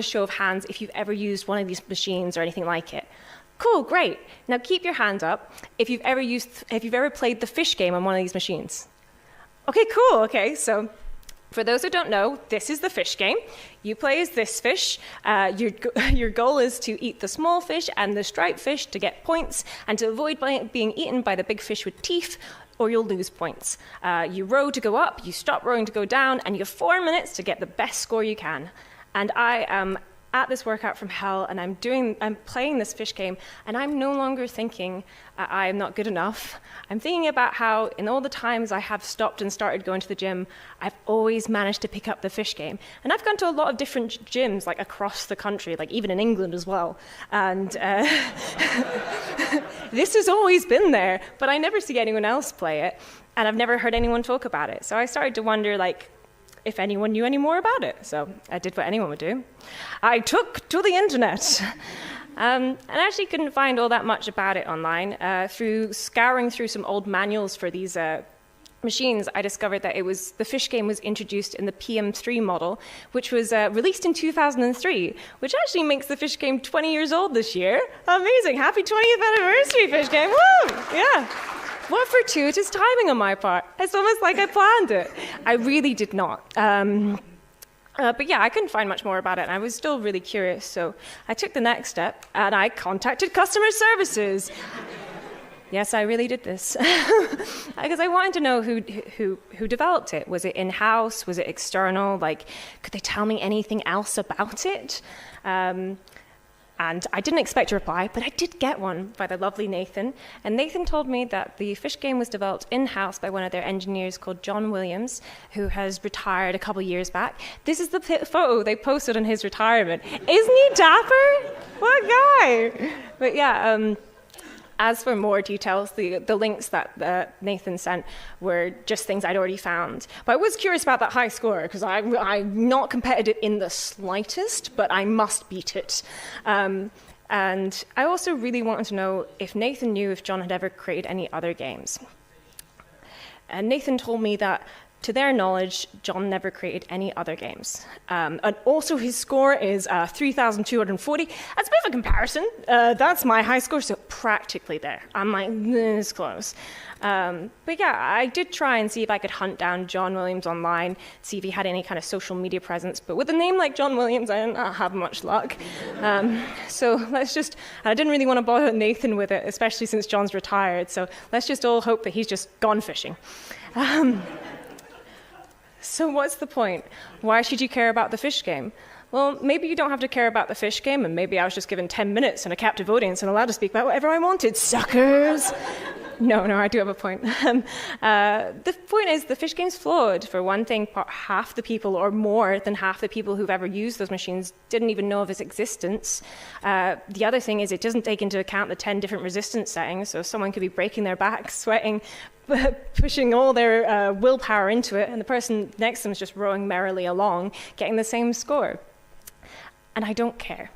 show of hands if you've ever used one of these machines or anything like it. Cool, great. Now keep your hand up if you've ever played the fish game on one of these machines. Okay, cool. Okay, so for those who don't know, this is the fish game. You play as this fish. Your goal is to eat the small fish and the striped fish to get points and to avoid being eaten by the big fish with teeth, or you'll lose points. You row to go up, you stop rowing to go down, and you have 4 minutes to get the best score you can. And I am at this workout from hell, and I'm playing this fish game, and I'm no longer thinking I'm not good enough. I'm thinking about how in all the times I have stopped and started going to the gym, I've always managed to pick up the fish game. And I've gone to a lot of different gyms, like across the country, like even in England as well. And this has always been there, but I never see anyone else play it, and I've never heard anyone talk about it. So I started to wonder, like, if anyone knew any more about it. So I did what anyone would do. I took to the internet. And I actually couldn't find all that much about it online. Through scouring through some old manuals for these machines, I discovered that the fish game was introduced in the PM3 model, which was released in 2003, which actually makes the fish game 20 years old this year. Amazing. Happy 20th anniversary, fish game. Woo! Yeah. What fortuitous timing on my part. It's almost like I planned it. I really did not. But yeah, I couldn't find much more about it, and I was still really curious, so I took the next step, and I contacted customer services. Yes, I really did this. Because I wanted to know who developed it. Was it in-house? Was it external? Like, could they tell me anything else about it? And I didn't expect a reply, but I did get one by the lovely Nathan. And Nathan told me that the fish game was developed in-house by one of their engineers called John Williams, who has retired a couple years back. This is the photo they posted on his retirement. Isn't he dapper? What guy? But yeah, as for more details, the links that Nathan sent were just things I'd already found. But I was curious about that high score, because I'm not competitive in the slightest, but I must beat it. And I also really wanted to know if Nathan knew if John had ever created any other games. And Nathan told me that, to their knowledge, John never created any other games. And also his score is 3,240. That's a bit of a comparison. That's my high score, so practically there. I'm like this close. But yeah, I did try and see if I could hunt down John Williams online, see if he had any kind of social media presence. But with a name like John Williams, I didn't have much luck. So I didn't really want to bother Nathan with it, especially since John's retired. So let's just all hope that he's just gone fishing. So what's the point? Why should you care about the fish game? Well, maybe you don't have to care about the fish game, and maybe I was just given 10 minutes and a captive audience and allowed to speak about whatever I wanted. Suckers! No, I do have a point. The point is, the fish game's flawed. For one thing, half the people, or more than half the people who've ever used those machines, didn't even know of its existence. The other thing is, it doesn't take into account the 10 different resistance settings, so someone could be breaking their back, sweating, pushing all their willpower into it, and the person next to them is just rowing merrily along, getting the same score. And I don't care.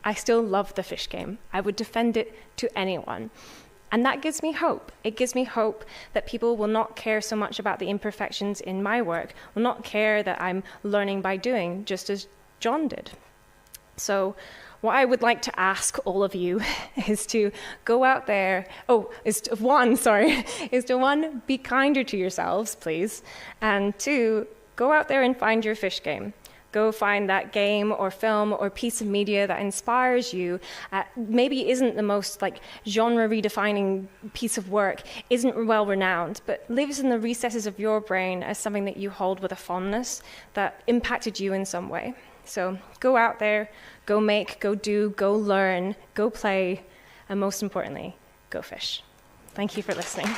I still love the fish game. I would defend it to anyone. And that gives me hope. It gives me hope that people will not care so much about the imperfections in my work, will not care that I'm learning by doing, just as John did. So what I would like to ask all of you is to go out there, is to one, be kinder to yourselves, please, and two, go out there and find your fish game. Go find that game or film or piece of media that inspires you, maybe isn't the most genre redefining piece of work, isn't well renowned, but lives in the recesses of your brain as something that you hold with a fondness that impacted you in some way. So go out there, go make, go do, go learn, go play, and most importantly, go fish. Thank you for listening.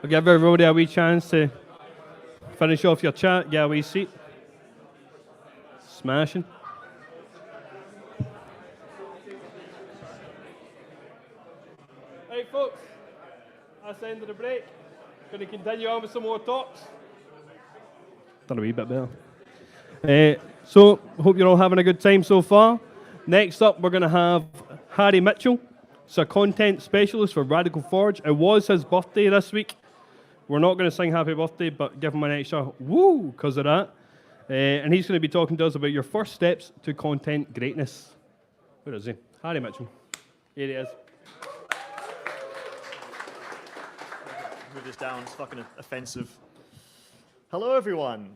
I'll give everybody a wee chance to finish off your chat, get a wee seat. Smashing. Right, folks, that's the end of the break. Going to continue on with some more talks. Done a wee bit better. So, hope you're all having a good time so far. Next up, we're going to have Harry Mitchell. He's a content specialist for Radical Forge. It was his birthday this week. We're not going to sing happy birthday, but give him an extra woo because of that. And he's going to be talking to us about your first steps to content greatness. Where is he? Harry Mitchell. Here he is. Move this down, it's fucking offensive. Hello, everyone.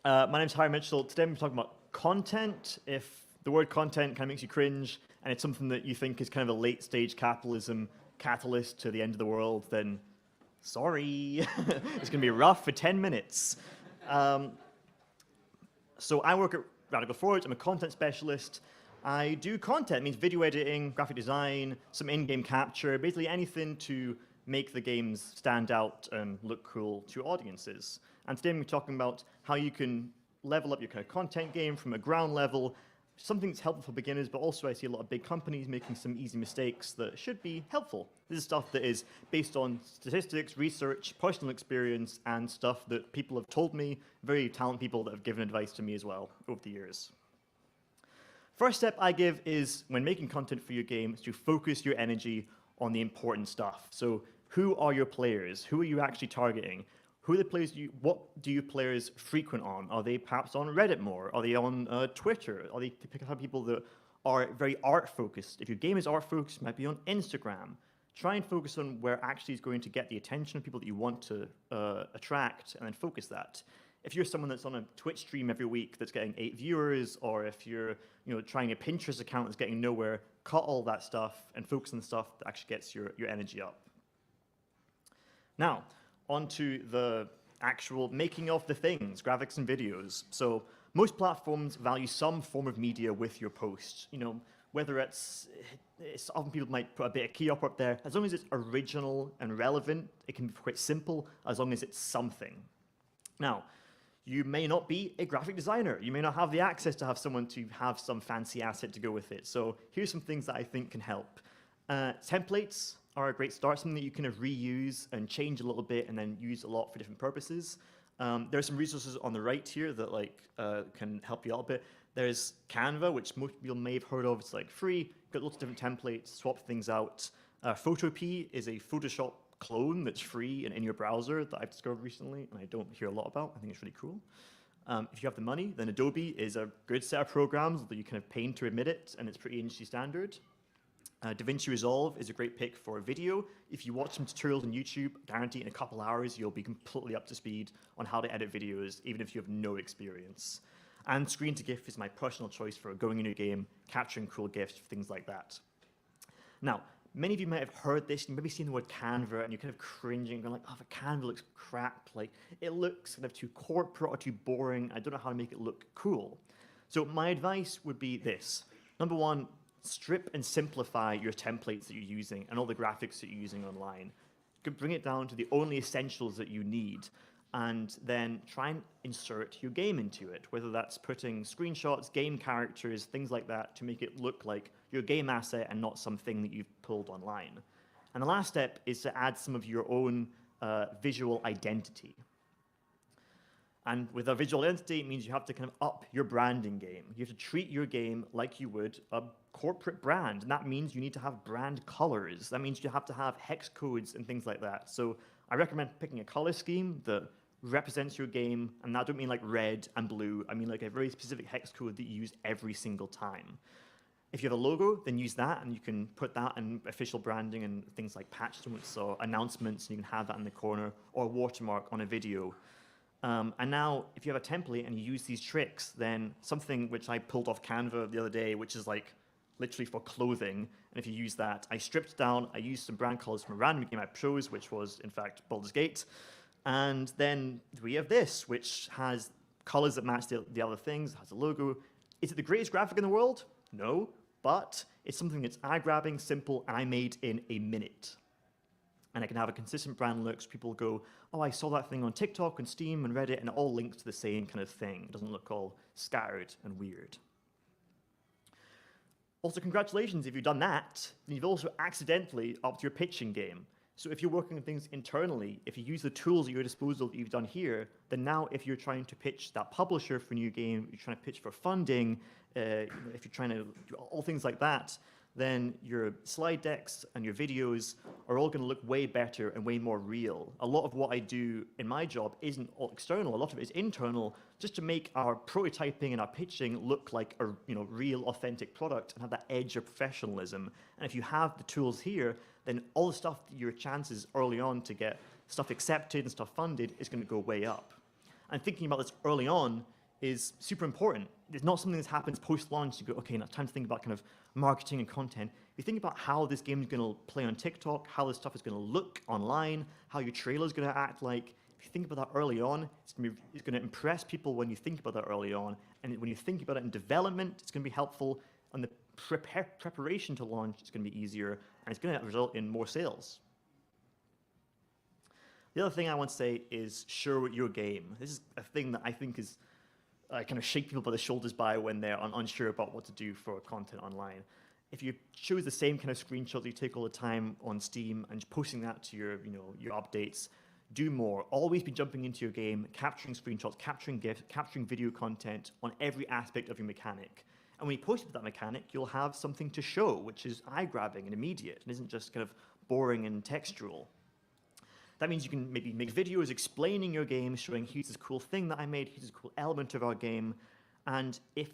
My name's Harry Mitchell. Today I'm talking about content. If the word content kind of makes you cringe, and it's something that you think is kind of a late-stage capitalism catalyst to the end of the world, then sorry. It's going to be rough for 10 minutes. So I work at Radical Forge. I'm a content specialist. I do content. It means video editing, graphic design, some in-game capture, basically anything to make the games stand out and look cool to audiences. And today I'm talking about how you can level up your kind of content game from a ground level, something that's helpful for beginners, but also I see a lot of big companies making some easy mistakes that should be helpful. This is stuff that is based on statistics, research, personal experience, and stuff that people have told me, very talented people that have given advice to me as well over the years. First step I give is, when making content for your game, is to focus your energy on the important stuff. So who are your players? Who are you actually targeting? Who are the players what do you players frequent on? Are they perhaps on Reddit more? Are they on Twitter? Are they pick up people that are very art-focused? If your game is art-focused, it might be on Instagram. Try and focus on where actually is going to get the attention of people that you want to attract, and then focus that. If you're someone that's on a Twitch stream every week that's getting 8 viewers, or if you're trying a Pinterest account that's getting nowhere, cut all that stuff and focus on the stuff that actually gets your energy up. Now, onto the actual making of the things, graphics and videos. So most platforms value some form of media with your post. Whether it's often people might put a bit of key up there. As long as it's original and relevant, it can be quite simple, as long as it's something. Now, you may not be a graphic designer. You may not have the access to have someone to have some fancy asset to go with it. So here's some things that I think can help. Templates are a great start, something that you kind of reuse and change a little bit and then use a lot for different purposes. There are some resources on the right here that can help you out a bit. There's Canva, which most people may have heard of. It's free, got lots of different templates, swap things out. Photopea is a Photoshop clone that's free and in your browser that I've discovered recently, and I don't hear a lot about. I think it's really cool. If you have the money, then Adobe is a good set of programs that you kind of pay to admit it, and it's pretty industry standard. DaVinci Resolve is a great pick for video. If you watch some tutorials on YouTube, guarantee in a couple hours you'll be completely up to speed on how to edit videos, even if you have no experience. And Screen to GIF is my personal choice for going in your game, capturing cool GIFs, things like that. Now, many of you might have heard this, you maybe seen the word Canva, and you're kind of cringing, going oh, the Canva looks crap, it looks kind of too corporate or too boring, I don't know how to make it look cool. So my advice would be this. Number one, strip and simplify your templates that you're using and all the graphics that you're using online. Bring it down to the only essentials that you need, and then try and insert your game into it, whether that's putting screenshots, game characters, things like that, to make it look like your game asset and not something that you've pulled online. And the last step is to add some of your own visual identity. And with a visual identity, it means you have to kind of up your branding game. You have to treat your game like you would a corporate brand. And that means you need to have brand colors. That means you have to have hex codes and things like that. So I recommend picking a color scheme that represents your game. And I don't mean like red and blue. I mean like a very specific hex code that you use every single time. If you have a logo, then use that, and you can put that in official branding and things like patch notes or announcements, and you can have that in the corner, or a watermark on a video. And now, if you have a template and you use these tricks, then something which I pulled off Canva the other day, which is literally for clothing, and if you use that, I stripped down, I used some brand colors from a random game I chose, which was, in fact, Baldur's Gate, and then we have this, which has colors that match the other things, it has a logo. Is it the greatest graphic in the world? No, but it's something that's eye-grabbing, simple, and I made in a minute. And I can have a consistent brand look so people go, oh, I saw that thing on TikTok and Steam and Reddit, and it all links to the same kind of thing. It doesn't look all scattered and weird. Also, congratulations, if you've done that, then you've also accidentally upped your pitching game. So if you're working on things internally, if you use the tools at your disposal that you've done here, then now if you're trying to pitch that publisher for a new game, you're trying to pitch for funding, if you're trying to do all things like that, then your slide decks and your videos are all going to look way better and way more real. A lot of what I do in my job isn't all external. A lot of it is internal, just to make our prototyping and our pitching look like a real, authentic product and have that edge of professionalism. And if you have the tools here, then all the stuff, your chances early on to get stuff accepted and stuff funded is going to go way up. And thinking about this early on is super important. It's not something that happens post-launch. You go, okay, now it's time to think about kind of marketing and content. If you think about how this game is going to play on TikTok, how this stuff is going to look online, how your trailer is going to act like, if you think about that early on, it's going to impress people when you think about that early on. And when you think about it in development, it's going to be helpful. On the preparation to launch, it's going to be easier, and it's going to result in more sales. The other thing I want to say is share your game. This is a thing that I think is kind of shake people by the shoulders by when they're unsure about what to do for content online. If you choose the same kind of screenshots you take all the time on Steam and posting that to your updates, do more. Always be jumping into your game, capturing screenshots, capturing GIFs, capturing video content on every aspect of your mechanic. And when you post with that mechanic, you'll have something to show, which is eye-grabbing and immediate, and isn't just kind of boring and textural. That means you can maybe make videos explaining your game, showing here's this cool thing that I made, here's this cool element of our game. And if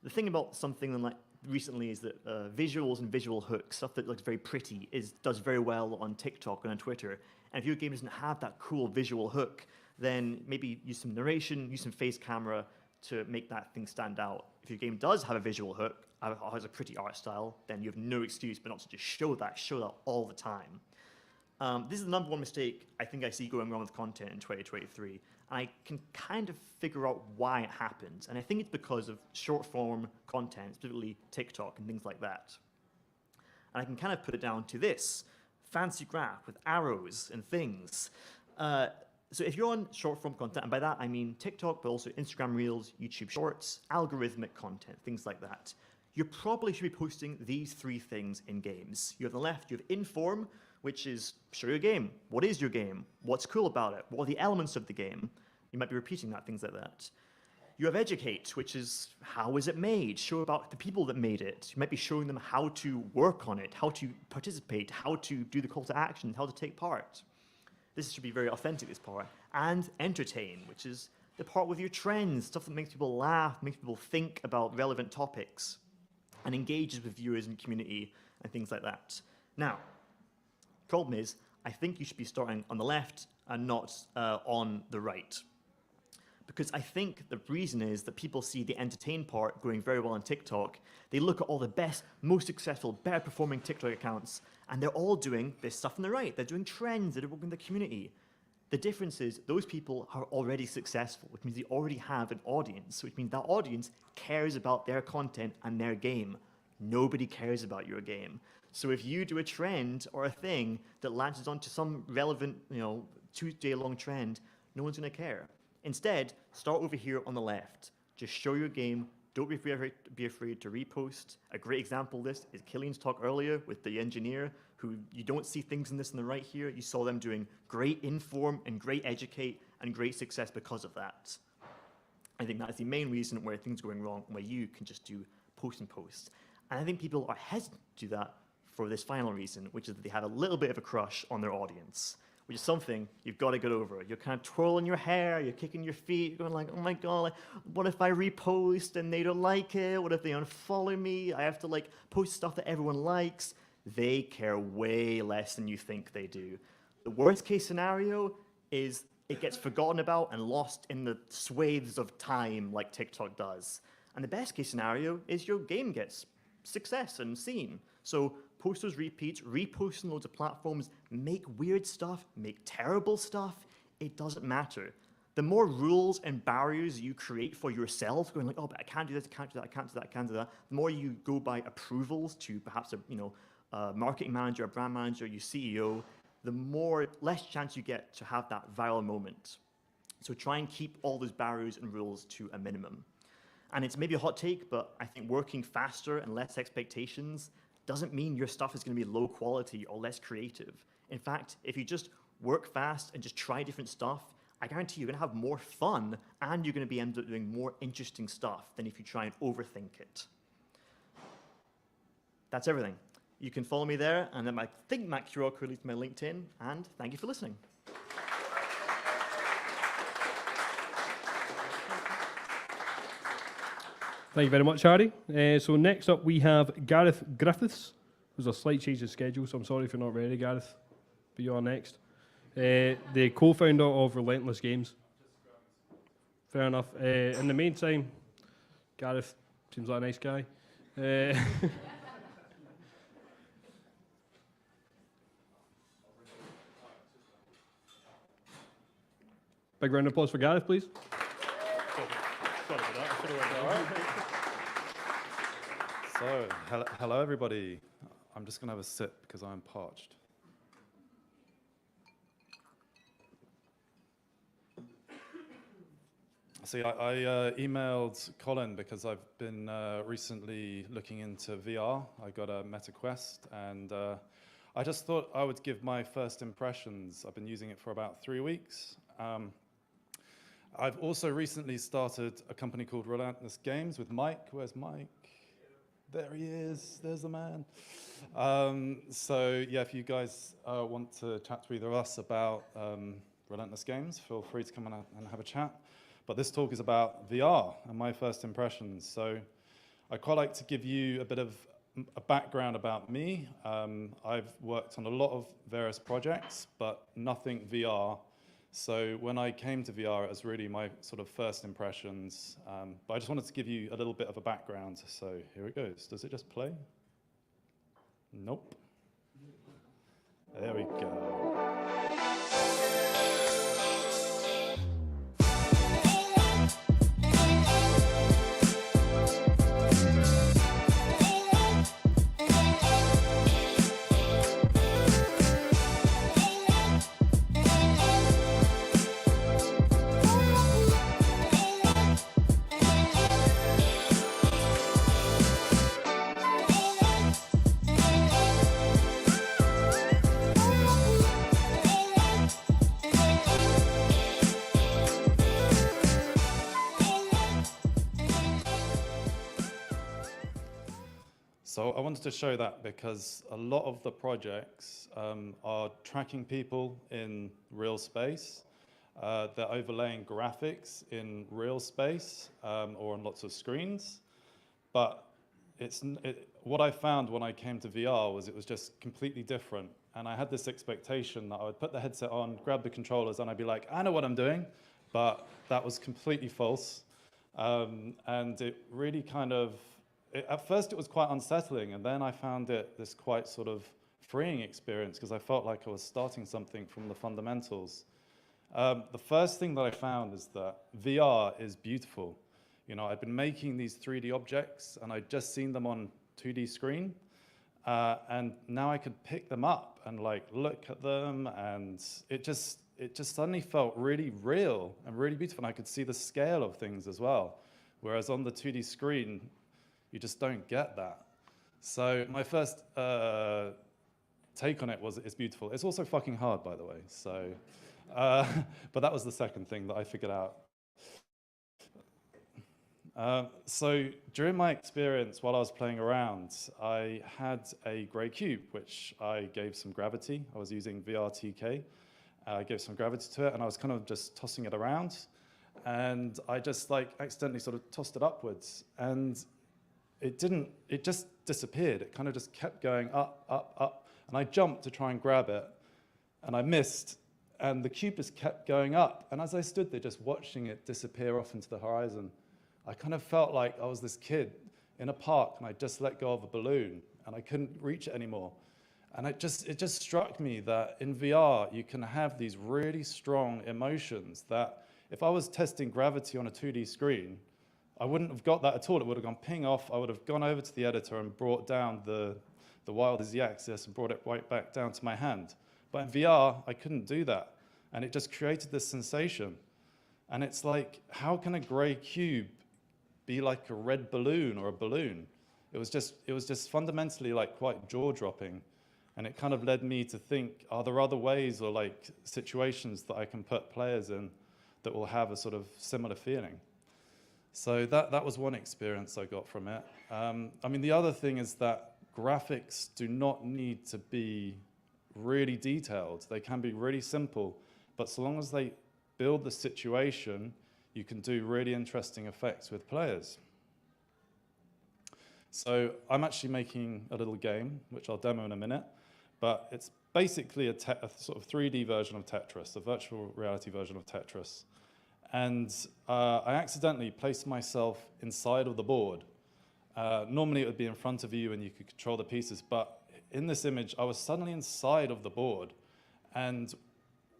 the thing about something like recently is that visuals and visual hooks, stuff that looks very pretty, does very well on TikTok and on Twitter. And if your game doesn't have that cool visual hook, then maybe use some narration, use some face camera to make that thing stand out. If your game does have a visual hook, or has a pretty art style, then you have no excuse but not to just show that all the time. This is the number one mistake I think I see going wrong with content in 2023. And I can kind of figure out why it happens. And I think it's because of short-form content, specifically TikTok and things like that. And I can kind of put it down to this: fancy graph with arrows and things. So if you're on short-form content, and by that I mean TikTok, but also Instagram Reels, YouTube Shorts, algorithmic content, things like that, you probably should be posting these three things in games. You have on the left, you have inform, which is show your game. What is your game? What's cool about it? What are the elements of the game? You might be repeating that, things like that. You have educate, which is how is it made? Show about the people that made it. You might be showing them how to work on it, how to participate, how to do the call to action, how to take part. This should be very authentic, this part. And entertain, which is the part with your trends, stuff that makes people laugh, makes people think about relevant topics, and engages with viewers and community and things like that. Now, problem is, I think you should be starting on the left and not on the right. Because I think the reason is that people see the entertain part going very well on TikTok. They look at all the best, most successful, better performing TikTok accounts, and they're all doing this stuff on the right. They're doing trends, they're working with the community. The difference is those people are already successful, which means they already have an audience, which means that audience cares about their content and their game. Nobody cares about your game. So if you do a trend or a thing that latches onto some relevant, 2-day-long trend, no one's going to care. Instead, start over here on the left. Just show your game. Don't be afraid to repost. A great example of this is Killian's talk earlier with the engineer, who you don't see things in this on the right here. You saw them doing great inform and great educate and great success because of that. I think that is the main reason where things are going wrong, where you can just do post and post. And I think people are hesitant to do that for this final reason, which is that they have a little bit of a crush on their audience, which is something you've got to get over. You're kind of twirling your hair, you're kicking your feet, you're going like, oh my God, what if I repost and they don't like it? What if they unfollow me? I have to post stuff that everyone likes. They care way less than you think they do. The worst case scenario is it gets forgotten about and lost in the swathes of time like TikTok does. And the best case scenario is your game gets success and seen. So post those repeats, repost on loads of platforms, make weird stuff, make terrible stuff. It doesn't matter. The more rules and barriers you create for yourself, going like, oh, but I can't do this, I can't do that, I can't do that, I can't do that, the more you go by approvals to perhaps a marketing manager, a brand manager, your CEO, the less chance you get to have that viral moment. So try and keep all those barriers and rules to a minimum. And it's maybe a hot take, but I think working faster and less expectations doesn't mean your stuff is going to be low quality or less creative. In fact, if you just work fast and just try different stuff, I guarantee you're going to have more fun and you're going to end up doing more interesting stuff than if you try and overthink it. That's everything. You can follow me there, and then I think Matt Kurok released my LinkedIn, and thank you for listening. Thank you very much, Harry. So next up we have Gareth Griffiths. There's a slight change of schedule, so I'm sorry if you're not ready, Gareth, but you are next. The co-founder of Relentless Games. Fair enough. In the meantime, Gareth seems like a nice guy. Big round of applause for Gareth, please. So, hello everybody. I'm just going to have a sip because I'm parched. See, I emailed Colin because I've been recently looking into VR. I got a Meta Quest, and I just thought I would give my first impressions. I've been using it for about 3 weeks. I've also recently started a company called Relentless Games with Mike. Where's Mike? There he is. There's the man. So yeah, if you guys want to chat to either of us about Relentless Games, feel free to come on and have a chat. But this talk is about VR and my first impressions. So I'd quite like to give you a bit of a background about me. I've worked on a lot of various projects, but nothing VR. So when I came to VR, it was really my sort of first impressions. But I just wanted to give you a little bit of a background. So here it goes. Does it just play? Nope. There we go. So I wanted to show that because a lot of the projects are tracking people in real space. They're overlaying graphics in real space or on lots of screens. But what I found when I came to VR was it was just completely different. And I had this expectation that I would put the headset on, grab the controllers, and I'd be like, I know what I'm doing. But that was completely false. And it really kind of, at first it was quite unsettling, and then I found it this quite sort of freeing experience because I felt like I was starting something from the fundamentals. The first thing that I found is that VR is beautiful. You know, I'd been making these 3D objects and I'd just seen them on 2D screen, and now I could pick them up and like look at them, and it just suddenly felt really real and really beautiful, and I could see the scale of things as well. Whereas on the 2D screen, you just don't get that. So my first take on it was it's beautiful. It's also fucking hard, by the way. So, but that was the second thing that I figured out. So during my experience while I was playing around, I had a gray cube, which I gave some gravity. I was using VRTK. I gave some gravity to it, and I was kind of just tossing it around. And I just like accidentally sort of tossed it upwards. And it just disappeared. It kind of just kept going up, up, up. And I jumped to try and grab it, and I missed. And the cube just kept going up. And as I stood there just watching it disappear off into the horizon, I kind of felt like I was this kid in a park, and I just let go of a balloon, and I couldn't reach it anymore. And it just struck me that in VR, you can have these really strong emotions that if I was testing gravity on a 2D screen, I wouldn't have got that at all. It would have gone ping off. I would have gone over to the editor and brought down the Y or the Z axis and brought it right back down to my hand. But in VR, I couldn't do that. And it just created this sensation. And it's like, how can a gray cube be like a red balloon or a balloon? It was just fundamentally like quite jaw-dropping. And it kind of led me to think, are there other ways or like situations that I can put players in that will have a sort of similar feeling? So that was one experience I got from it. I mean, the other thing is that graphics do not need to be really detailed. They can be really simple, but so long as they build the situation, you can do really interesting effects with players. So I'm actually making a little game, which I'll demo in a minute, but it's basically a sort of 3D version of Tetris, a virtual reality version of Tetris. And I accidentally placed myself inside of the board. Normally it would be in front of you and you could control the pieces, but in this image, I was suddenly inside of the board, and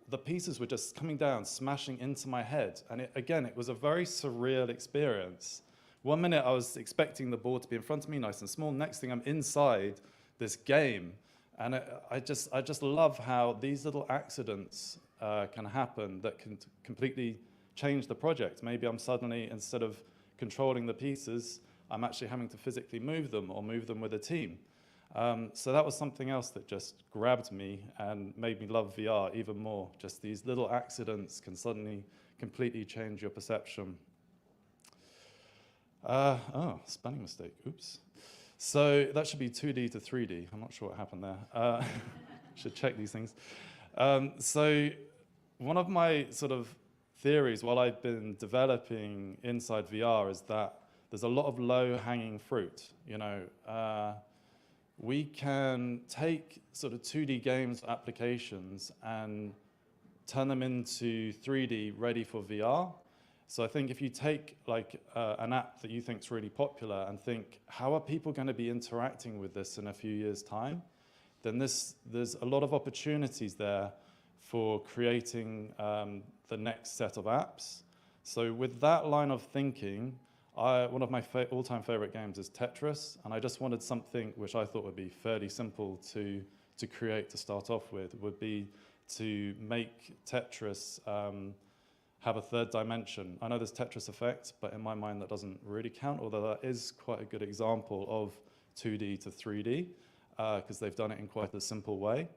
the pieces were just coming down, smashing into my head. And again, it was a very surreal experience. One minute I was expecting the board to be in front of me, nice and small. Next thing, I'm inside this game. And I just love how these little accidents can happen that can completely change the project. Maybe I'm suddenly, instead of controlling the pieces, I'm actually having to physically move them or move them with a team. So that was something else that just grabbed me and made me love VR even more. Just these little accidents can suddenly completely change your perception. Oh, spelling mistake, oops. So that should be 2D to 3D. I'm not sure what happened there. Should check these things. So one of my sort of theories while I've been developing inside VR is that there's a lot of low-hanging fruit. You know, we can take sort of 2D games applications and turn them into 3D ready for VR. So I think if you take like an app that you think is really popular and think, how are people going to be interacting with this in a few years' time? Then there's a lot of opportunities there for creating the next set of apps. So with that line of thinking, one of my all-time favorite games is Tetris, and I just wanted something which I thought would be fairly simple to create to start off with, would be to make Tetris have a third dimension. I know there's Tetris Effect, but in my mind that doesn't really count, although that is quite a good example of 2D to 3D, because they've done it in quite a simple way.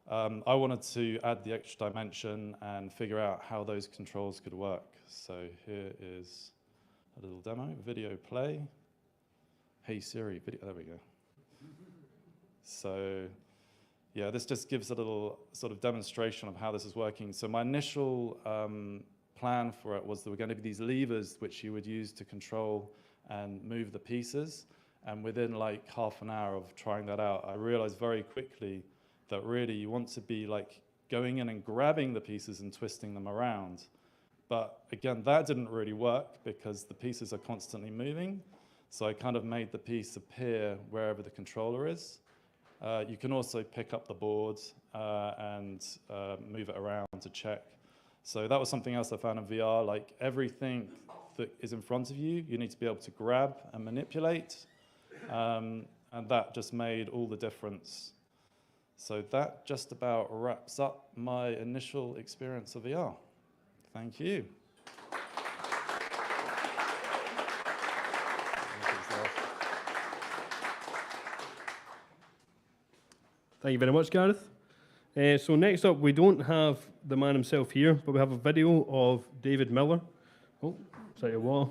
I wanted to add the extra dimension and figure out how those controls could work. So here is a little demo, video play. Hey Siri, video, there we go. So yeah, this just gives a little sort of demonstration of how this is working. So my initial plan for it was there were going to be these levers which you would use to control and move the pieces. And within like half an hour of trying that out, I realized very quickly that really you want to be like going in and grabbing the pieces and twisting them around. But again, that didn't really work because the pieces are constantly moving. So I kind of made the piece appear wherever the controller is. You can also pick up the board and move it around to check. So that was something else I found in VR, like everything that is in front of you, you need to be able to grab and manipulate. And that just made all the difference. So that just about wraps up my initial experience of VR. Thank you. Thank you very much, Gareth. So next up, we don't have the man himself here, but we have a video of David Miller. Oh, sorry, what?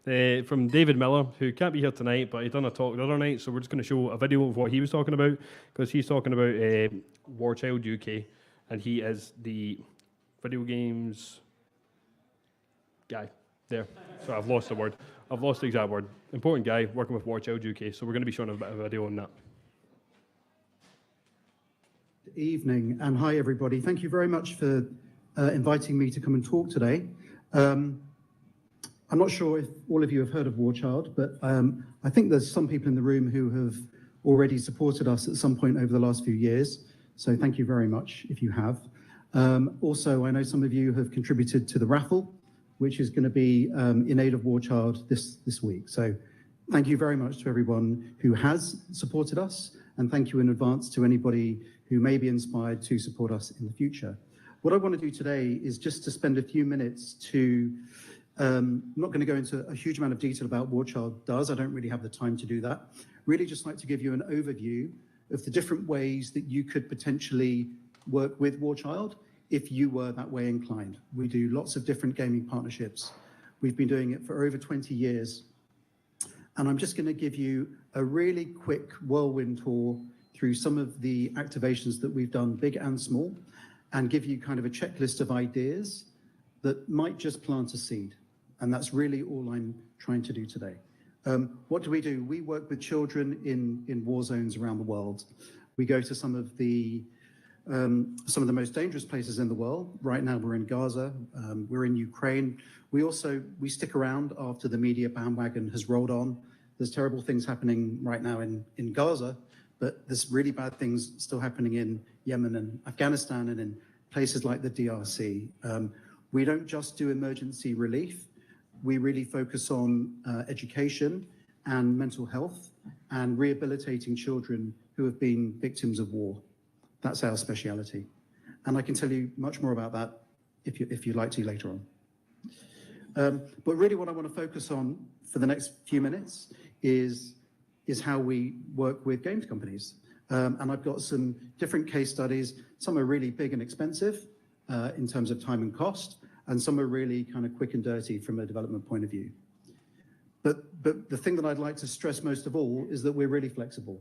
From David Miller, who can't be here tonight, but he done a talk the other night, so we're just going to show a video of what he was talking about, because he's talking about War Child UK, and he is the video games guy there. So I've lost the word. I've lost the exact word. Important guy working with War Child UK, so we're going to be showing a bit of a video on that. Evening, and hi everybody. Thank you very much for inviting me to come and talk today. I'm not sure if all of you have heard of War Child, but I think there's some people in the room who have already supported us at some point over the last few years. So thank you very much if you have. Also, I know some of you have contributed to the raffle, which is going to be in aid of War Child this week. So thank you very much to everyone who has supported us, and thank you in advance to anybody who may be inspired to support us in the future. What I want to do today is just to spend a few minutes to, I'm not going to go into a huge amount of detail about what Warchild does. I don't really have the time to do that. Really just like to give you an overview of the different ways that you could potentially work with Warchild if you were that way inclined. We do lots of different gaming partnerships. We've been doing it for over 20 years. And I'm just going to give you a really quick whirlwind tour through some of the activations that we've done, big and small, and give you kind of a checklist of ideas that might just plant a seed. And that's really all I'm trying to do today. What do? We work with children in war zones around the world. We go to some of the most dangerous places in the world. Right now we're in Gaza, we're in Ukraine. We stick around after the media bandwagon has rolled on. There's terrible things happening right now in Gaza, but there's really bad things still happening in Yemen and Afghanistan and in places like the DRC. We don't just do emergency relief. We really focus on education and mental health and rehabilitating children who have been victims of war. That's our speciality. And I can tell you much more about that if you'd like to later on. But really what I want to focus on for the next few minutes is how we work with games companies. And I've got some different case studies. Some are really big and expensive in terms of time and cost, and some are really kind of quick and dirty from a development point of view. But the thing that I'd like to stress most of all is that we're really flexible.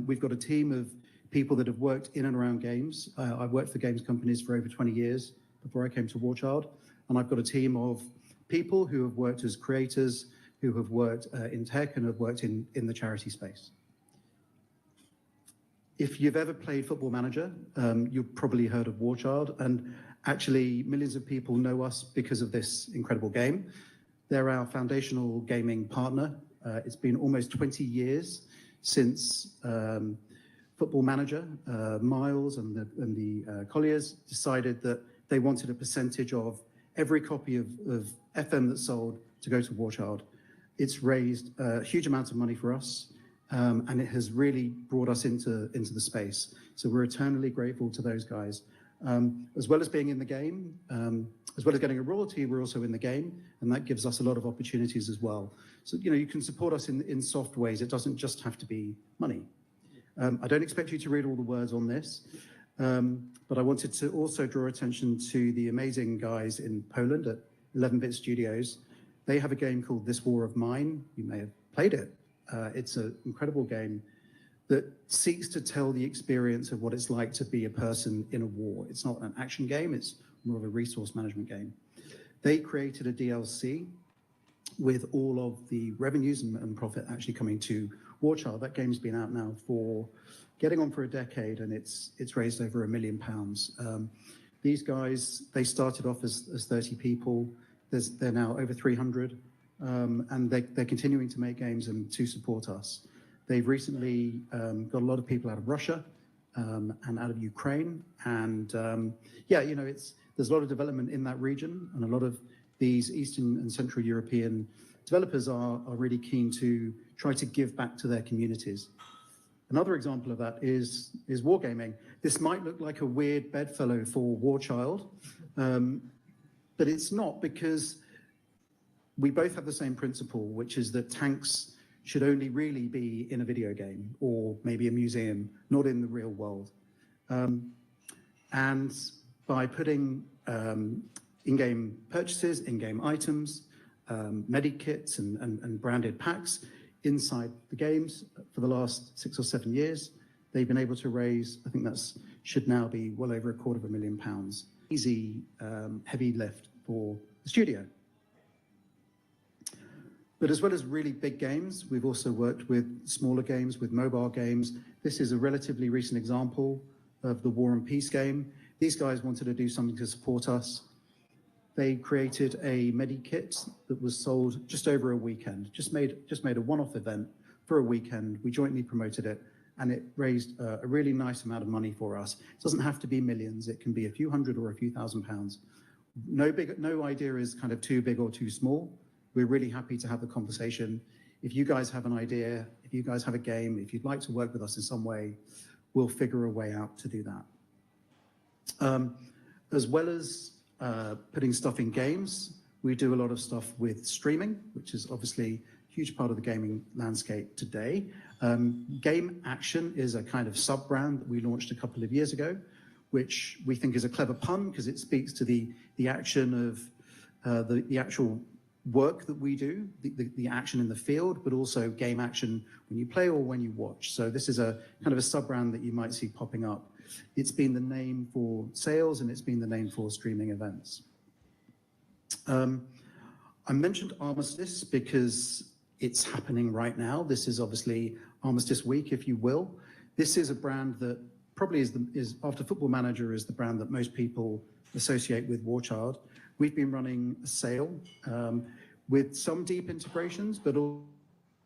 We've got a team of people that have worked in and around games. I've worked for games companies for over 20 years before I came to Warchild, and I've got a team of people who have worked as creators, who have worked in tech and have worked in the charity space. If you've ever played Football Manager, you've probably heard of Warchild, and actually millions of people know us because of this incredible game. They're our foundational gaming partner. It's been almost 20 years since Football Manager, Miles and the Colliers decided that they wanted a percentage of every copy of FM that's sold to go to Warchild. It's raised a huge amount of money for us, and it has really brought us into the space. So we're eternally grateful to those guys. As well as being in the game, as well as getting a royalty, we're also in the game, and that gives us a lot of opportunities as well. So, you can support us in soft ways. It doesn't just have to be money. I don't expect you to read all the words on this, but I wanted to also draw attention to the amazing guys in Poland at 11-Bit Studios. They have a game called This War of Mine. You may have played it. It's an incredible game that seeks to tell the experience of what it's like to be a person in a war. It's not an action game, it's more of a resource management game. They created a DLC with all of the revenues and profit actually coming to Warchild. That game's been out now for getting on for a decade, and it's raised over £1 million. These guys, they started off as 30 people. They're now over 300, and they're continuing to make games and to support us. They've recently got a lot of people out of Russia and out of Ukraine, and there's a lot of development in that region, and a lot of these Eastern and Central European developers are really keen to try to give back to their communities. Another example of that is wargaming. This might look like a weird bedfellow for Warchild, but it's not, because we both have the same principle, which is that tanks should only really be in a video game or maybe a museum, not in the real world. And by putting in-game purchases, in-game items, medikits and branded packs inside the games for the last 6 or 7 years, they've been able to raise, I think should now be well over £250,000. Easy, heavy lift for the studio. But as well as really big games, we've also worked with smaller games, with mobile games. This is a relatively recent example of the War and Peace game. These guys wanted to do something to support us. They created a medikit that was sold just over a weekend, just made a one-off event for a weekend. We jointly promoted it, and it raised a really nice amount of money for us. It doesn't have to be millions. It can be a few hundred or a few £1,000s. No idea is kind of too big or too small. We're really happy to have the conversation. If you guys have an idea, if you guys have a game, if you'd like to work with us in some way, we'll figure a way out to do that. As well as putting stuff in games, we do a lot of stuff with streaming, which is obviously a huge part of the gaming landscape today. Game Action is a kind of sub-brand that we launched a couple of years ago, which we think is a clever pun because it speaks to the action of the actual work that we do, the action in the field, but also game action when you play or when you watch. So this is a kind of a sub-brand that you might see popping up. It's been the name for sales and it's been the name for streaming events. I mentioned Armistice because it's happening right now. This is obviously Armistice Week, if you will. This is a brand that probably is after Football Manager is the brand that most people associate with Warchild. We've been running a sale with some deep integrations, but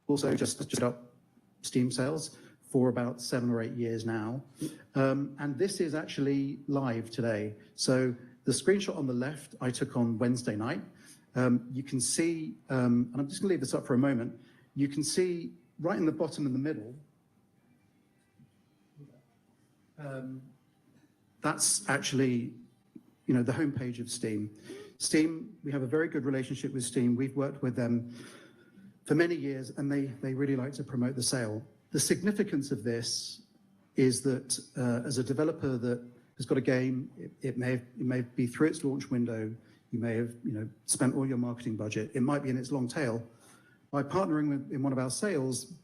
also just up Steam sales for about 7 or 8 years now. And this is actually live today. So the screenshot on the left I took on Wednesday night. You can see, and I'm just gonna leave this up for a moment, you can see right in the bottom in the middle, that's actually, you know, the homepage of Steam. Steam, we have a very good relationship with Steam. We've worked with them for many years, and they really like to promote the sale. The significance of this is that as a developer that has got a game, it may be through its launch window, you may have spent all your marketing budget, it might be in its long tail. By partnering in one of our sales,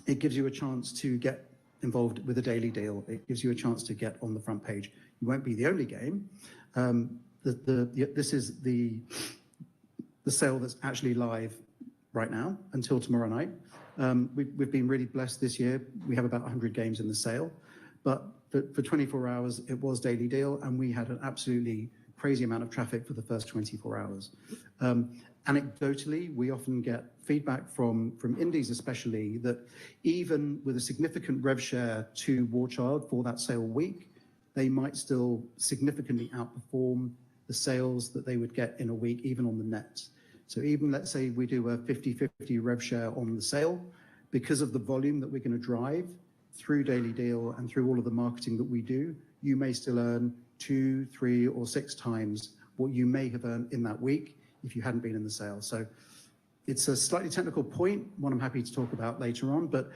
it gives you a chance to get involved with a daily deal. It gives you a chance to get on the front page. You won't be the only game. This is the sale that's actually live right now until tomorrow night. We've been really blessed this year. We have about 100 games in the sale, but for 24 hours, it was daily deal, and we had an absolutely crazy amount of traffic for the first 24 hours. Anecdotally, we often get feedback from indies especially that even with a significant rev share to Warchild for that sale week, they might still significantly outperform the sales that they would get in a week, even on the net. So even let's say we do a 50-50 rev share on the sale, because of the volume that we're going to drive through Daily Deal and through all of the marketing that we do, you may still earn 2, 3, or 6 times what you may have earned in that week if you hadn't been in the sale. So it's a slightly technical point, one I'm happy to talk about later on, but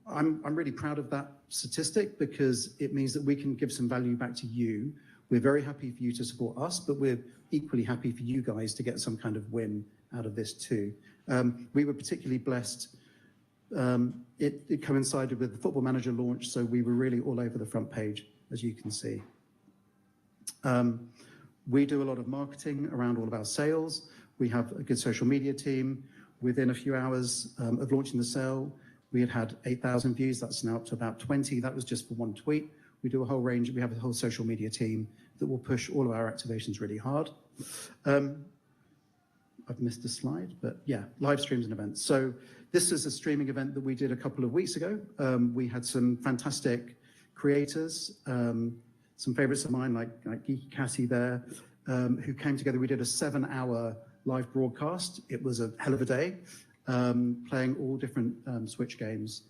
I'm really proud of that statistic because it means that we can give some value back to you. We're very happy for you to support us, but we're equally happy for you guys to get some kind of win out of this too. We were particularly blessed. It coincided with the Football Manager launch, so we were really all over the front page, as you can see. We do a lot of marketing around all of our sales. We have a good social media team. Within a few hours of launching the sale, we had 8,000 views. That's now up to about 20. That was just for one tweet. We do a whole range. We have a whole social media team that will push all of our activations really hard. I've missed a slide, but yeah, live streams and events. So this is a streaming event that we did a couple of weeks ago. We had some fantastic creators, some favorites of mine like Geeky Cassie there, who came together. We did a 7-hour live broadcast. It was a hell of a day, playing all different Switch games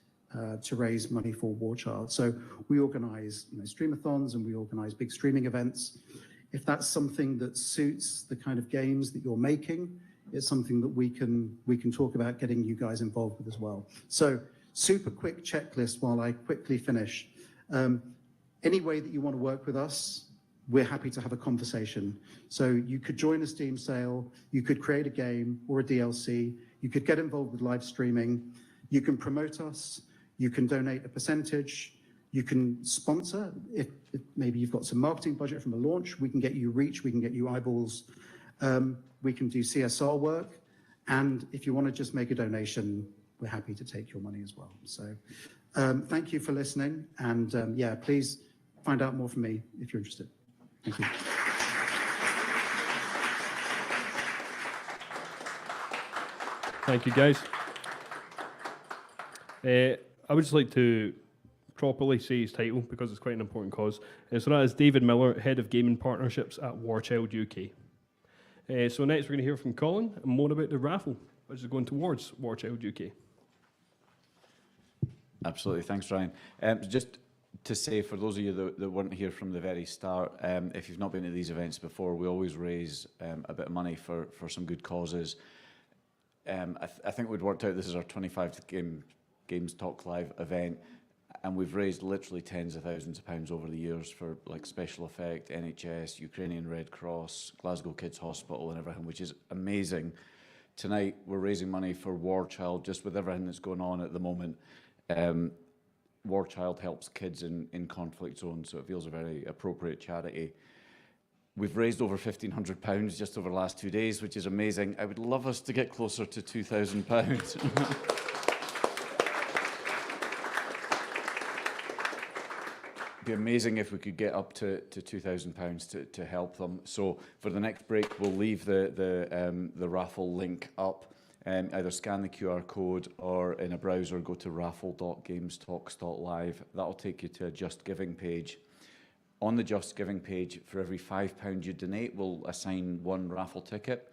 to raise money for Warchild. So we organize streamathons and we organize big streaming events. If that's something that suits the kind of games that you're making, it's something that we can talk about getting you guys involved with as well. So super quick checklist while I quickly finish. Any way that you want to work with us, we're happy to have a conversation. So you could join a Steam sale, you could create a game or a DLC, you could get involved with live streaming, you can promote us, you can donate a percentage, you can sponsor. If maybe you've got some marketing budget from a launch, we can get you reach, we can get you eyeballs, we can do CSR work, and if you want to just make a donation, we're happy to take your money as well. So thank you for listening, and yeah, please find out more from me if you're interested. Thank you. Thank you, guys. I would just like to properly say his title because it's quite an important cause. So that is David Miller, Head of Gaming Partnerships at Warchild UK. So next we're going to hear from Colin and more about the raffle, which is going towards Warchild UK. Absolutely. Thanks, Ryan. Just to say, for those of you that weren't here from the very start, if you've not been to these events before, we always raise a bit of money for some good causes. I think we'd worked out this is our 25th Games Talk Live event, and we've raised literally tens of thousands of pounds over the years for like Special Effect, NHS, Ukrainian Red Cross, Glasgow Kids Hospital and everything, which is amazing. Tonight, we're raising money for War Child, just with everything that's going on at the moment. War Child helps kids in conflict zones, so it feels a very appropriate charity. We've raised over £1,500 just over the last 2 days, which is amazing. I would love us to get closer to £2,000. It'd be amazing if we could get up to £2,000 to help them. So for the next break, we'll leave the raffle link up. Either scan the QR code or in a browser go to raffle.gamestalks.live. That'll take you to a Just Giving page. On the Just Giving page, for every £5 you donate, we'll assign one raffle ticket.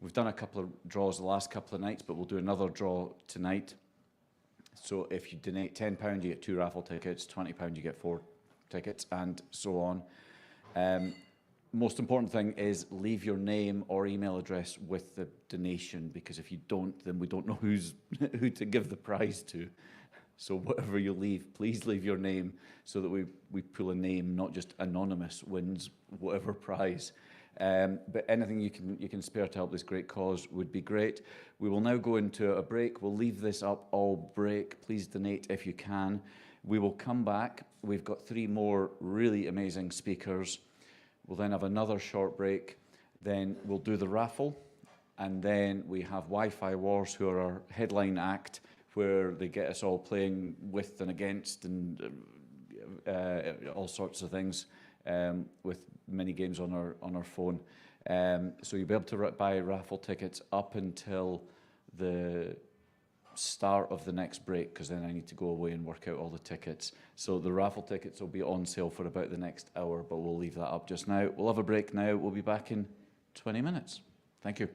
We've done a couple of draws the last couple of nights, but we'll do another draw tonight. So if you donate £10, you get 2 raffle tickets, £20 you get 4 tickets, and so on. Most important thing is leave your name or email address with the donation, because if you don't, then we don't know who to give the prize to. So whatever you leave, please leave your name so that we pull a name, not just anonymous wins whatever prize. But anything you can spare to help this great cause would be great. We will now go into a break. We'll leave this up all break. Please donate if you can. We will come back. We've got 3 more really amazing speakers. We'll then have another short break. Then we'll do the raffle. And then we have Wi-Fi Wars, who are our headline act, where they get us all playing with and against and all sorts of things with mini games on our phone. So you'll be able to buy raffle tickets up until the start of the next break, because then I need to go away and work out all the tickets. So the raffle tickets will be on sale for about the next hour, but we'll leave that up just now. We'll have a break now. We'll be back in 20 minutes. Thank you.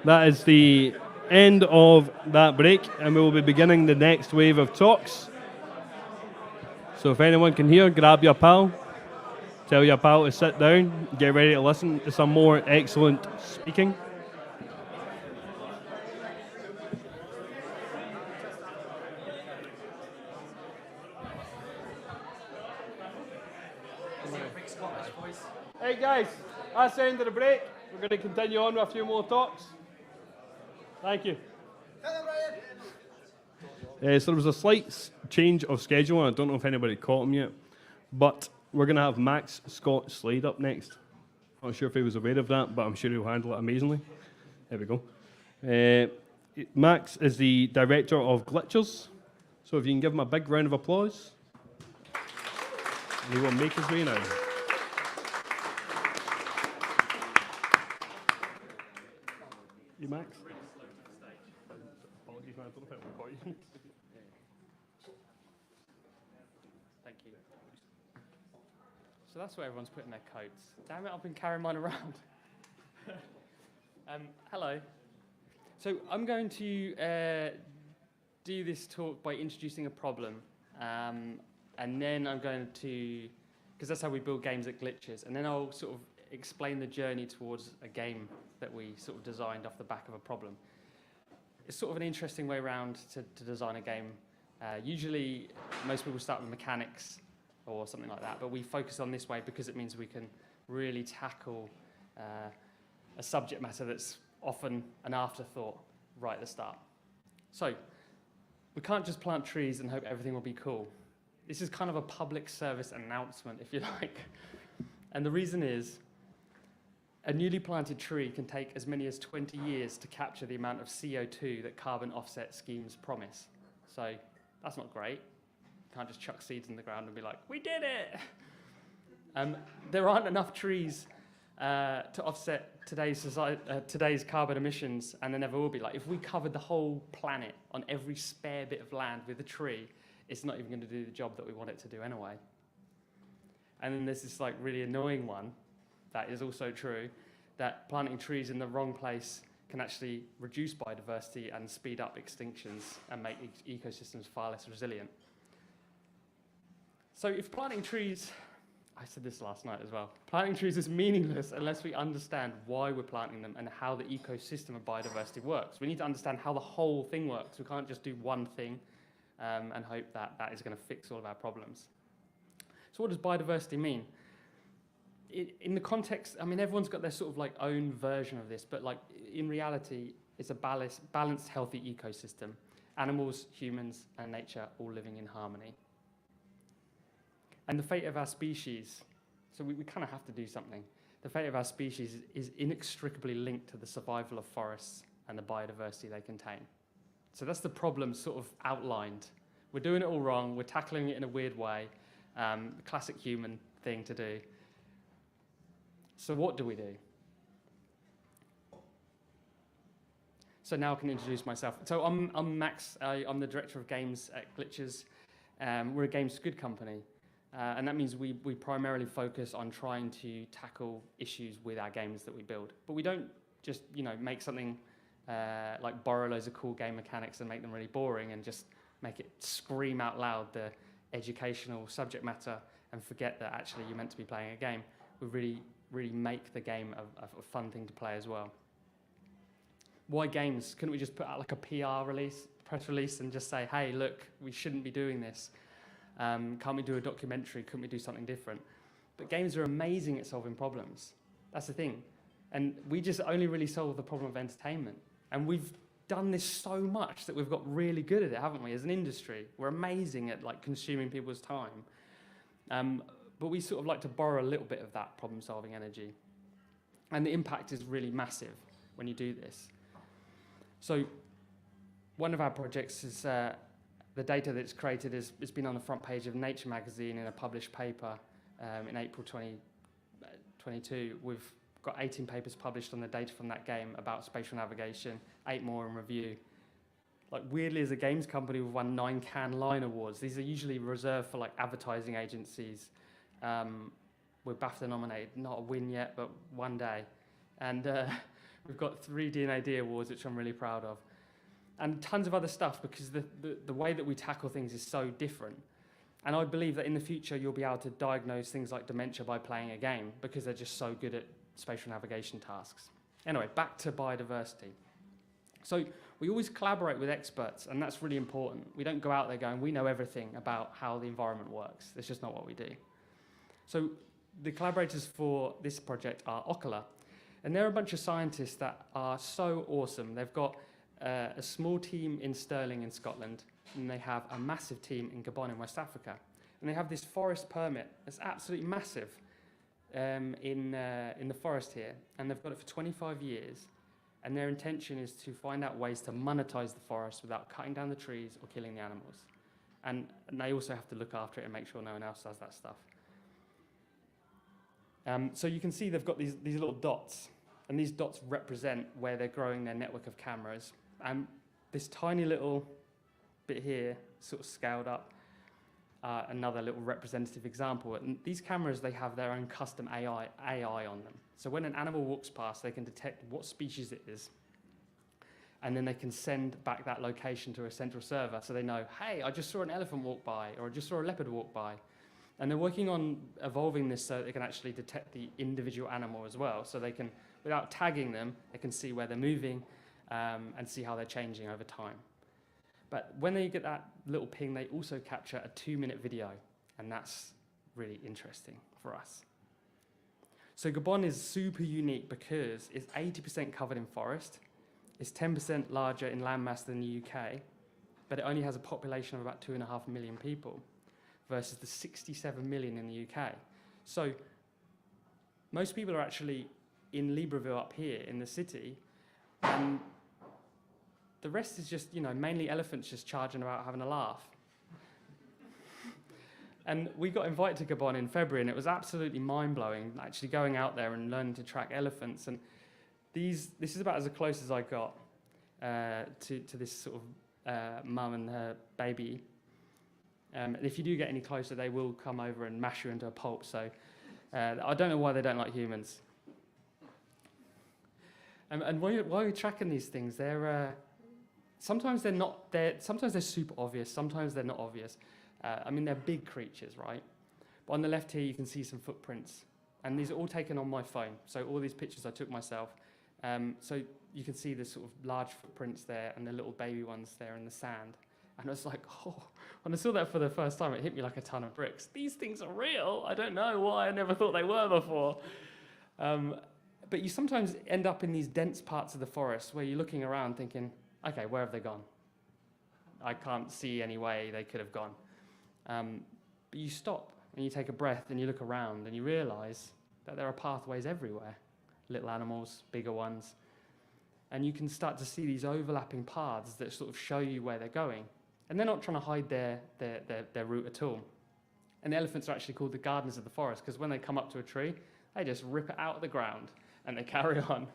that is the end of that break, and we will be beginning the next wave of talks. So if anyone can hear, grab your pal, tell your pal to sit down, get ready to listen to some more excellent speaking. Hey guys, that's the end of the break. We're going to continue on with a few more talks. Thank you. So there was a slight change of schedule, and I don't know if anybody caught him yet, but we're going to have Max Scott Slade up next. Not sure if he was aware of that, but I'm sure he'll handle it amazingly. There we go. Max is the director of Glitchers, so if you can give him a big round of applause. He will make his way now. You, Max? Apologies, man. I don't know if I caught you. Thank you. So that's where everyone's putting their coats. Damn it, I've been carrying mine around. Hello. So I'm going to do this talk by introducing a problem. And then I'm going to, because that's how we build games at Glitches, and then I'll sort of explain the journey towards a game that we sort of designed off the back of a problem. It's sort of an interesting way around to design a game. Usually, most people start with mechanics or something like that, but we focus on this way because it means we can really tackle a subject matter that's often an afterthought right at the start. So, we can't just plant trees and hope everything will be cool. This is kind of a public service announcement, if you like. And the reason is, a newly planted tree can take as many as 20 years to capture the amount of CO2 that carbon offset schemes promise. So that's not great. You can't just chuck seeds in the ground and be like, we did it! There aren't enough trees to offset today's carbon emissions, and there never will be. Like, if we covered the whole planet on every spare bit of land with a tree, it's not even going to do the job that we want it to do anyway. And then there's this like really annoying one that is also true, that planting trees in the wrong place can actually reduce biodiversity and speed up extinctions and make ecosystems far less resilient. So if planting trees, I said this last night as well, planting trees is meaningless unless we understand why we're planting them and how the ecosystem of biodiversity works. We need to understand how the whole thing works. We can't just do one thing and hope that that is going to fix all of our problems. So what does biodiversity mean? In the context, I mean, everyone's got their sort of like own version of this, but like in reality, it's a balanced, healthy ecosystem. Animals, humans, and nature all living in harmony. And the fate of our species, so we kind of have to do something. The fate of our species is inextricably linked to the survival of forests and the biodiversity they contain. So that's the problem sort of outlined. We're doing it all wrong, we're tackling it in a weird way, the classic human thing to do. So what do we do? So now I can introduce myself. So I'm Max, I'm the director of games at Glitches. We're a games good company, and that means we primarily focus on trying to tackle issues with our games that we build. But we don't just make something like borrow loads of cool game mechanics and make them really boring and just make it scream out loud the educational subject matter and forget that actually you're meant to be playing a game. We really make the game a fun thing to play as well. Why games? Couldn't we just put out like a press release and just say, hey, look, we shouldn't be doing this. Can't we do a documentary? Couldn't we do something different? But games are amazing at solving problems. That's the thing. And we just only really solve the problem of entertainment. And we've done this so much that we've got really good at it, haven't we, as an industry? We're amazing at like consuming people's time. But we sort of like to borrow a little bit of that problem-solving energy. And the impact is really massive when you do this. So one of our projects is the data that's created has been on the front page of Nature magazine in a published paper in April 2022. We've got 18 papers published on the data from that game about spatial navigation, 8 more in review. Like, weirdly, as a games company, we've won 9 Cannes Lion Awards. These are usually reserved for like advertising agencies. We're BAFTA nominated, not a win yet, but one day. And We've got 3 D&AD awards, which I'm really proud of. And tons of other stuff, because the way that we tackle things is so different. And I believe that in the future, you'll be able to diagnose things like dementia by playing a game, because they're just so good at spatial navigation tasks. Anyway, back to biodiversity. So we always collaborate with experts, and that's really important. We don't go out there going, we know everything about how the environment works. That's just not what we do. So the collaborators for this project are Oculus, and they're a bunch of scientists that are so awesome. They've got a small team in Stirling in Scotland, and they have a massive team in Gabon in West Africa. And they have this forest permit that's absolutely massive in the forest here, and they've got it for 25 years. And their intention is to find out ways to monetize the forest without cutting down the trees or killing the animals. And they also have to look after it and make sure no one else does that stuff. So you can see they've got these little dots, and these dots represent where they're growing their network of cameras. And this tiny little bit here, sort of scaled up, another little representative example. And these cameras, they have their own custom AI on them. So when an animal walks past, they can detect what species it is, and then they can send back that location to a central server, so they know, hey, I just saw an elephant walk by, or I just saw a leopard walk by. And they're working on evolving this so they can actually detect the individual animal as well. So they can, without tagging them, they can see where they're moving and see how they're changing over time. But when they get that little ping, they also capture a 2-minute video, and that's really interesting for us. So Gabon is super unique because it's 80% covered in forest, it's 10% larger in landmass than the UK, but it only has a population of about 2.5 million people versus the 67 million in the UK. So most people are actually in Libreville up here in the city, and the rest is just, mainly elephants just charging about having a laugh. And we got invited to Gabon in February, and it was absolutely mind-blowing, actually going out there and learning to track elephants. And this is about as close as I got to this sort of mum and her baby. And if you do get any closer, they will come over and mash you into a pulp. So I don't know why they don't like humans. And while you're tracking these things, sometimes sometimes they're super obvious, sometimes they're not obvious. They're big creatures, right? But on the left here, you can see some footprints. And these are all taken on my phone. So all these pictures I took myself. So you can see the sort of large footprints there and the little baby ones there in the sand. And I was like, when I saw that for the first time, it hit me like a ton of bricks. These things are real. I don't know why I never thought they were before. But you sometimes end up in these dense parts of the forest where you're looking around thinking, okay, where have they gone? I can't see any way they could have gone. But you stop and you take a breath and you look around and you realize that there are pathways everywhere, little animals, bigger ones. And you can start to see these overlapping paths that sort of show you where they're going. And they're not trying to hide their route at all. And the elephants are actually called the gardeners of the forest, because when they come up to a tree, they just rip it out of the ground and they carry on.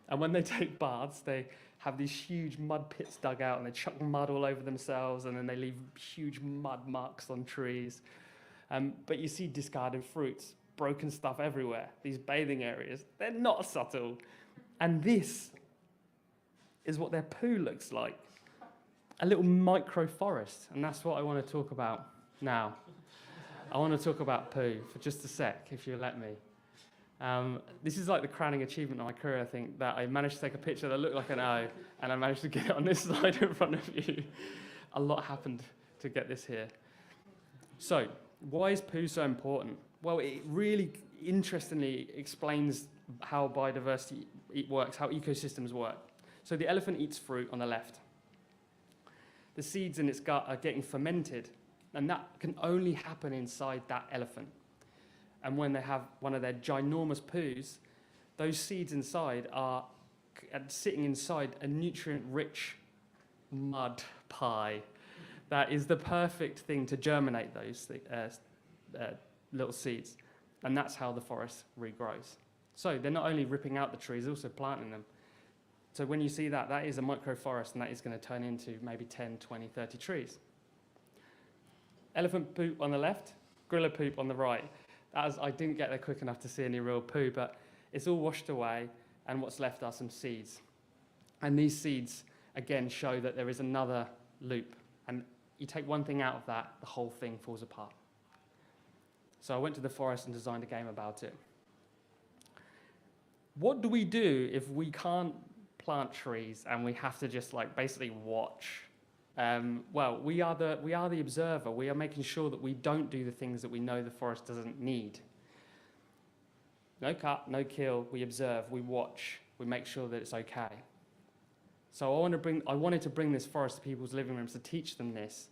And when they take baths, they have these huge mud pits dug out and they chuck mud all over themselves, and then they leave huge mud marks on trees. But you see discarded fruits, broken stuff everywhere. These bathing areas, they're not subtle. And this is what their poo looks like. A little micro forest, and that's what I want to talk about now. I want to talk about poo for just a sec, if you'll let me. This is like the crowning achievement of my career, I think, that I managed to take a picture that looked like an O, and I managed to get it on this slide in front of you. A lot happened to get this here. So, why is poo so important? Well, it really interestingly explains how biodiversity works, how ecosystems work. So the elephant eats fruit on the left. The seeds in its gut are getting fermented, and that can only happen inside that elephant. And when they have one of their ginormous poos, those seeds inside are sitting inside a nutrient-rich mud pie. That is the perfect thing to germinate those little seeds. And that's how the forest regrows. So they're not only ripping out the trees, they're also planting them. So when you see that, that is a microforest, and that is going to turn into maybe 10, 20, 30 trees. Elephant poop on the left, gorilla poop on the right. I didn't get there quick enough to see any real poo, but it's all washed away. and what's left are some seeds. And these seeds, again, show that there is another loop. And you take one thing out of that, the whole thing falls apart. So I went to the forest and designed a game about it. What do we do if we can't plant trees and we have to just like basically watch? Well, we are the observer. We are making sure that we don't do the things that we know the forest doesn't need. No cut, no kill. We observe, we watch, we make sure that it's okay. So I wanted to bring this forest to people's living rooms to teach them this,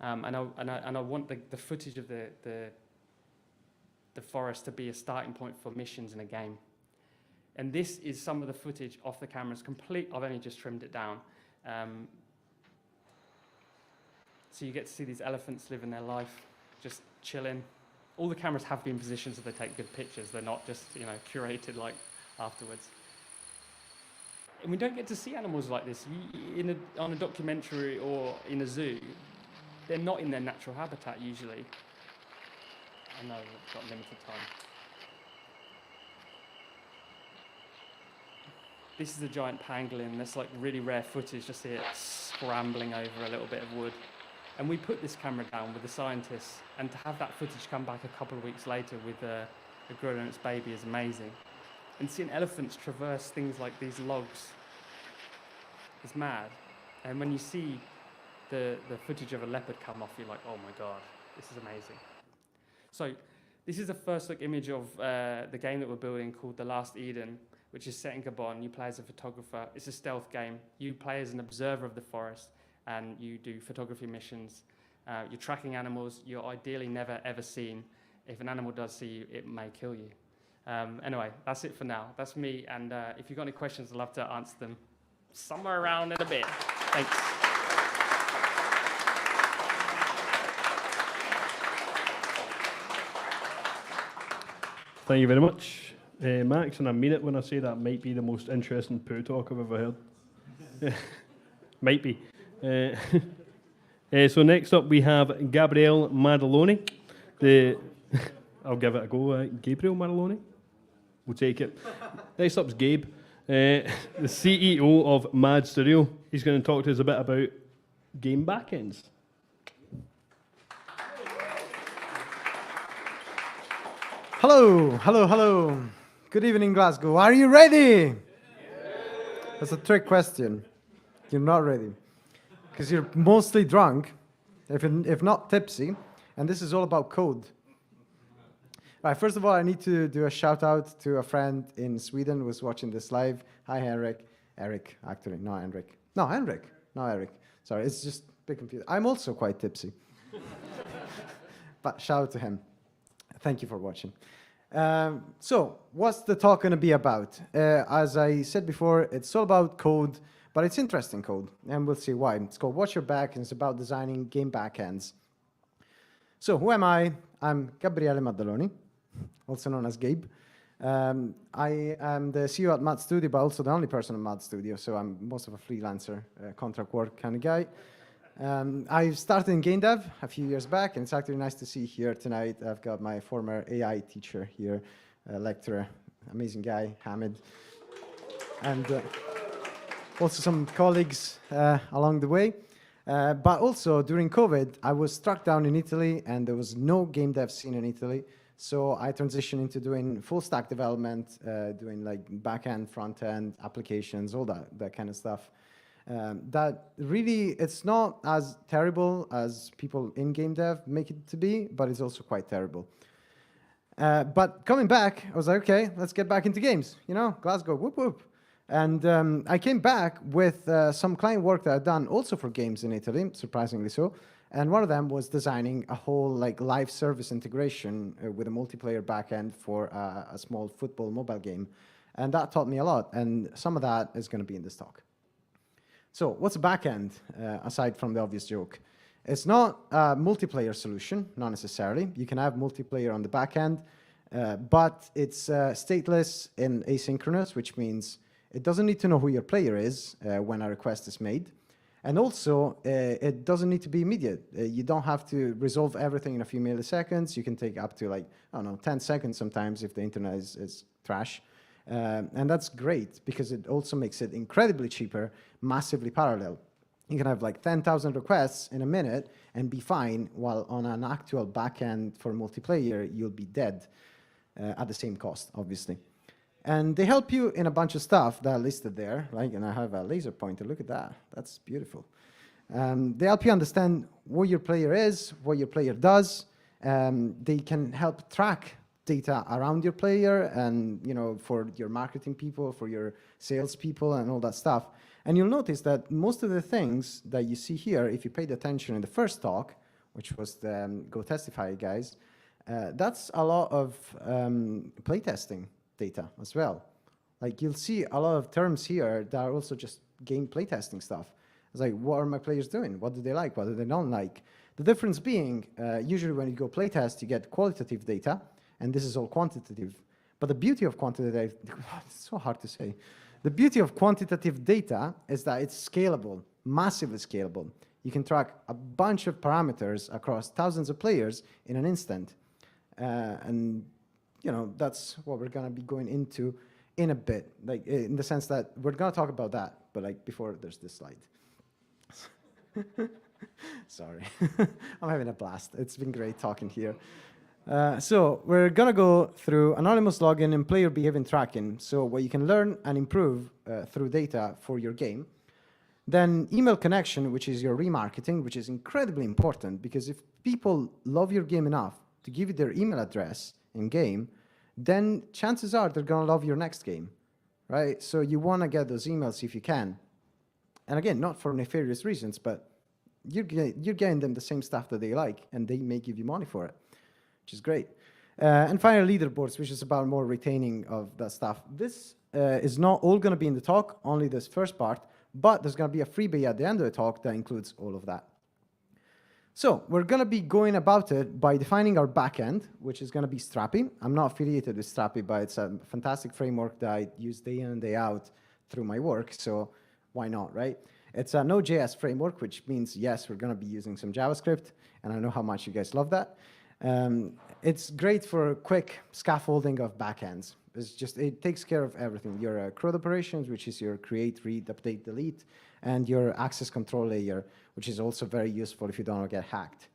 and I want the footage of the forest to be a starting point for missions in a game. And this is some of the footage off the cameras, complete. I've only just trimmed it down. So you get to see these elephants living their life, just chilling. All the cameras have been positioned so they take good pictures. They're not just, curated like afterwards. And we don't get to see animals like this on a documentary or in a zoo. They're not in their natural habitat usually. I know we've got limited time. This is a giant pangolin. That's like really rare footage. Just see it scrambling over a little bit of wood. And we put this camera down with the scientists, and to have that footage come back a couple of weeks later with a gorilla and its baby is amazing. And seeing elephants traverse things like these logs is mad. And when you see the footage of a leopard come off, you're like, oh my God, this is amazing. So this is a first look image of the game that we're building called The Last Eden, which is set in Gabon. You play as a photographer. It's a stealth game. You play as an observer of the forest, and you do photography missions. You're tracking animals you're ideally never, ever seen. If an animal does see you, it may kill you. Anyway, that's it for now. That's me, and if you've got any questions, I'd love to answer them somewhere around in a bit. Thanks. Thank you very much, Max, and I mean it when I say that might be the most interesting poo talk I've ever heard. Might be. So next up we have Gabriele Madaloni. I'll give it a go. Gabriel Madaloni? We'll take it. Next up's Gabe, the CEO of Mad Studio. He's going to talk to us a bit about game backends. Hello, hello, hello. Good evening, Glasgow. Are you ready? That's a trick question. You're not ready. Because you're mostly drunk, if not tipsy, and this is all about code. Right, first of all, I need to do a shout out to a friend in Sweden who was watching this live. Hi, Henrik. Eric, actually, not Henrik. No, Henrik, not Eric. Sorry, it's just a bit confused. I'm also quite tipsy. But shout out to him. Thank you for watching. So, what's the talk going to be about? As I said before, it's all about code, but it's interesting code, and we'll see why. It's called Watch Your Back, and it's about designing game backends. So, who am I? I'm Gabriele Maddaloni, also known as Gabe. I am the CEO at Mad Studio, but also the only person at Mad Studio, so I'm most of a freelancer, contract work kind of guy. I started in game dev a few years back, and it's actually nice to see here tonight. I've got my former AI teacher here, lecturer, amazing guy, Hamid, and also some colleagues along the way. But also during COVID, I was struck down in Italy, and there was no game dev scene in Italy. So I transitioned into doing full stack development, doing like back-end, front-end applications, all that kind of stuff. That really, it's not as terrible as people in game dev make it to be, but it's also quite terrible. But coming back, I was like, okay, let's get back into games. You know, Glasgow, whoop whoop. And I came back with some client work that I'd done also for games in Italy, surprisingly so. And one of them was designing a whole like live service integration with a multiplayer backend for a small football mobile game. And that taught me a lot. And some of that is going to be in this talk. So what's a backend, aside from the obvious joke? It's not a multiplayer solution, not necessarily. You can have multiplayer on the backend, but it's stateless and asynchronous, which means it doesn't need to know who your player is when a request is made. And also, it doesn't need to be immediate. You don't have to resolve everything in a few milliseconds. You can take up to, like, I don't know, 10 seconds sometimes if the internet is trash. And that's great because it also makes it incredibly cheaper, massively parallel. You can have like 10,000 requests in a minute and be fine, while on an actual backend for multiplayer, you'll be dead at the same cost, obviously. And they help you in a bunch of stuff that are listed there, like, and I have a laser pointer, look at that, that's beautiful. They help you understand what your player is, what your player does. They can help track data around your player and, you know, for your marketing people, for your sales people and all that stuff. And you'll notice that most of the things that you see here, if you paid attention in the first talk, which was the Go Testify guys, that's a lot of playtesting data as well. Like you'll see a lot of terms here that are also just game playtesting stuff. It's like, what are my players doing? What do they like? What do they don't like? The difference being, usually when you go playtest, you get qualitative data, and this is all quantitative. But the beauty of quantitative, it's so hard to say. The beauty of quantitative data is that it's scalable, massively scalable. You can track a bunch of parameters across thousands of players in an instant. And you know, that's what we're going to be going into in a bit, like in the sense that we're going to talk about that, but like before there's this slide. Sorry, I'm having a blast. It's been great talking here. So we're going to go through anonymous login and player behavior tracking, so what you can learn and improve through data for your game. Then email connection, which is your remarketing, which is incredibly important, because if people love your game enough to give you their email address in game, then chances are they're going to love your next game, right? So you want to get those emails if you can. And again, not for nefarious reasons, but you're getting them the same stuff that they like, and they may give you money for it, which is great. And finally, leaderboards, which is about more retaining of that stuff. This is not all going to be in the talk, only this first part, but there's going to be a freebie at the end of the talk that includes all of that. So we're going to be going about it by defining our backend, which is going to be Strapi. I'm not affiliated with Strapi, but it's a fantastic framework that I use day in and day out through my work, so why not, right? It's a Node.js framework, which means, yes, we're going to be using some JavaScript, and I know how much you guys love that. It's great for quick scaffolding of backends. It takes care of everything. Your CRUD operations, which is your create, read, update, delete, and your access control layer, which is also very useful if you don't want to get hacked.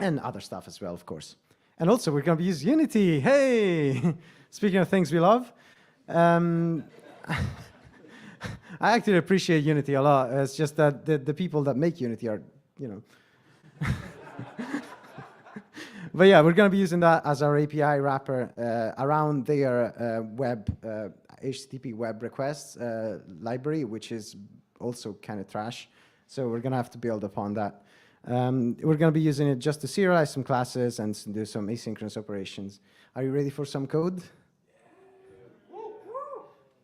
And other stuff as well, of course. And also, we're going to use Unity. Hey! Speaking of things we love. I actually appreciate Unity a lot. It's just that the people that make Unity are, you know. But yeah, we're going to be using that as our API wrapper around their HTTP web requests library, which is also kind of trash. So we're going to have to build upon that. We're going to be using it just to serialize some classes and do some asynchronous operations. Are you ready for some code?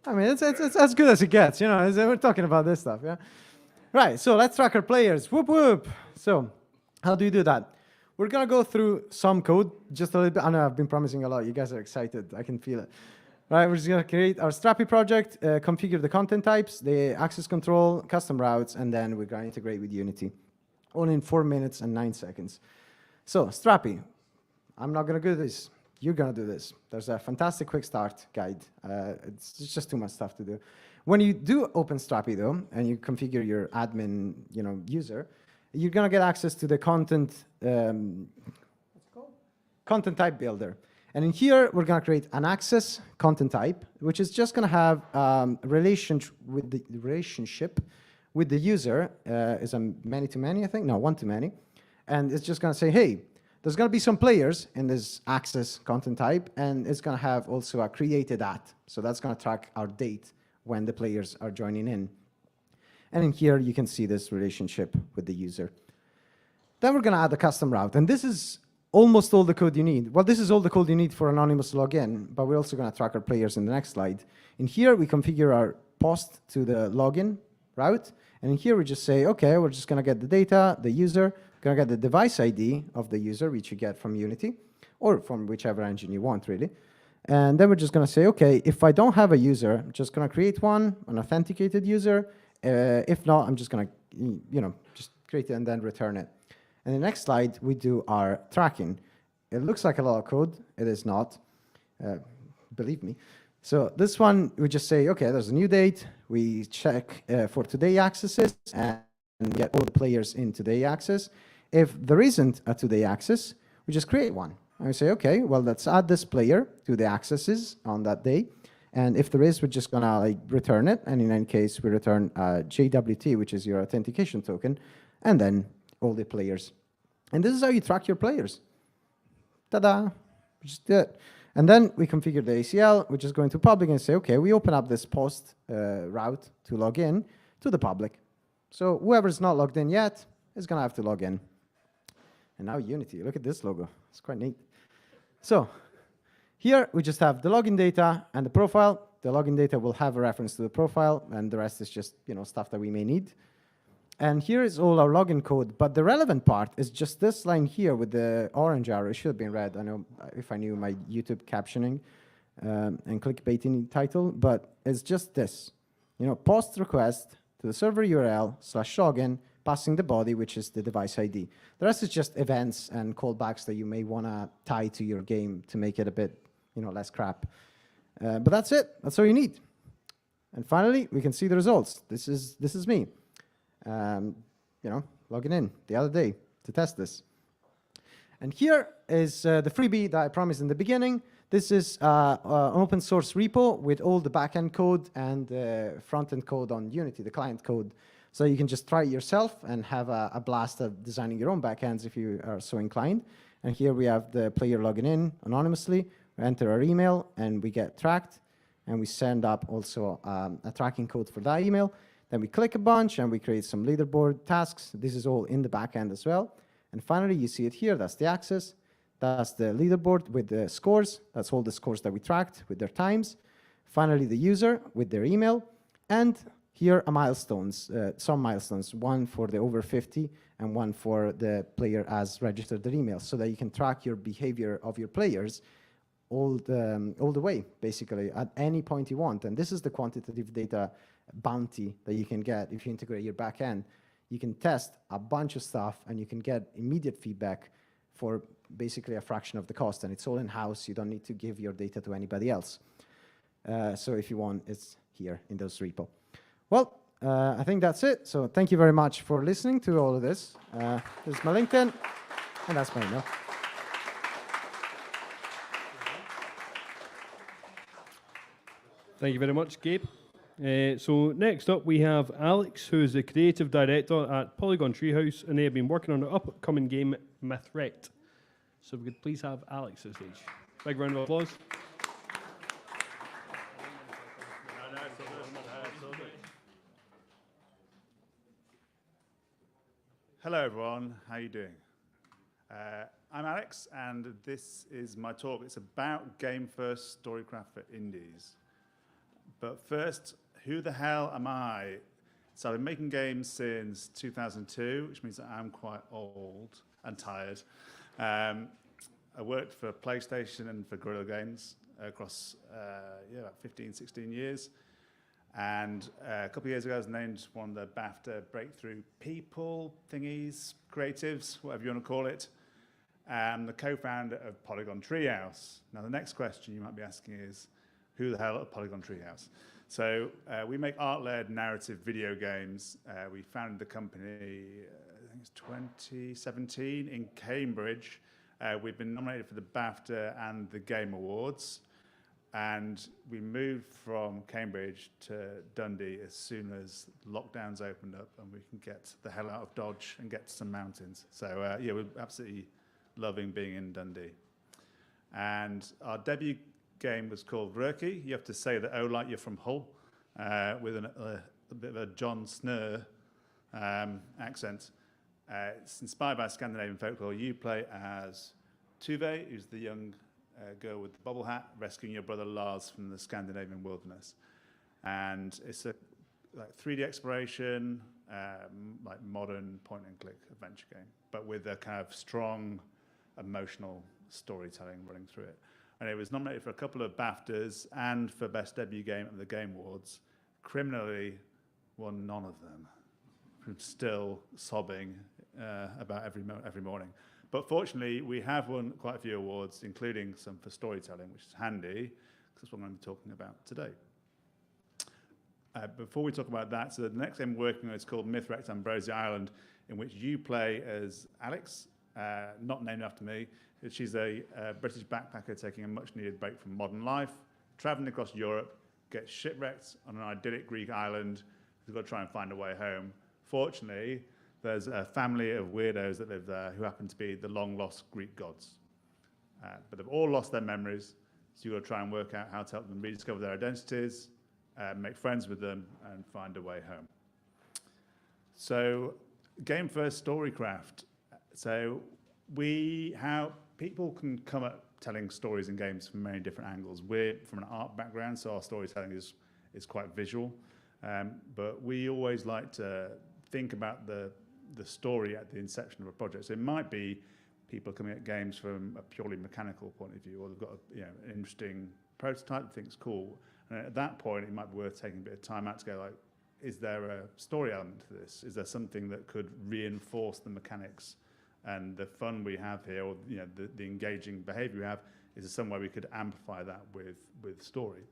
I mean, it's as good as it gets, you know, we're talking about this stuff, yeah? Right, so let's track our players, whoop whoop. So, how do you do that? We're gonna go through some code, just a little bit. I know I've been promising a lot, you guys are excited, I can feel it. Right, we're just gonna create our Strapi project, configure the content types, the access control, custom routes, and then we're gonna integrate with Unity. All in 4 minutes and 9 seconds. So, Strapi, I'm not gonna do this. You're going to do this. There's a fantastic quick start guide. It's just too much stuff to do. When you do open Strapi, though, and you configure your admin user, you're going to get access to the content content type builder. And in here, we're going to create an access content type, which is just going to have relationship with the user. Is a many-to-many, I think? No, one-to-many. And it's just going to say, hey, there's going to be some players in this access content type, and it's going to have also a created at. So that's going to track our date when the players are joining in. And in here, you can see this relationship with the user. Then we're going to add a custom route. And this is almost all the code you need. Well, this is all the code you need for anonymous login, but we're also going to track our players in the next slide. In here, we configure our post to the login route. And in here, we just say, OK, we're just going to get the data, the user, going to get the device ID of the user, which you get from Unity, or from whichever engine you want, really. And then we're just going to say, OK, if I don't have a user, I'm just going to create one, an authenticated user. If not, I'm just going to just create it and then return it. And the next slide, we do our tracking. It looks like a lot of code. It is not, believe me. So this one, we just say, okay, there's a new date. We check for today accesses and get all the players in today access. If there isn't a today access, we just create one. And we say, okay, well, let's add this player to the accesses on that day. And if there is, we're just gonna like return it. And in any case, we return JWT, which is your authentication token, and then all the players. And this is how you track your players. Ta-da, just do it. And then we configure the ACL, which is going to public and say, okay, we open up this post route to log in to the public. So whoever's not logged in yet is gonna have to log in. And now Unity, look at this logo, it's quite neat. So here we just have the login data and the profile. The login data will have a reference to the profile, and the rest is just stuff that we may need. And here is all our login code, but the relevant part is just this line here with the orange arrow. It should have been red. I know if I knew my YouTube captioning and clickbaiting title, but it's just this. Post request to the server URL /login, passing the body, which is the device ID. The rest is just events and callbacks that you may want to tie to your game to make it a bit, less crap. But that's it. That's all you need. And finally, we can see the results. This is me. Logging in the other day to test this. And here is the freebie that I promised in the beginning. This is an open source repo with all the backend code and front-end code on Unity, the client code. So you can just try it yourself and have a blast of designing your own backends if you are so inclined. And here we have the player logging in anonymously. We enter our email and we get tracked. And we send up also a tracking code for that email. Then we click a bunch and we create some leaderboard tasks. This is all in the backend as well. And finally, you see it here. That's the access. That's the leaderboard with the scores. That's all the scores that we tracked with their times. Finally, the user with their email. And here are milestones, some milestones, one for the over 50 and one for the player as registered their email, so that you can track your behavior of your players all the way, basically, at any point you want. And this is the quantitative data bounty that you can get if you integrate your backend. You can test a bunch of stuff and you can get immediate feedback for basically a fraction of the cost, and it's all in-house. You don't need to give your data to anybody else. So if you want, it's here in those repo. Well, I think that's it. So thank you very much for listening to all of this. This is my LinkedIn, and that's my email. Thank you very much, Gabe. So next up we have Alex, who is the creative director at Polygon Treehouse, and they have been working on the upcoming game Mythret. So if we could please have Alex on stage. Big round of applause. Hello everyone, how are you doing? I'm Alex, and this is my talk. It's about game first storycraft for indies. But first, who the hell am I? So I've been making games since 2002, which means that I'm quite old and tired. I worked for PlayStation and for Guerrilla Games across about 15, 16 years. And a couple of years ago, I was named one of the BAFTA Breakthrough People thingies, creatives, whatever you want to call it. I'm the co-founder of Polygon Treehouse. Now, the next question you might be asking is, who the hell are Polygon Treehouse? So we make art-led narrative video games. We founded the company, I think it's 2017 in Cambridge. We've been nominated for the BAFTA and the Game Awards. And we moved from Cambridge to Dundee as soon as lockdowns opened up and we can get the hell out of Dodge and get to some mountains. So yeah, we're absolutely loving being in Dundee. And our debut game was called Rurky. You have to say the O like you're from Hull with a bit of a John Snur accent. It's inspired by Scandinavian folklore. You play as Tuve, who's the young girl with the bobble hat, rescuing your brother Lars from the Scandinavian wilderness. And it's a 3D exploration, like modern point-and-click adventure game, but with a kind of strong emotional storytelling running through it. And it was nominated for a couple of BAFTAs and for Best Debut Game at the Game Awards. Criminally won none of them. I'm still sobbing about every morning. But fortunately, we have won quite a few awards, including some for storytelling, which is handy, because that's what I'm going to be talking about today. Before we talk about that, so the next game we're working on is called Mythrex Ambrosia Island, in which you play as Alex, not named after me. She's a British backpacker taking a much-needed break from modern life, traveling across Europe, gets shipwrecked on an idyllic Greek island. She's got to try and find a way home. Fortunately, there's a family of weirdos that live there who happen to be the long-lost Greek gods. But they've all lost their memories, so you've got to try and work out how to help them rediscover their identities, make friends with them, and find a way home. So, game first storycraft. So, people can come at telling stories in games from many different angles. We're from an art background, so our storytelling is quite visual. But we always like to think about the story at the inception of a project. So it might be people coming at games from a purely mechanical point of view, or they've got an interesting prototype that thinks cool. And at that point, it might be worth taking a bit of time out to go like, is there a story element to this? Is there something that could reinforce the mechanics and the fun we have here, or the engaging behavior we have? Is there some way we could amplify that with story?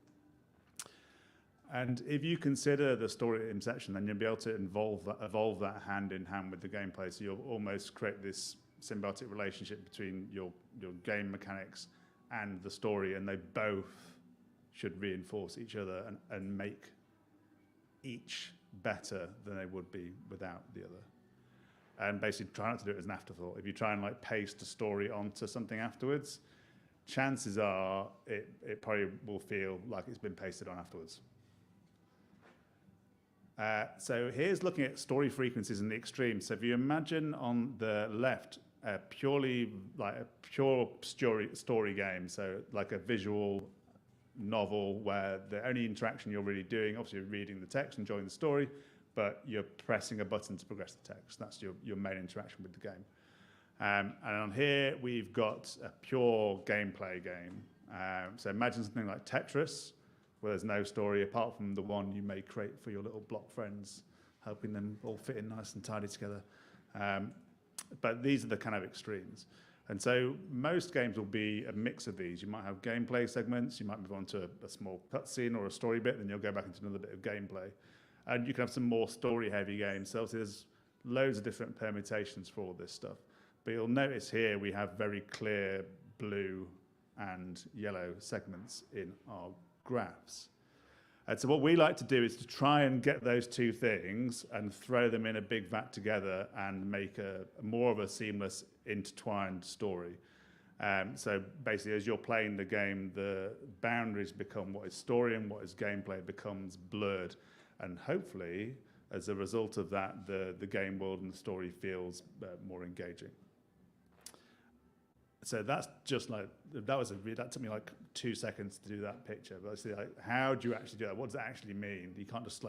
And if you consider the story at inception, then you'll be able to evolve that hand in hand with the gameplay. So you'll almost create this symbiotic relationship between your game mechanics and the story, and they both should reinforce each other and make each better than they would be without the other. And basically try not to do it as an afterthought. If you try and paste a story onto something afterwards, chances are it probably will feel like it's been pasted on afterwards. So here's looking at story frequencies in the extreme. So if you imagine on the left a pure story game, so like a visual novel where the only interaction you're really doing, obviously you're reading the text, enjoying the story, but you're pressing a button to progress the text. That's your main interaction with the game. And on here, we've got a pure gameplay game. So imagine something like Tetris, where there's no story apart from the one you may create for your little block friends, helping them all fit in nice and tidy together. But these are the kind of extremes. And so most games will be a mix of these. You might have gameplay segments, you might move on to a small cutscene or a story bit, then you'll go back into another bit of gameplay. And you can have some more story-heavy games. So obviously there's loads of different permutations for all this stuff. But you'll notice here we have very clear blue and yellow segments in our graphs. And so what we like to do is to try and get those two things and throw them in a big vat together and make a more of a seamless, intertwined story. So basically, as you're playing the game, the boundaries become what is story and what is gameplay becomes blurred. And hopefully, as a result of that, the game world and the story feels more engaging. So that's just that took me 2 seconds to do that picture. But see, how do you actually do that? What does it actually mean? You can't just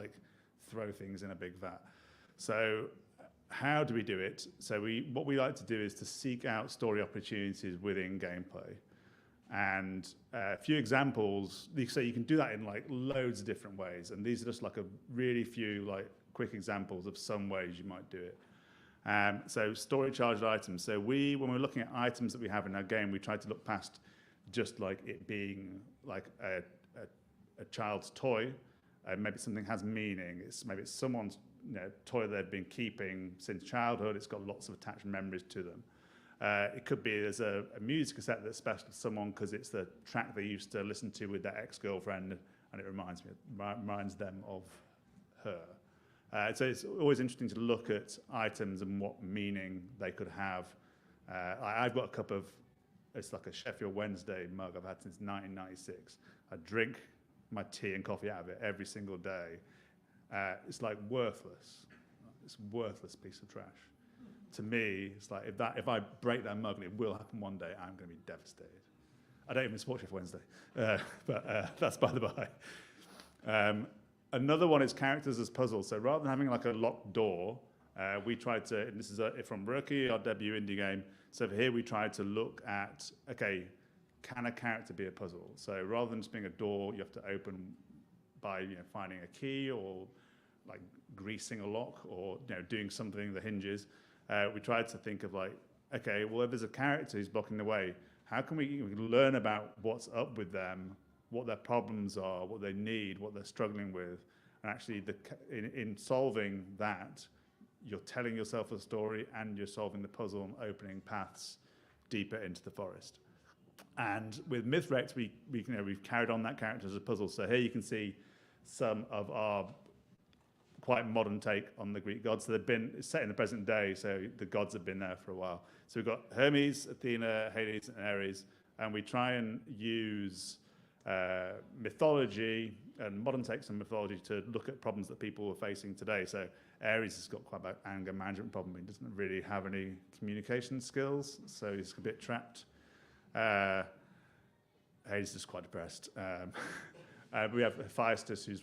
throw things in a big vat. So how do we do it? So what we like to do is to seek out story opportunities within gameplay. And a few examples, so you can do that in loads of different ways. And these are just a really few quick examples of some ways you might do it. So story charged items. So when we're looking at items that we have in our game, we try to look past just it being a child's toy. Maybe something has meaning. Maybe it's someone's toy they've been keeping since childhood. It's got lots of attached memories to them. It could be there's a music cassette that's special to someone because it's the track they used to listen to with their ex-girlfriend, and it reminds them of her. So it's always interesting to look at items and what meaning they could have. I've got a cup of, it's like a Sheffield Wednesday mug I've had since 1996. I drink my tea and coffee out of it every single day. It's worthless. It's a worthless piece of trash. To me, it's if I break that mug, and it will happen one day, I'm going to be devastated. I don't even support Sheffield Wednesday, but that's by the by. Another one is characters as puzzles. So rather than having a locked door, we tried to, and this is from Rookie, our debut indie game. So here we tried to look at, okay, can a character be a puzzle? So rather than just being a door you have to open by finding a key or greasing a lock or doing something that hinges, we tried to think of okay, well if there's a character who's blocking the way, how can we learn about what's up with them what their problems are, what they need, what they're struggling with. And actually, in solving that, you're telling yourself a story and you're solving the puzzle and opening paths deeper into the forest. And with Mythrex, we've carried on that character as a puzzle. So here you can see some of our quite modern take on the Greek gods. So they've been set in the present day, so the gods have been there for a while. So we've got Hermes, Athena, Hades, and Ares, and we try and use mythology and modern takes on mythology to look at problems that people are facing today. So Ares has got quite an anger management problem. He doesn't really have any communication skills, so he's a bit trapped. Hades is quite depressed. We have Hephaestus, who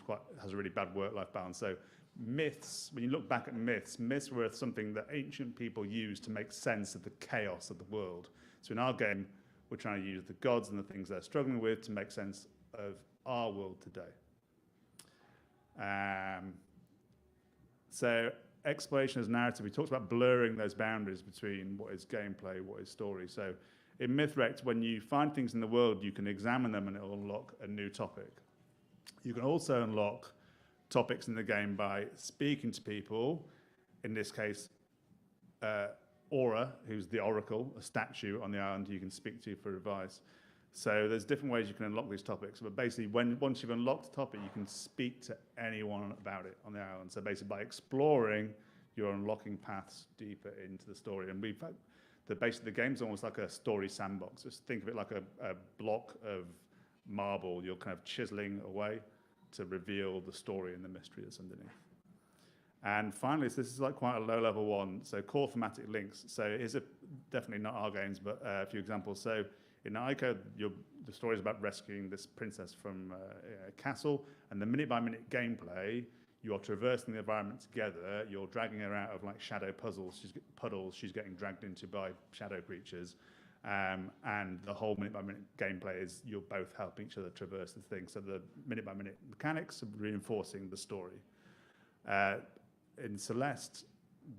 has a really bad work-life balance. So myths, when you look back at myths were something that ancient people used to make sense of the chaos of the world. So in our game, we're trying to use the gods and the things they're struggling with to make sense of our world today. So exploration as narrative, we talked about blurring those boundaries between what is gameplay, what is story. So in Mythrex, when you find things in the world, you can examine them and it will unlock a new topic. You can also unlock topics in the game by speaking to people, in this case, Aura, who's the oracle, a statue on the island you can speak to for advice. So there's different ways you can unlock these topics, but basically once you've unlocked a topic, you can speak to anyone about it on the island. So basically by exploring, you're unlocking paths deeper into the story. And the game's almost like a story sandbox. Just think of it like a block of marble you're kind of chiseling away to reveal the story and the mystery that's underneath. And finally, so this is like quite a low-level one, so core thematic links. So here's definitely not our games, but a few examples. So in Ico, the story is about rescuing this princess from a castle, and the minute-by-minute gameplay, you are traversing the environment together, you're dragging her out of like shadow puddles she's getting dragged into by shadow creatures, and the whole minute-by-minute gameplay is you're both helping each other traverse the thing. So the minute-by-minute mechanics are reinforcing the story. In Celeste,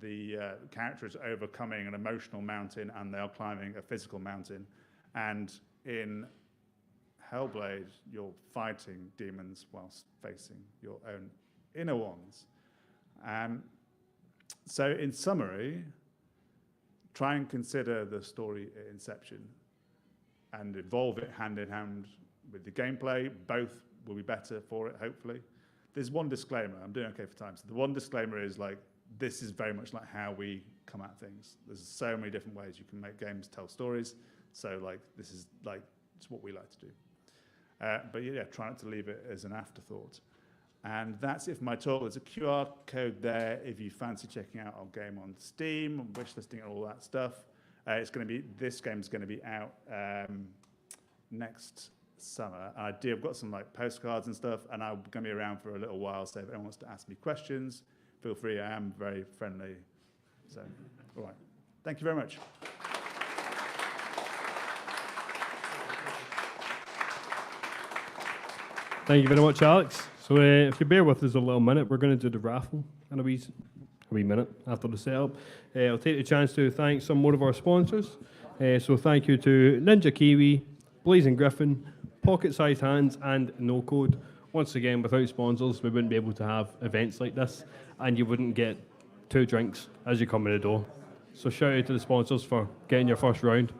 the character is overcoming an emotional mountain and they are climbing a physical mountain. And in Hellblade, you're fighting demons whilst facing your own inner ones. So in summary, try and consider the story at inception and evolve it hand in hand with the gameplay. Both will be better for it, hopefully. There's one disclaimer. I'm doing okay for time. So the one disclaimer is like, this is very much like how we come at things. There's so many different ways you can make games tell stories. So like, this is like, it's what we like to do. But yeah, try not to leave it as an afterthought. And that's it for my talk. There's a QR code there if you fancy checking out our game on Steam, wishlisting and all that stuff. This game's going to be out next summer. I've got some like postcards and stuff, and I'm going to be around for a little while. So if anyone wants to ask me questions, feel free. I am very friendly. So, all right. Thank you very much. Thank you very much, Alex. So if you bear with us a little minute, we're going to do the raffle in a wee minute after the setup. I'll take the chance to thank some more of our sponsors. So thank you to Ninja Kiwi, Blazing Griffin, Pocket Sized Hands, and No Code. Once again, without sponsors, we wouldn't be able to have events like this, and you wouldn't get 2 drinks as you come in the door. So shout out to the sponsors for getting your first round.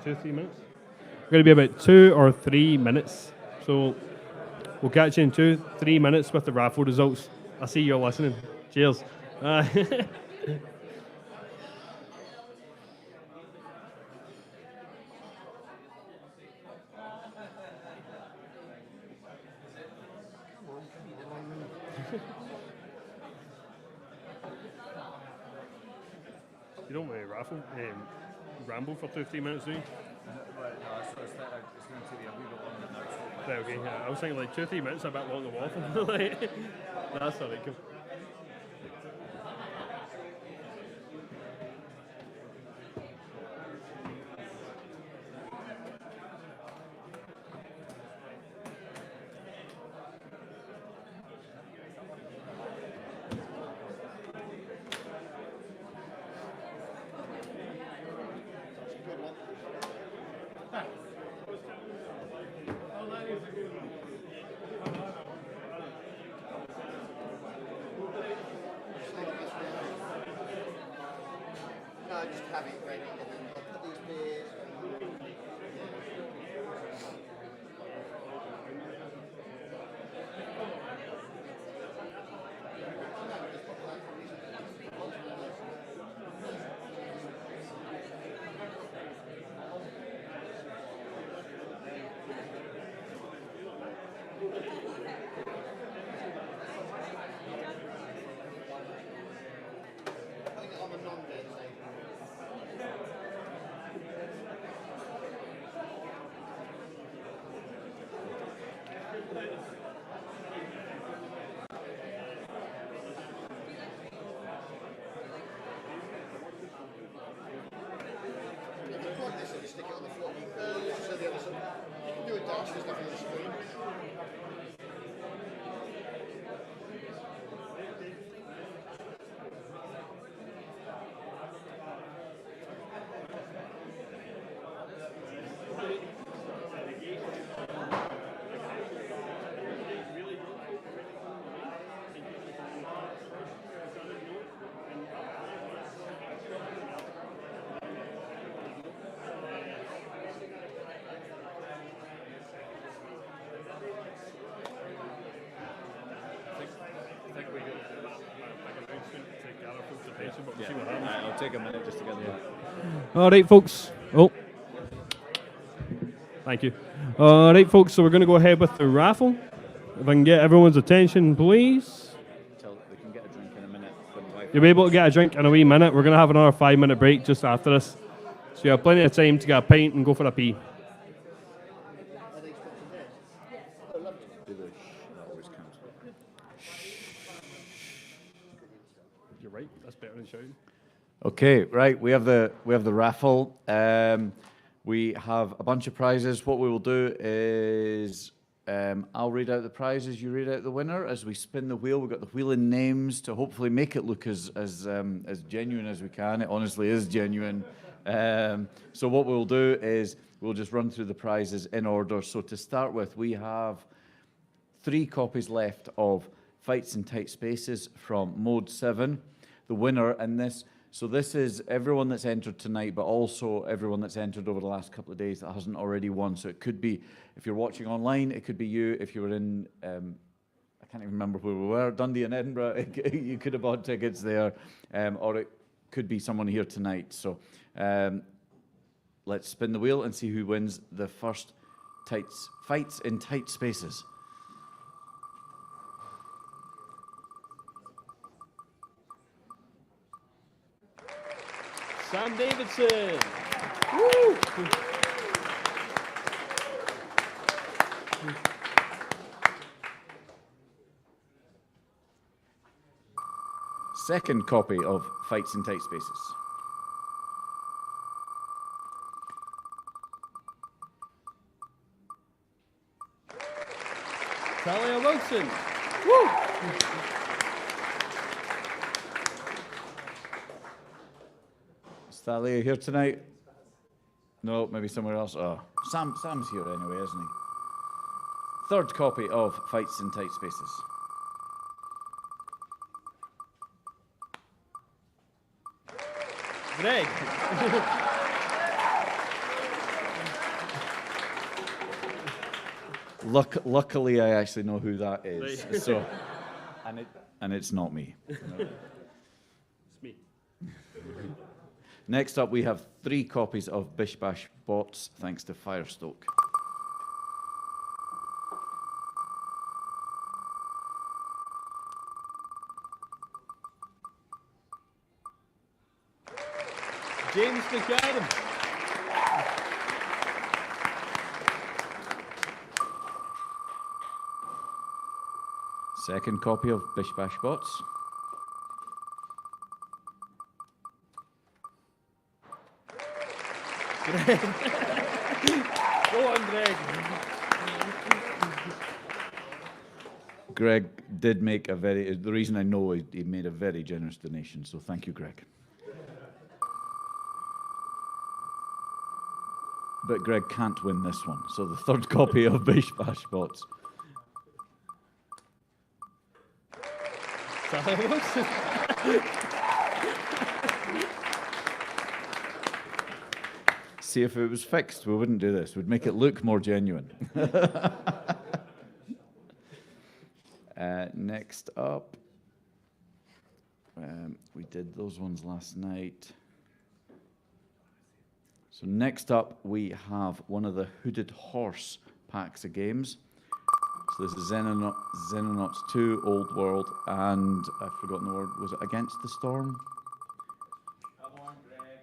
2-3 minutes. It's going to be about 2 or 3 minutes. So we'll catch you in 2-3 minutes with the raffle results. I see you're listening. Cheers. You don't want to ramble for 2-3 minutes, do you? Right, okay, yeah. I was thinking like 2-3 minutes, a bit long to walk. That's all right, cool. have it ready, and then they'll put these beers. Stick it on the floor. So the other side. You can do a dash, there's nothing on the screen. I'll take a minute just to get there. All right, folks. Oh. Thank you. All right, folks, so we're going to go ahead with the raffle. If I can get everyone's attention, please. They can get a drink in a minute. You'll be able to get a drink in a wee minute. We're going to have another 5-minute break just after this. So you have plenty of time to get a pint and go for a pee. You're right. That's better than shouting. Okay, right. We have the raffle. We have a bunch of prizes. What we will do is I'll read out the prizes. You read out the winner as we spin the wheel. We've got the wheel in names to hopefully make it look as genuine as we can. It honestly is genuine. So what we'll do is we'll just run through the prizes in order. So to start with, we have 3 copies left of Fights in Tight Spaces from Mode 7. The winner in this. So this is everyone that's entered tonight, but also everyone that's entered over the last couple of days that hasn't already won. So it could be, if you're watching online, it could be you. If you were in, I can't even remember where we were, Dundee and Edinburgh, you could have bought tickets there. Or it could be someone here tonight. So let's spin the wheel and see who wins the first Fights in Tight Spaces. Sam Davidson. Woo! Second copy of Fights in Tight Spaces. Talia Wilson. Woo! Is Thalia here tonight? No, maybe somewhere else. Oh, Sam's here anyway, isn't he? Third copy of Fights in Tight Spaces. Greg. Luckily, I actually know who that is. Right. So, and it's not me. It's me. Next up, we have 3 copies of Bish Bash Bots, thanks to Firestoke. James McAdam. Second copy of Bish Bash Bots. Greg. Go on, Greg. Greg did make the reason I know he made a very generous donation, so thank you, Greg. But Greg can't win this one, so the third copy of Bish Bash Bots. See, if it was fixed, we wouldn't do this. We'd make it look more genuine. Next up, we did those ones last night. So next up, we have one of the Hooded Horse packs of games. So this is Xenonauts 2, Old World, and I've forgotten the word. Was it Against the Storm? Come on, Greg.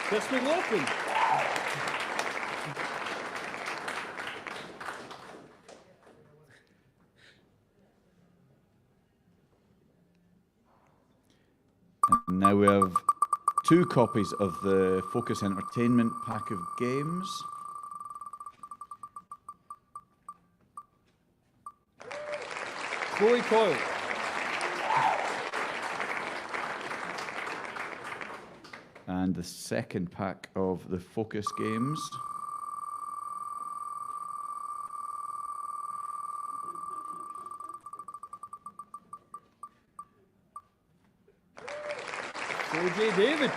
Chris McLaughlin. And now we have 2 copies of the Focus Entertainment pack of games. Chloe Coyle. And the second pack of the Focus games. OJ David.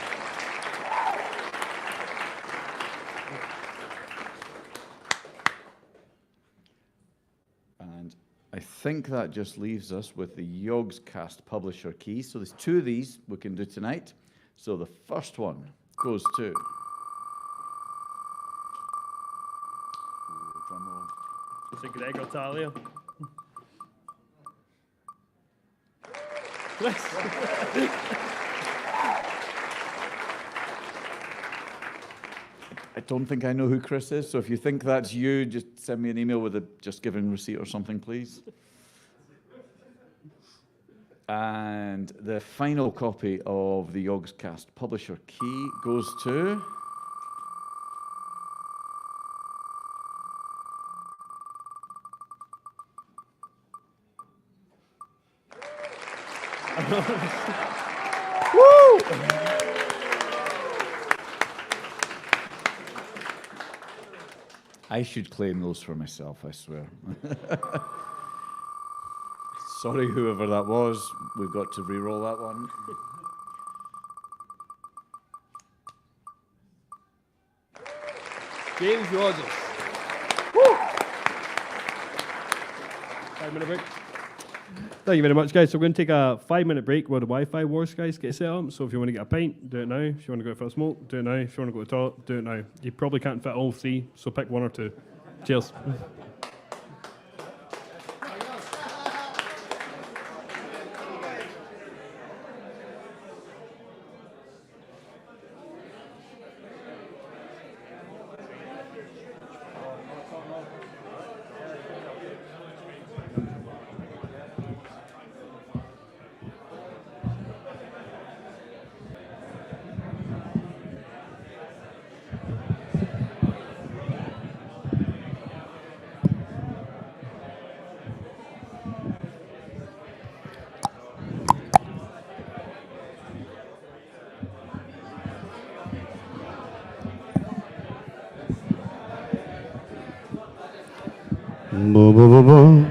And I think that just leaves us with the Yogscast publisher key. So there's 2 of these we can do tonight. So the first one goes to... Drum roll. It's a Greg or Talia. Chris. I don't think I know who Chris is, so if you think that's you, just send me an email with a just given receipt or something, please. And the final copy of the Yogscast publisher key goes to... Woo! I should claim those for myself, I swear. Sorry, whoever that was. We've got to re-roll that one. James Rogers. Woo! 5-minute break. Thank you very much, guys. So we're going to take a 5-minute break while the Wi-Fi wars, guys, get set up. So if you want to get a pint, do it now. If you want to go for a smoke, do it now. If you want to go to the toilet, do it now. You probably can't fit all 3, so pick 1 or 2. Cheers. Bo, bo, bo, bo.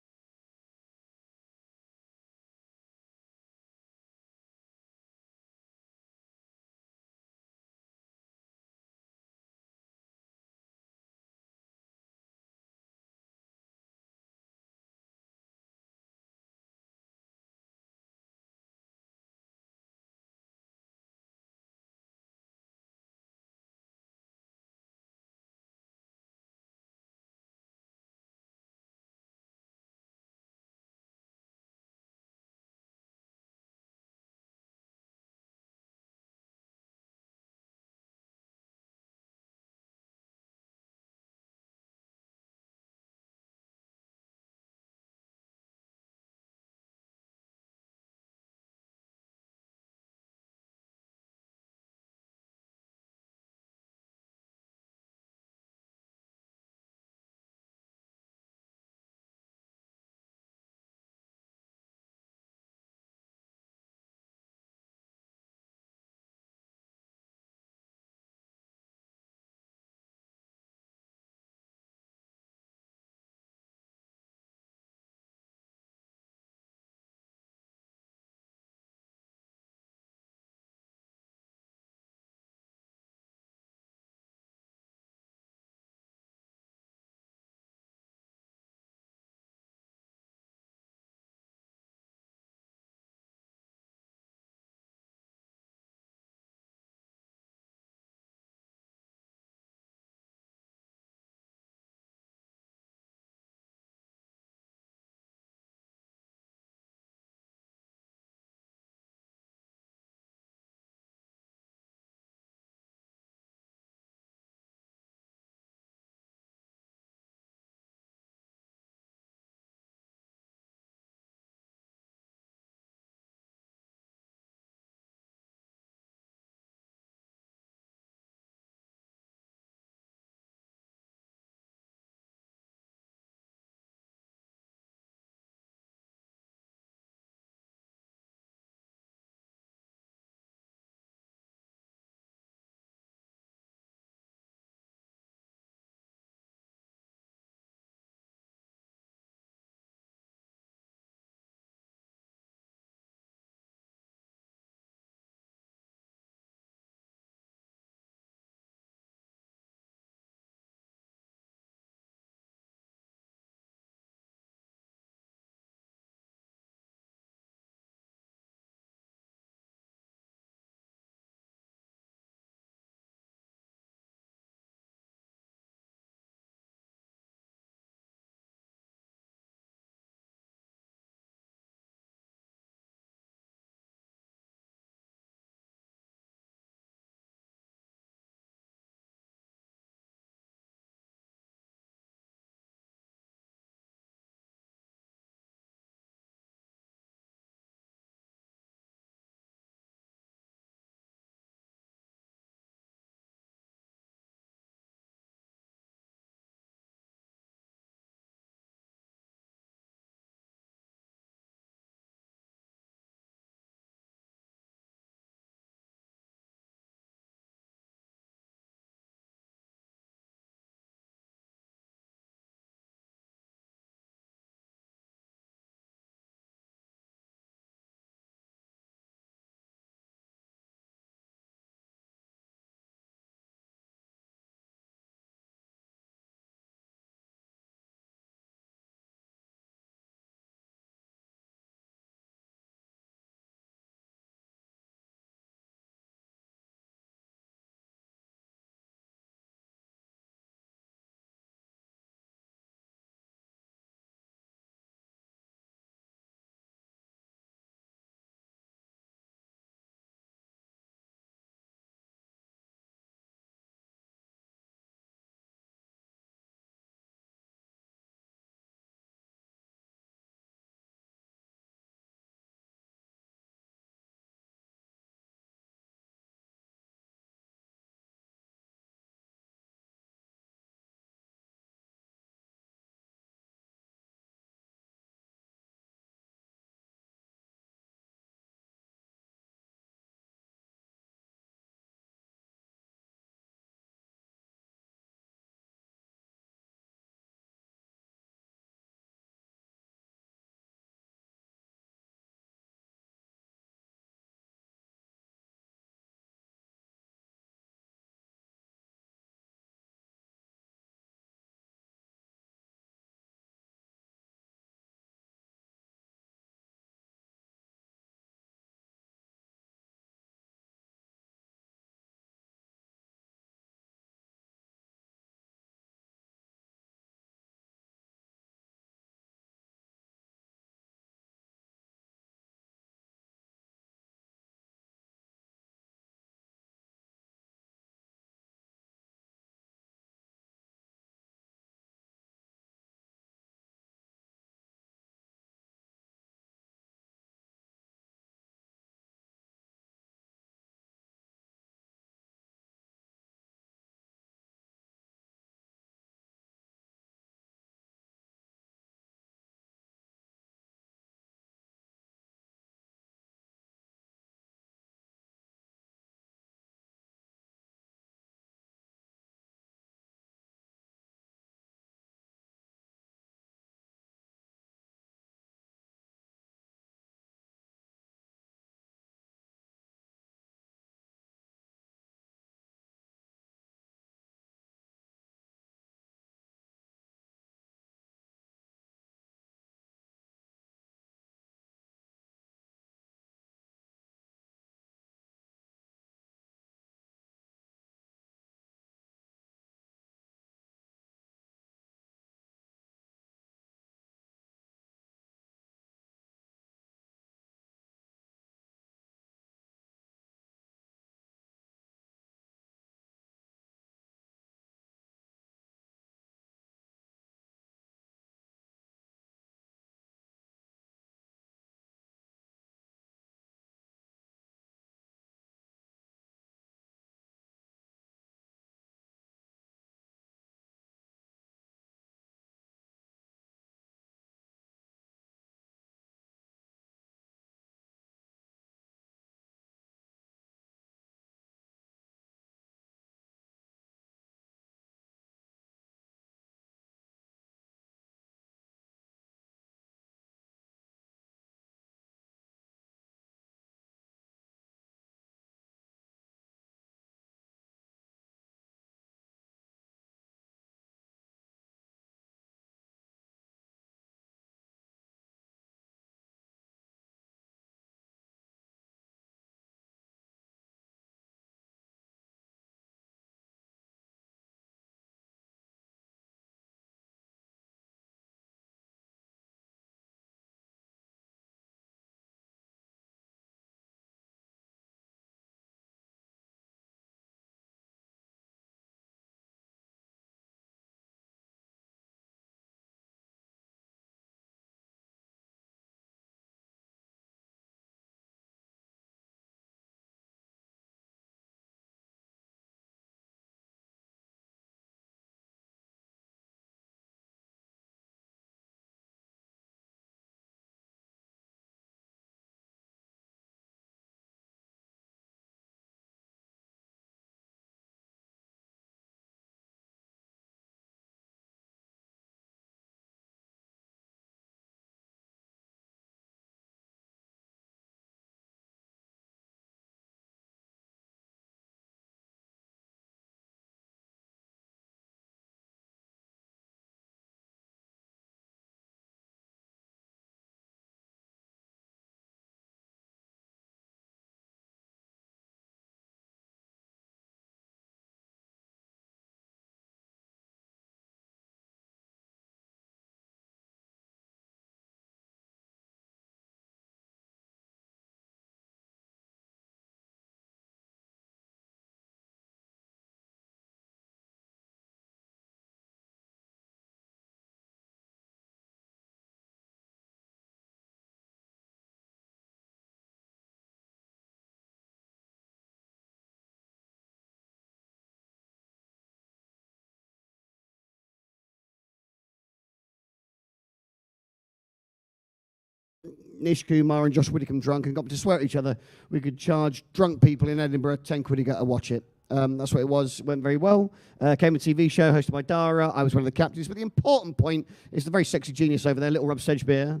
Nish Kumar and Josh Widdicombe drunk and got them to swear at each other, we could charge drunk people in Edinburgh 10 quid a go to watch it. That's what it was. Went very well. Came a TV show hosted by Dara. I was one of the captains. But the important point is the very sexy genius over there, little Rob Sedgebeer.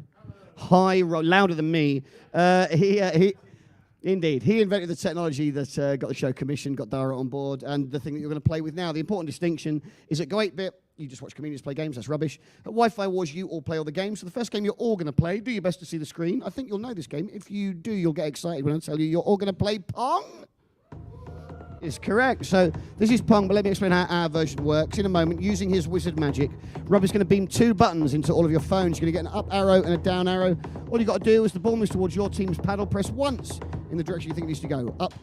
High, louder than me. Indeed. He invented the technology that got the show commissioned, got Dara on board, and the thing that you're going to play with now. The important distinction is at Go 8-Bit, you just watch comedians play games. That's rubbish. At Wi-Fi Wars, you all play all the games. So the first game you're all going to play, do your best to see the screen. I think you'll know this game. If you do, you'll get excited when I tell you you're all going to play Pong. Is correct. So this is Pong, but let me explain how our version works. In a moment, using his wizard magic, Rob is going to beam 2 buttons into all of your phones. You're going to get an up arrow and a down arrow. All you've got to do is the ball moves towards your team's paddle, press once in the direction you think it needs to go, up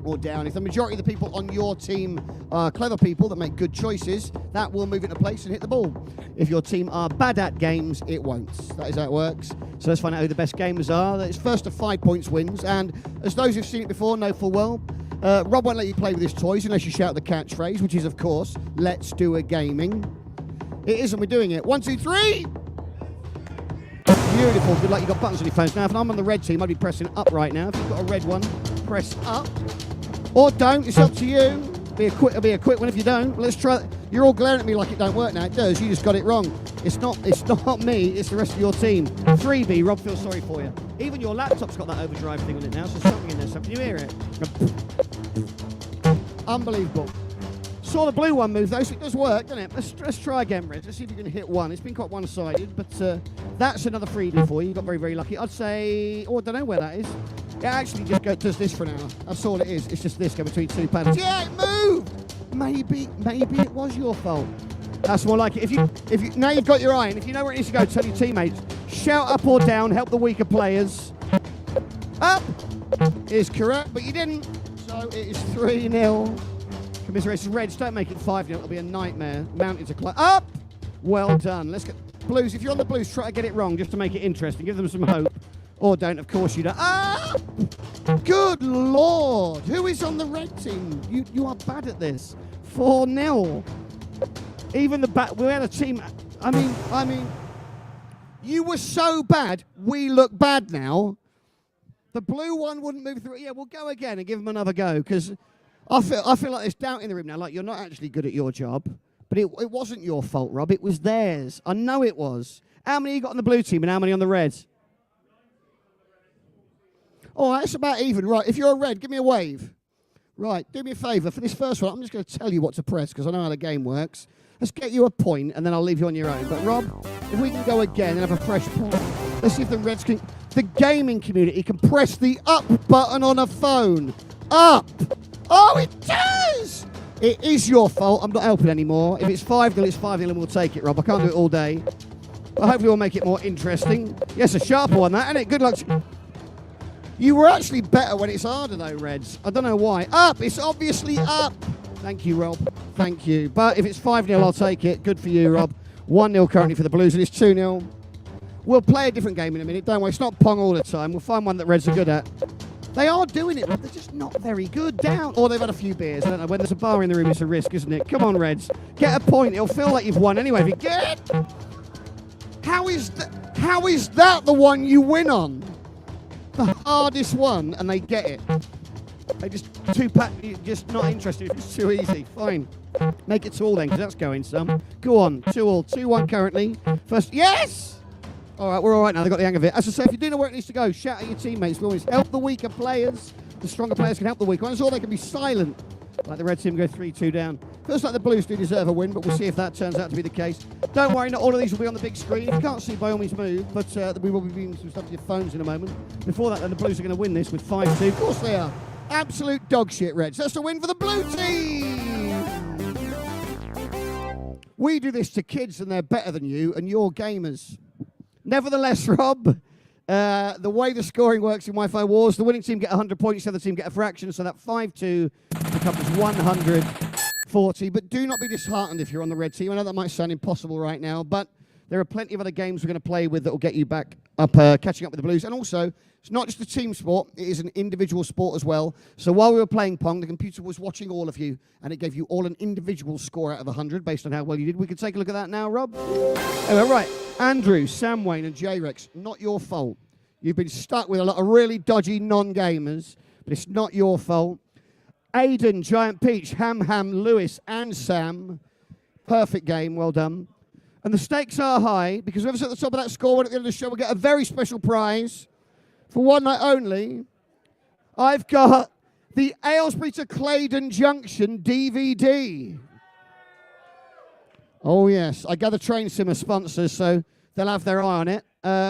or down. If the majority of the people on your team are clever people that make good choices, that will move into place and hit the ball. If your team are bad at games, it won't. That is how it works. So let's find out who the best gamers are. It's first to 5 points wins, and as those who've seen it before know full well, Rob won't let you play with his toys unless you shout the catchphrase, which is, of course, let's do a gaming. It isn't, we're doing it. 1, 2, 3. Beautiful. Good luck. You've got buttons on your phones. Now, if I'm on the red team, I'd be pressing up right now. If you've got a red one, press up. Or don't. It's up to you. It'll be a quick one if you don't. Let's try. You're all glaring at me like it don't work now. It does. You just got it wrong. It's not me. It's the rest of your team. 3B. Rob feels sorry for you. Even your laptop's got that overdrive thing on it now, so something in there. Something. You hear it? Unbelievable. Saw the blue one move though, so it does work, doesn't it? Let's try again, Reg. Let's see if you can hit one. It's been quite one-sided, but that's another freebie for you. You got very, very lucky. I'd say, I don't know where that is. It actually just does this for an hour. That's all it is. It's just this, go between 2 paddles. Yeah, it moved. Maybe it was your fault. That's more like it. If you now you've got your iron. If you know where it needs to go, tell your teammates. Shout up or down. Help the weaker players. Up is correct, but you didn't. So it is 3-0. Commiserations. Reds, don't make it 5-0. It'll be a nightmare. Mountain to climb. Up! Well done. Let's get Blues. If you're on the Blues, try to get it wrong just to make it interesting. Give them some hope. Or don't, of course you don't. Up! Good Lord. Who is on the red team? You are bad at this. 4-0. Even we had a team. I mean, you were so bad, we look bad now. The blue one wouldn't move through. Yeah, we'll go again and give them another go, because I feel like there's doubt in the room now. Like, you're not actually good at your job. But it wasn't your fault, Rob. It was theirs. I know it was. How many you got on the blue team and how many on the reds? All right, it's about even. Right, if you're a red, give me a wave. Right, do me a favour. For this first one, I'm just going to tell you what to press, because I know how the game works. Let's get you a point, and then I'll leave you on your own. But, Rob, if we can go again and have a fresh point, let's see if the Reds can... The gaming community can press the up button on a phone. Up! Oh, it does! It is your fault. I'm not helping anymore. If it's 5-0, it's 5-0, and we'll take it, Rob. I can't do it all day. But hopefully we'll make it more interesting. Yes, a sharper one, that, isn't it? Good luck. You were actually better when it's harder, though, Reds. I don't know why. Up! It's obviously up! Thank you, Rob. Thank you. But if it's 5-0, I'll take it. Good for you, Rob. 1-0 currently for the Blues, and it's 2-0. We'll play a different game in a minute. Don't worry. It's not Pong all the time. We'll find one that Reds are good at. They are doing it, but they're just not very good. Down. Or they've had a few beers. I don't know. When there's a bar in the room, it's a risk, isn't it? Come on, Reds. Get a point. It'll feel like you've won anyway. If you get it. How is that the one you win on? The hardest one, and they get it. They just not interested if it's too easy. Fine. Make it 2-all then, because that's going some. Go on. 2-all. 2-1 currently. First. Yes! All right, we're all right now. They've got the hang of it. As I say, if you do know where it needs to go, shout at your teammates. We always help the weaker players. The stronger players can help the weaker ones, or they can be silent. Like the red team go 3-2 down. Feels like the Blues do deserve a win, but we'll see if that turns out to be the case. Don't worry, not all of these will be on the big screen. If you can't see, by all means move, but we will be beaming some stuff to your phones in a moment. Before that, then, the Blues are going to win this with 5-2. Of course they are. Absolute dog shit, Reds. That's a win for the blue team! We do this to kids and they're better than you, and you're gamers. Nevertheless, Rob, the way the scoring works in Wi-Fi Wars, the winning team get 100 points, the other team get a fraction, so that 5-2 becomes 140. But do not be disheartened if you're on the red team. I know that might sound impossible right now, but there are plenty of other games we're going to play with that will get you back up, catching up with the Blues. And also, it's not just a team sport, it is an individual sport as well. So while we were playing Pong, the computer was watching all of you, and it gave you all an individual score out of 100 based on how well you did. We can take a look at that now, Rob. Right. Andrew, Sam Wayne, and J-Rex, not your fault. You've been stuck with a lot of really dodgy non-gamers, but it's not your fault. Aidan, Giant Peach, Ham, Lewis, and Sam. Perfect game, well done. And the stakes are high, because whoever's at the top of that scoreboard at the end of the show will get a very special prize. For one night only, I've got the Aylesbury to Claydon Junction DVD. Oh, yes. I gather Train Sim are sponsors, so they'll have their eye on it.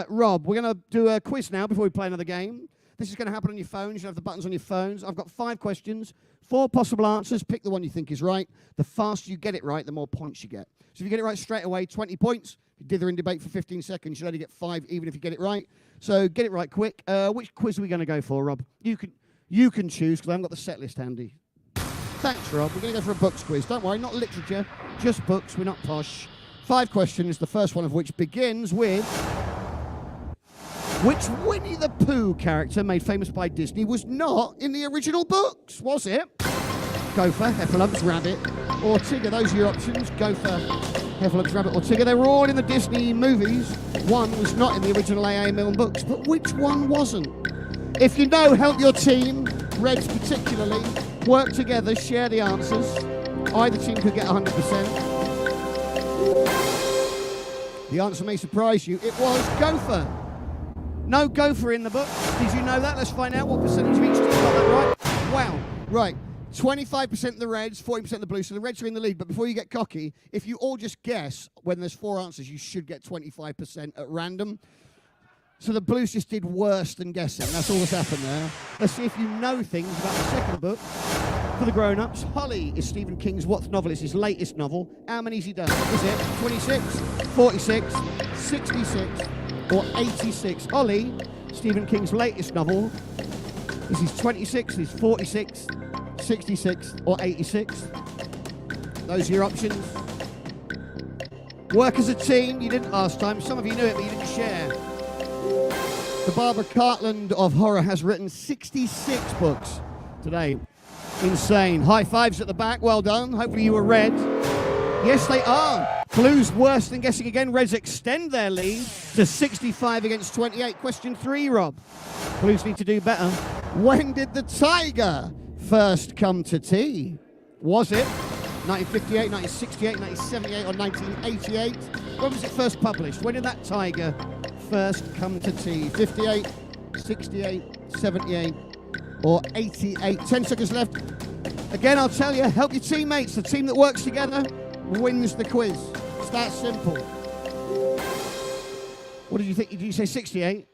Rob, we're going to do a quiz now before we play another game. This is going to happen on your phones. You have the buttons on your phones. I've got 5 questions, 4 possible answers. Pick the one you think is right. The faster you get it right, the more points you get. So if you get it right straight away, 20 points. If you dither in debate for 15 seconds, you'll only get 5, even if you get it right. So get it right quick. Which quiz are we going to go for, Rob? You can choose, because I haven't got the set list handy. Thanks, Rob. We're going to go for a books quiz. Don't worry, not literature, just books. We're not posh. 5 questions, the first one of which begins with... Which Winnie the Pooh character made famous by Disney was not in the original books? Was it Gopher, Heffalumps, Rabbit, or Tigger? Those are your options. Gopher, Heffalumps, Rabbit, or Tigger. They were all in the Disney movies. One was not in the original A.A. Milne books, but which one wasn't? If you know, help your team, Reds particularly, work together, share the answers. Either team could get 100%. The answer may surprise you. It was Gopher. No Gopher in the book. Did you know that? Let's find out what percentage of each team got that right. Wow. Right. 25% the Reds, 40% the Blues. So the Reds are in the lead. But before you get cocky, if you all just guess when there's 4 answers, you should get 25% at random. So the Blues just did worse than guessing. That's all that's happened there. Let's see if you know things about the second book. For the grown-ups, Holly is Stephen King's what novel? It's his latest novel. How many's he done? Is it 26, 46, 66, or 86? Holly, Stephen King's latest novel. Is he 26, is 46, 66, or 86? Those are your options. Work as a team. You didn't last time. Some of you knew it, but you didn't share. The Barbara Cartland of horror has written 66 books today. Insane. High fives at the back. Well done. Hopefully you were red. Yes, they are. Blues worse than guessing again. Reds extend their lead to 65 against 28. Question 3, Rob. Blues need to do better. When did the tiger first come to tea? Was it 1958, 1968, 1978, or 1988? When was it first published? When did that tiger first come to tea? 58, 68, 78, or 88? 10 seconds left. Again, I'll tell you, help your teammates. The team that works together wins the quiz. It's that simple. What did you think? Did you say 68?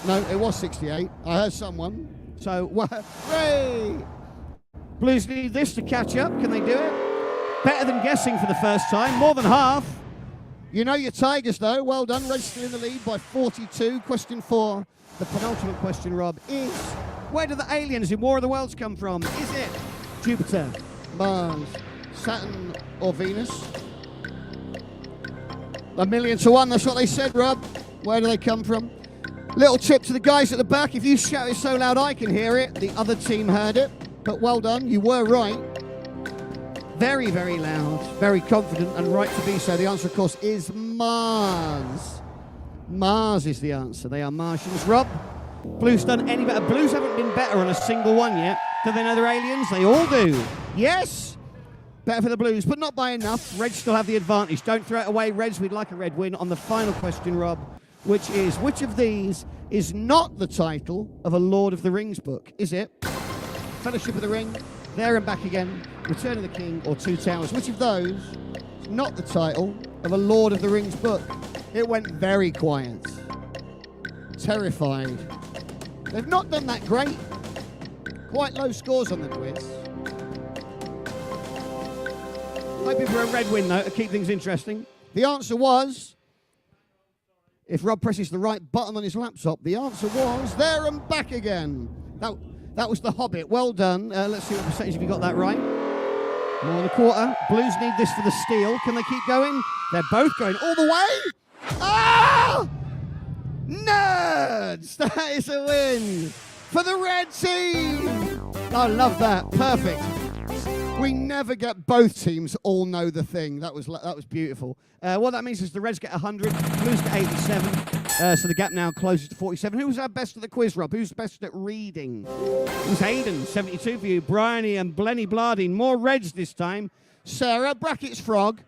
No, it was 68. I heard someone. So, hooray! Blues need this to catch up. Can they do it? Better than guessing for the first time. More than half. You know your Tigers, though. Well done. Reds still in the lead by 42. Question 4, the penultimate question, Rob, is where do the aliens in War of the Worlds come from? Is it Jupiter, Mars, Saturn, or Venus? 1,000,000 to 1, that's what they said, Rob. Where do they come from? Little tip to the guys at the back. If you shout it so loud I can hear it, the other team heard it. But well done, you were right. Very, very loud, very confident, and right to be so. The answer, of course, is Mars. Mars is the answer. They are Martians. Rob, Blues done any better? Blues haven't been better on a single one yet. Do they know they're aliens? They all do. Yes? Better for the Blues, but not by enough. Reds still have the advantage. Don't throw it away, Reds. We'd like a red win on the final question, Rob, which is, which of these is not the title of a Lord of the Rings book? Is it Fellowship of the Ring, There and Back Again, Return of the King, or Two Towers? Which of those is not the title of a Lord of the Rings book? It went very quiet. Terrified. They've not done that great. Quite low scores on the quiz. Hoping for a red win, though, to keep things interesting. The answer was, if Rob presses the right button on his laptop, the answer was There and Back Again. That was The Hobbit. Well done. Let's see what percentage have you got that right. More than a quarter. Blues need this for the steal. Can they keep going? They're both going all the way. Ah! Nerds! That is a win for the red team. I love that. Perfect. We never get both teams all know the thing. That was beautiful. What that means is the Reds get 100, Blues get 87. So the gap now closes to 47. Who was our best at the quiz, Rob? Who's best at reading? It was Hayden, 72 for you. Bryony and Blenny Blardine. More Reds this time. Sarah, brackets Frog.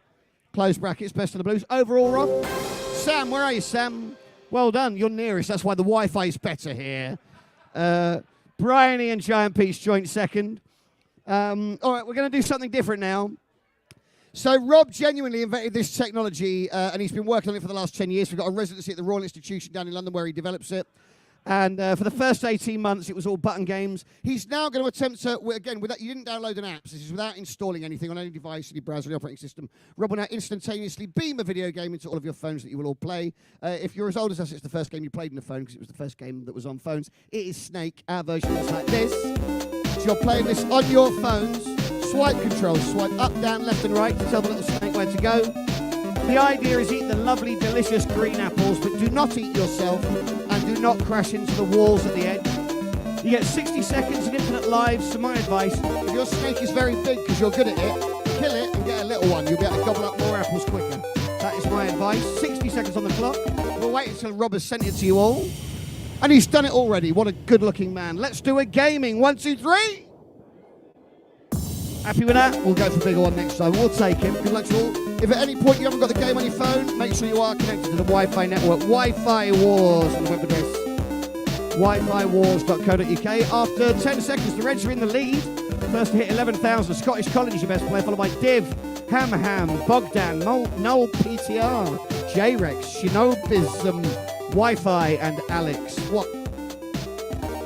Close brackets, best of the Blues. Overall, Rob. Sam, where are you, Sam? Well done, you're nearest. That's why the Wi-Fi is better here. Bryony and Giant Peach joint second. All right, we're going to do something different now. So Rob genuinely invented this technology, and he's been working on it for the last 10 years. We've got a residency at the Royal Institution down in London where he develops it. And for the first 18 months, it was all button games. He's now going to attempt to, again, you didn't download an app. This is without installing anything on any device in your browser or the operating system. Rob will now instantaneously beam a video game into all of your phones that you will all play. If you're as old as us, it's the first game you played in a phone because it was the first game that was on phones. It is Snake. Our version looks like this. So you're playing this on your phones. Swipe controls. Swipe up, down, left and right to tell the little snake where to go. The idea is eat the lovely, delicious green apples, but do not eat yourself and do not crash into the walls at the edge. You get 60 seconds and infinite lives, so my advice, if your snake is very big because you're good at it, kill it and get a little one. You'll be able to gobble up more apples quicker. That is my advice. 60 seconds on the clock. We'll wait until Rob has sent it to you all. And he's done it already. What a good-looking man. Let's do a gaming. 1, 2, 3. Happy with that? We'll go for a bigger one next time. We'll take him. Good luck to all. If at any point you haven't got the game on your phone, make sure you are connected to the Wi-Fi network. Wi-Fi Wars on the web address. wifiwars.co.uk. After 10 seconds, the Reds are in the lead. First to hit 11,000. Scottish College is your best player, followed by Div, Ham, Bogdan, Noel PTR, J-Rex, Shinobism, Wi-Fi, and Alex. What?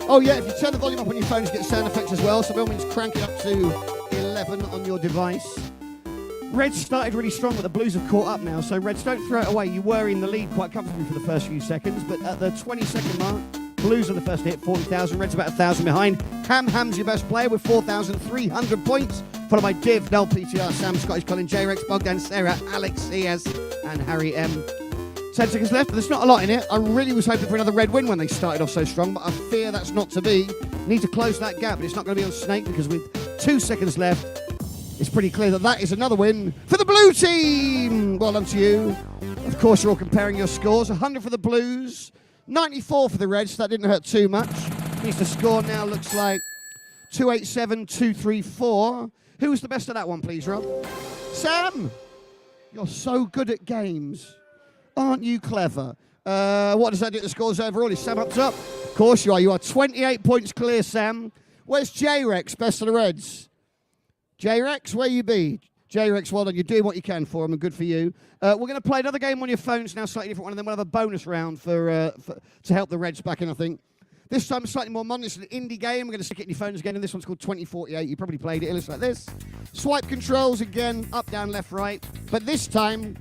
Oh yeah, if you turn the volume up on your phone, you get sound effects as well, so by all means crank it up to 11 on your device. Reds started really strong, but the Blues have caught up now, so Reds, don't throw it away. You were in the lead quite comfortably for the first few seconds, but at the 20-second mark, Blues are the first to hit 40,000, Reds about 1,000 behind. Ham's your best player with 4,300 points, followed by Div, Noel PTR, Sam, Scottish Colin, J-Rex, Bogdan, Sarah, Alex CS, and Harry M. 10 seconds left, but there's not a lot in it. I really was hoping for another red win when they started off so strong, but I fear that's not to be. Need to close that gap, but it's not going to be on Snake because with 2 seconds left, it's pretty clear that that is another win for the blue team. Well done to you. Of course, you're all comparing your scores. 100 for the Blues, 94 for the Reds. That didn't hurt too much. Means the score now looks like 287, 234. Who was the best of that one, please, Rob? Sam, you're so good at games. Aren't you clever? What does that do to the scores overall? Is Sam up top? Of course you are. You are 28 points clear, Sam. Where's J-Rex, best of the Reds? J-Rex, where you be? J-Rex, well done. You're doing what you can for him, and good for you. We're going to play another game on your phones now, slightly different one, and then we'll have a bonus round to help the Reds back in, I think. This time, slightly more modern. It's an indie game. We're going to stick it in your phones again, and this one's called 2048. You probably played it. It looks like this. Swipe controls again, up, down, left, right. But this time,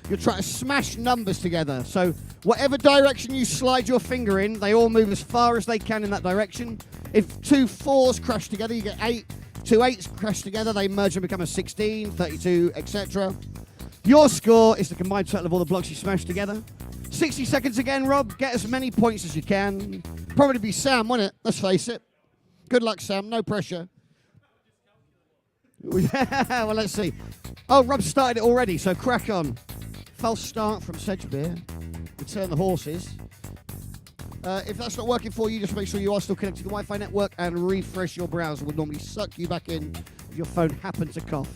you're trying to smash numbers together. So whatever direction you slide your finger in, they all move as far as they can in that direction. If 2 4s crash together, you get 8. 2 8s crash together, they merge and become a 16, 32, etc. Your score is the combined total of all the blocks you smash together. 60 seconds again, Rob. Get as many points as you can. Probably be Sam, won't it? Let's face it. Good luck, Sam. No pressure. Well, let's see. Oh, Rob started it already, so crack on. False start from Sedgebeer. Return the horses. If that's not working for you, just make sure you are still connected to the Wi-Fi network and refresh your browser. Would normally suck you back in if your phone happened to cough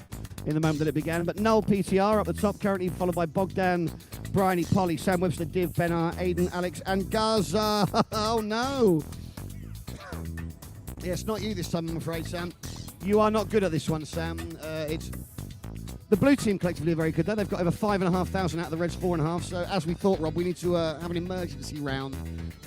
in the moment that it began. But Noel PTR up the top currently, followed by Bogdan, Bryony, Polly, Sam Webster, Div, Benar, Aiden, Alex, and Gaza. Oh no! Yeah, it's not you this time, I'm afraid, Sam. You are not good at this one, Sam. It's the blue team collectively are very good, though. They've got over 5,500 out of the Reds 4.5. So, as we thought, Rob, we need to have an emergency round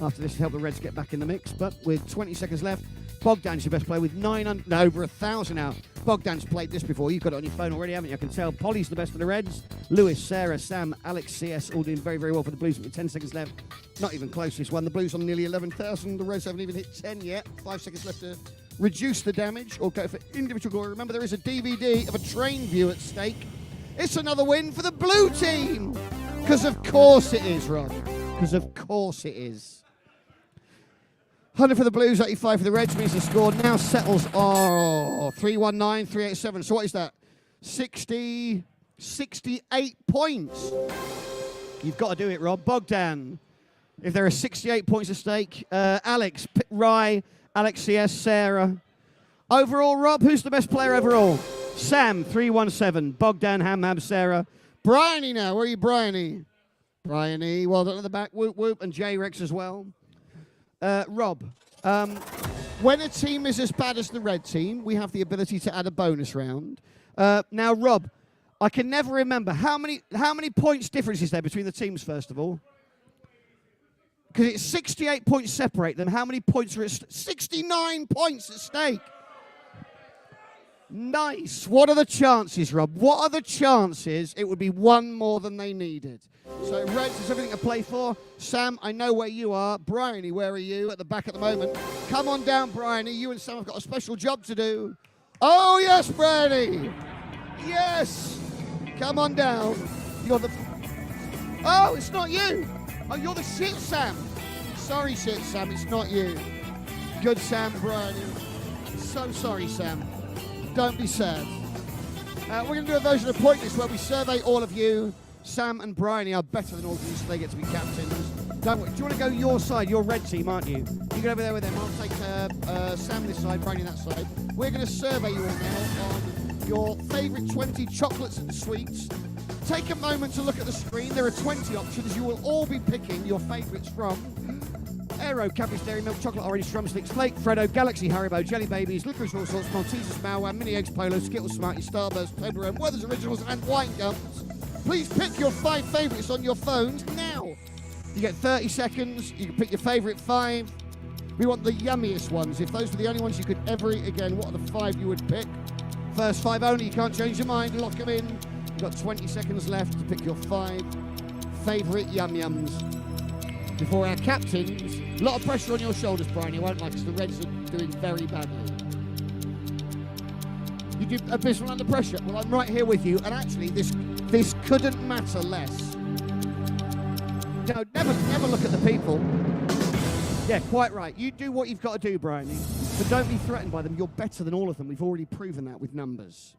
after this to help the Reds get back in the mix. But with 20 seconds left, Bogdan's your best player with over 1,000 now. Bogdan's played this before. You've got it on your phone already, haven't you? I can tell. Polly's the best of the Reds. Lewis, Sarah, Sam, Alex, CS, all doing very, very well for the Blues. With 10 seconds left, not even close this one. The Blues on nearly 11,000. The Reds haven't even hit 10 yet. 5 seconds left to reduce the damage or go for individual glory. Remember, there is a DVD of a train view at stake. It's another win for the blue team. Because of course it is, Rod. Because of course it is. 100 for the Blues, 85 for the Reds, means the score now settles on 319, 387. So what is that? 68 points. You've got to do it, Rob. Bogdan, if there are 68 points at stake. Alex, Rye, Alex CS, Sarah. Overall, Rob, who's the best player overall? Sam, 317. Bogdan, Ham, Sarah. Bryony now. Where are you, Bryony? Bryony, well done at the back. Whoop, whoop. And J-Rex as well. Rob, when a team is as bad as the red team, we have the ability to add a bonus round. Now, Rob, I can never remember. How many points difference is there between the teams, first of all? Because it's 68 points separate them. How many points are at 69 points at stake. Nice. What are the chances, Rob? What are the chances it would be one more than they needed? So, Reds, there's everything to play for. Sam, I know where you are. Bryony, where are you? At the back at the moment. Come on down, Bryony. You and Sam have got a special job to do. Oh, yes, Bryony. Yes. Come on down. You're the... Oh, it's not you. Oh, you're the shit, Sam. Sorry, shit, Sam. It's not you. Good, Sam, Bryony. So sorry, Sam. Don't be sad. We're going to do a version of Pointless where we survey all of you. Sam and Bryony are better than all of you, so they get to be captains. Don't worry. Do you want to go your side? You're red team, aren't you? You go over there with them. I'll take Sam this side, Bryony that side. We're going to survey you all now on your favourite 20 chocolates and sweets. Take a moment to look at the screen. There are 20 options. You will all be picking your favourites from Aero, Cadbury's Dairy Milk, Chocolate Orange, Drumstick, Flake, Freddo, Galaxy, Haribo, Jelly Babies, Licorice All Sorts, Maltesers, Malware, Mini Eggs, Polo, Skittles, Smarties, Starburst, Toblerone, Werther's Originals, and Wine Gums. Please pick your 5 favourites on your phones now. You get 30 seconds. You can pick your favourite 5. We want the yummiest ones. If those were the only ones you could ever eat again, what are the 5 you would pick? First 5 only. You can't change your mind. Lock them in. You've got 20 seconds left to pick your 5 favourite yum-yums. Before our captains, a lot of pressure on your shoulders, Brian. You won't like us. The Reds are doing very badly. You do abysmal under pressure. Well, I'm right here with you. And actually, this couldn't matter less. No, never look at the people. Yeah, quite right. You do what you've got to do, Bryony. But don't be threatened by them. You're better than all of them. We've already proven that with numbers.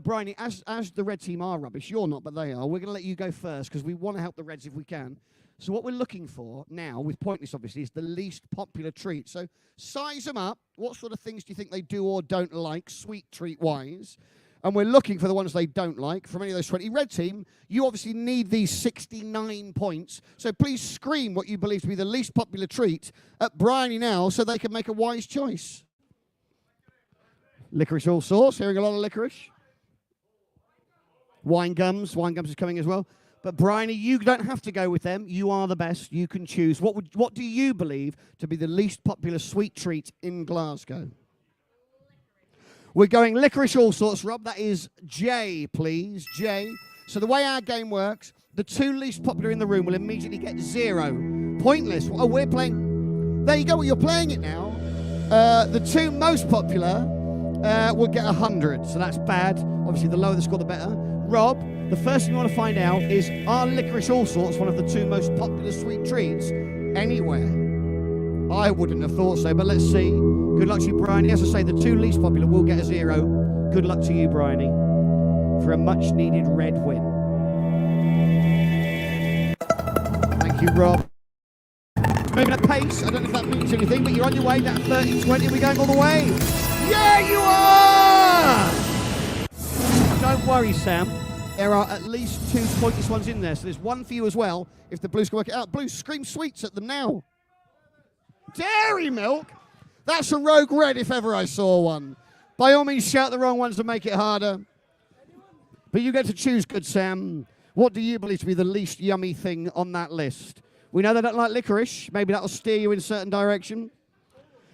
Bryony, as the red team are rubbish, you're not, but they are. We're going to let you go first because we want to help the Reds if we can. So what we're looking for now, with Pointless obviously, is the least popular treat. So size them up. What sort of things do you think they do or don't like, sweet treat-wise? And we're looking for the ones they don't like from any of those 20. Red team, you obviously need these 69 points. So please scream what you believe to be the least popular treat at Bryony now so they can make a wise choice. Licorice all sorts. Hearing a lot of licorice. Wine gums. Wine gums is coming as well. But Bryony, you don't have to go with them. You are the best. You can choose. What do you believe to be the least popular sweet treat in Glasgow? We're going licorice all sorts, Rob. That is J, please. J. So the way our game works, the 2 least popular in the room will immediately get 0. Pointless. Oh, we're playing. There you go. Well, you're playing it now. The 2 most popular will get 100. So that's bad. Obviously, the lower the score, the better. Rob, the first thing you want to find out is, are licorice all sorts one of the 2 most popular sweet treats anywhere? I wouldn't have thought so, but let's see. Good luck to you, Bryony. As I say, the 2 least popular will get a 0. Good luck to you, Bryony, for a much-needed red win. Thank you, Rob. Moving at pace. I don't know if that means anything, but you're on your way. That 30-20. We're going all the way. Yeah, you are! Don't worry, Sam. There are at least 2 pointless ones in there, so there's 1 for you as well, if the Blues can work it out. Blues, scream sweets at them now. Dairy milk? That's a rogue red if ever I saw one. By all means, shout the wrong ones to make it harder. But you get to choose, good Sam. What do you believe to be the least yummy thing on that list? We know they don't like licorice. Maybe that'll steer you in a certain direction.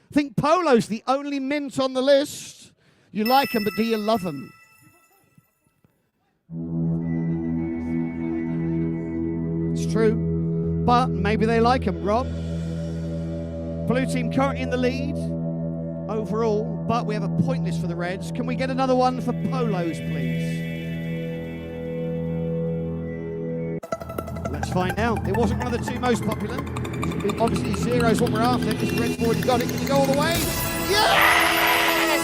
I think Polo's the only mint on the list. You like them, but do you love them? It's true. But maybe they like them, Rob. Blue team currently in the lead overall, but we have a pointless for the Reds. Can we get another one for Polos, please? Let's find out. It wasn't one of the 2 most popular. Obviously, 0 is what we're after because Red's already got it. Can you go all the way? Yes!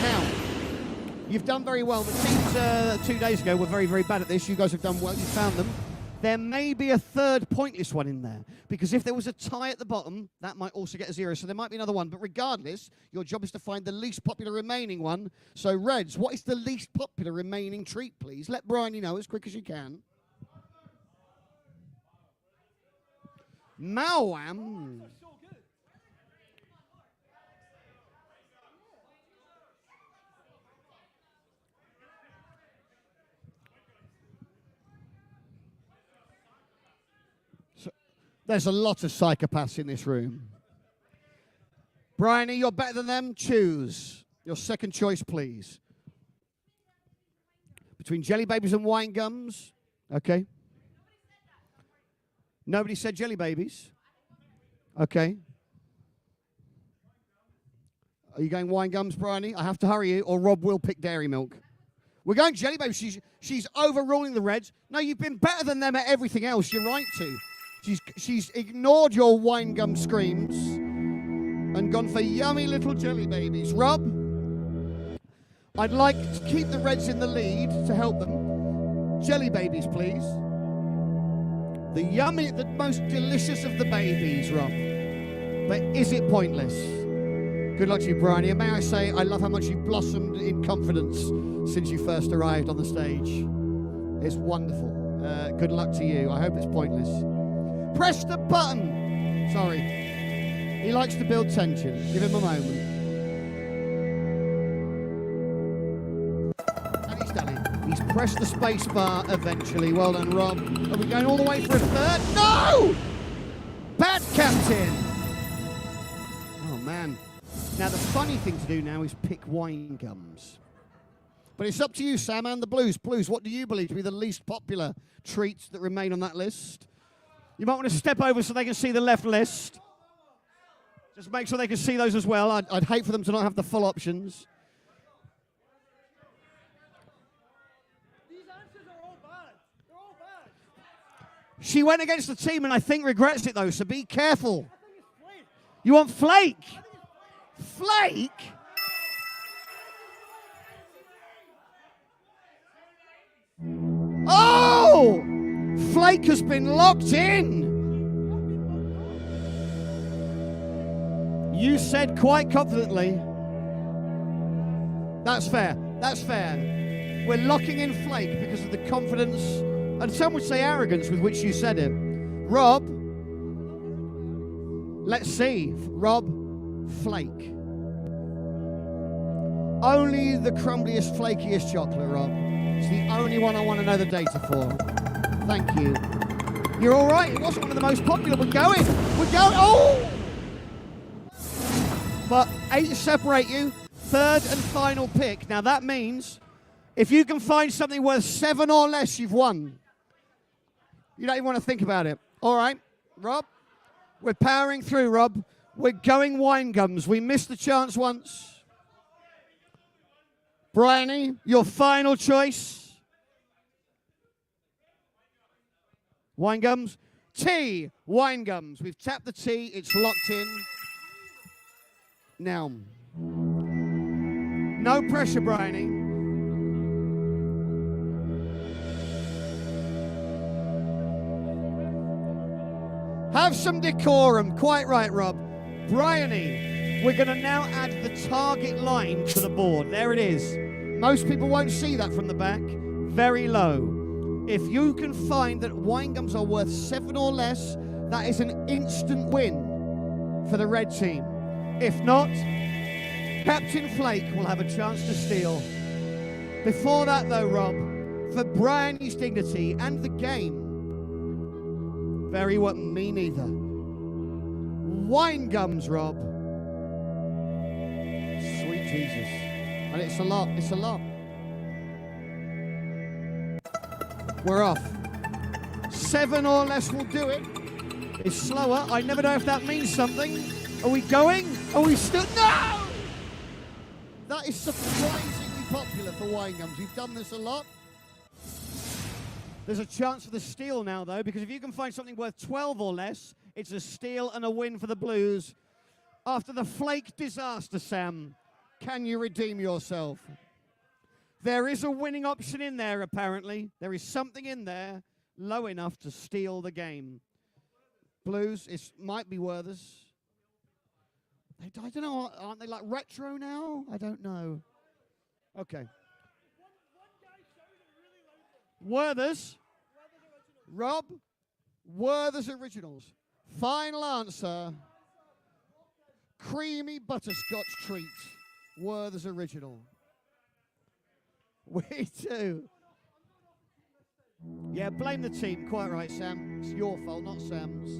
Now, you've done very well. The teams 2 days ago were very, very bad at this. You guys have done well. You found them. There may be a third pointless one in there, because if there was a tie at the bottom, that might also get a 0, so there might be another one. But regardless, your job is to find the least popular remaining one. So, Reds, what is the least popular remaining treat, please? Let Bryony know as quick as you can. Mawam. There's a lot of psychopaths in this room. Bryony, you're better than them. Choose your second choice, please. Between Jelly Babies and Wine Gums. Okay. Nobody said Jelly Babies. Okay. Are you going Wine Gums, Bryony? I have to hurry you, or Rob will pick Dairy Milk. We're going Jelly Babies. She's overruling the Reds. No, you've been better than them at everything else. You're right to. She's ignored your wine gum screams and gone for yummy little Jelly Babies. Rob, I'd like to keep the Reds in the lead to help them. Jelly Babies, please. The yummy, the most delicious of the babies, Rob. But is it pointless? Good luck to you, Bryony. And may I say, I love how much you've blossomed in confidence since you first arrived on the stage. It's wonderful. Good luck to you. I hope it's pointless. Press the button. Sorry. He likes to build tension. Give him a moment. And he's done it. He's pressed the space bar eventually. Well done, Rob. Are we going all the way for a third? No! Bad captain. Oh, man. Now, the funny thing to do now is pick Wine Gums. But it's up to you, Sam, and the Blues. Blues, what do you believe to be the least popular treats that remain on that list? You might want to step over so they can see the left list. Just make sure they can see those as well. I'd hate for them to not have the full options. These answers are all bad. They're all bad. She went against the team and I think regrets it, though, so be careful. You want Flake? Flake? Oh! Flake has been locked in. You said quite confidently. That's fair. That's fair. We're locking in Flake because of the confidence, and some would say arrogance, with which you said it. Rob, let's see. Rob, Flake. Only the crumbliest, flakiest chocolate, Rob. It's the only one I want to know the data for. Thank you. You're all right. It wasn't one of the most popular. We're going. We're going. Oh! But 8 separate you. Third and final pick. Now that means if you can find something worth 7 or less, you've won. You don't even want to think about it. All right, Rob. We're powering through, Rob. We're going Wine Gums. We missed the chance once. Bryony, your final choice. Wine Gums. T, Wine Gums. We've tapped the T. It's locked in. Now, no pressure, Bryony. Have some decorum. Quite right, Rob. Bryony, we're going to now add the target line to the board. There it is. Most people won't see that from the back. Very low. If you can find that Wine Gums are worth 7 or less, that is an instant win for the red team. If not, Captain Flake will have a chance to steal. Before that, though, Rob, for Bryony's dignity and the game, very well, me neither. Wine Gums, Rob. Sweet Jesus. And it's a lot, it's a lot. We're off. 7 or less will do it. It's slower. I never know if that means something. Are we going? Are we still? No! That is surprisingly popular for Wine Gums. We've done this a lot. There's a chance for the steal now, though, because if you can find something worth 12 or less, It's a steal and a win for the Blues. After the flake disaster, Sam, can you redeem yourself? There is a winning option in there, apparently. There is something in there low enough to steal the game. Blues, it might be Werther's. I don't know, aren't they like retro now? I don't know. Okay. Werther's. Rob, Werther's Originals. Final answer. Creamy butterscotch treat. Werther's Original. We do. Yeah, blame the team. Quite right, Sam. It's your fault, not Sam's.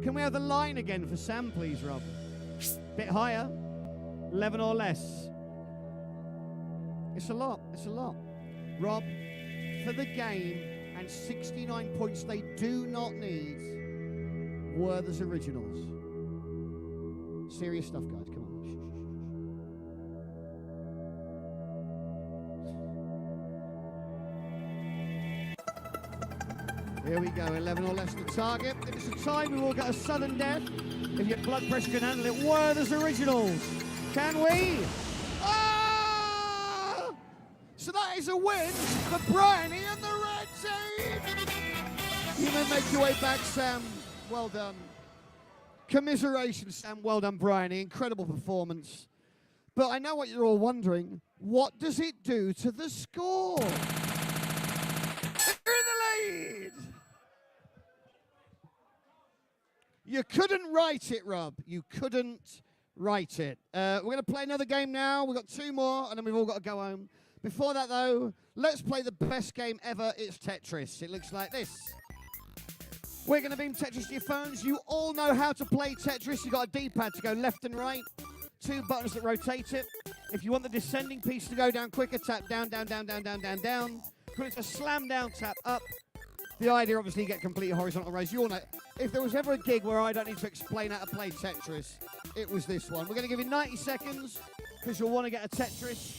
Can we have the line again for Sam, please, Rob? Bit higher. 11 or less. It's a lot. It's a lot. Rob, for the game and 69 points they do not need, Werther's Originals. Serious stuff, guys. Come on. Here we go, 11 or less the target. If it's a tie, we will get a sudden death. If your blood pressure can handle it, Werther's Originals. Can we? Ah! So that is a win for Bryony and the red team. You may make your way back, Sam. Well done. Commiserations, Sam. Well done, Bryony. Incredible performance. But I know what you're all wondering. What does it do to the score? They're in the lead. You couldn't write it, Rob. You couldn't write it. We're going to play another game now. We've got 2 more, and then we've all got to go home. Before that, though, let's play the best game ever. It's Tetris. It looks like this. We're going to beam Tetris to your phones. You all know how to play Tetris. You've got a D-pad to go left and right. 2 buttons that rotate it. If you want the descending piece to go down quicker, tap down, down, down, down, down, down, down. When it's a slam down, tap up. The idea, obviously, you get complete horizontal raise. You all know, if there was ever a gig where I don't need to explain how to play Tetris, it was this one. We're going to give you 90 seconds because you'll want to get a Tetris.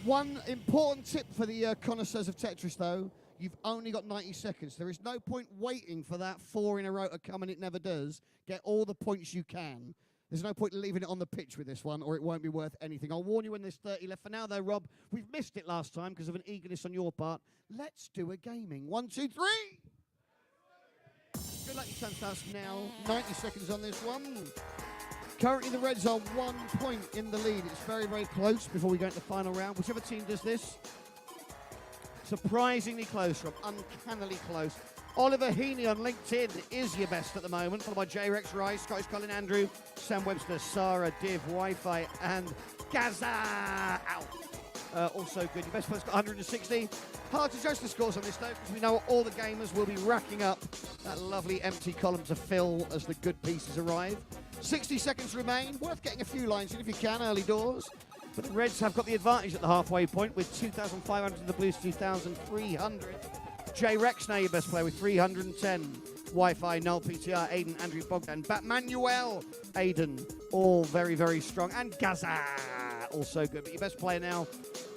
One important tip for the connoisseurs of Tetris, though, you've only got 90 seconds. There is no point waiting for that 4 in a row to come, and it never does. Get all the points you can. There's no point leaving it on the pitch with this one, or it won't be worth anything. I'll warn you when there's 30 left. For now, though, Rob, we've missed it last time because of an eagerness on your part. Let's do a gaming. 1, 2, 3. Good luck. Your time starts now. 90 seconds on this one. Currently, the Reds are 1 point in the lead. It's very, very close before we go into the final round. Whichever team does this, surprisingly close, Rob. Uncannily close. Oliver Heaney on LinkedIn is your best at the moment, followed by J-Rex Rice, Scottish Colin Andrew, Sam Webster, Sarah, Div, Wi-Fi, and Gaza out. Also good. Your best player's got 160. Hard to judge the scores on this, though, because we know all the gamers will be racking up that lovely empty column to fill as the good pieces arrive. 60 seconds remain. Worth getting a few lines in if you can, early doors. But the Reds have got the advantage at the halfway point with 2,500 and the Blues 2,300. J-Rex now your best player with 310. Wi-Fi, Null, PTR, Aiden, Andrew, Bogdan, Batmanuel, Aiden, all very, very strong. And Gaza, also good. But your best player now,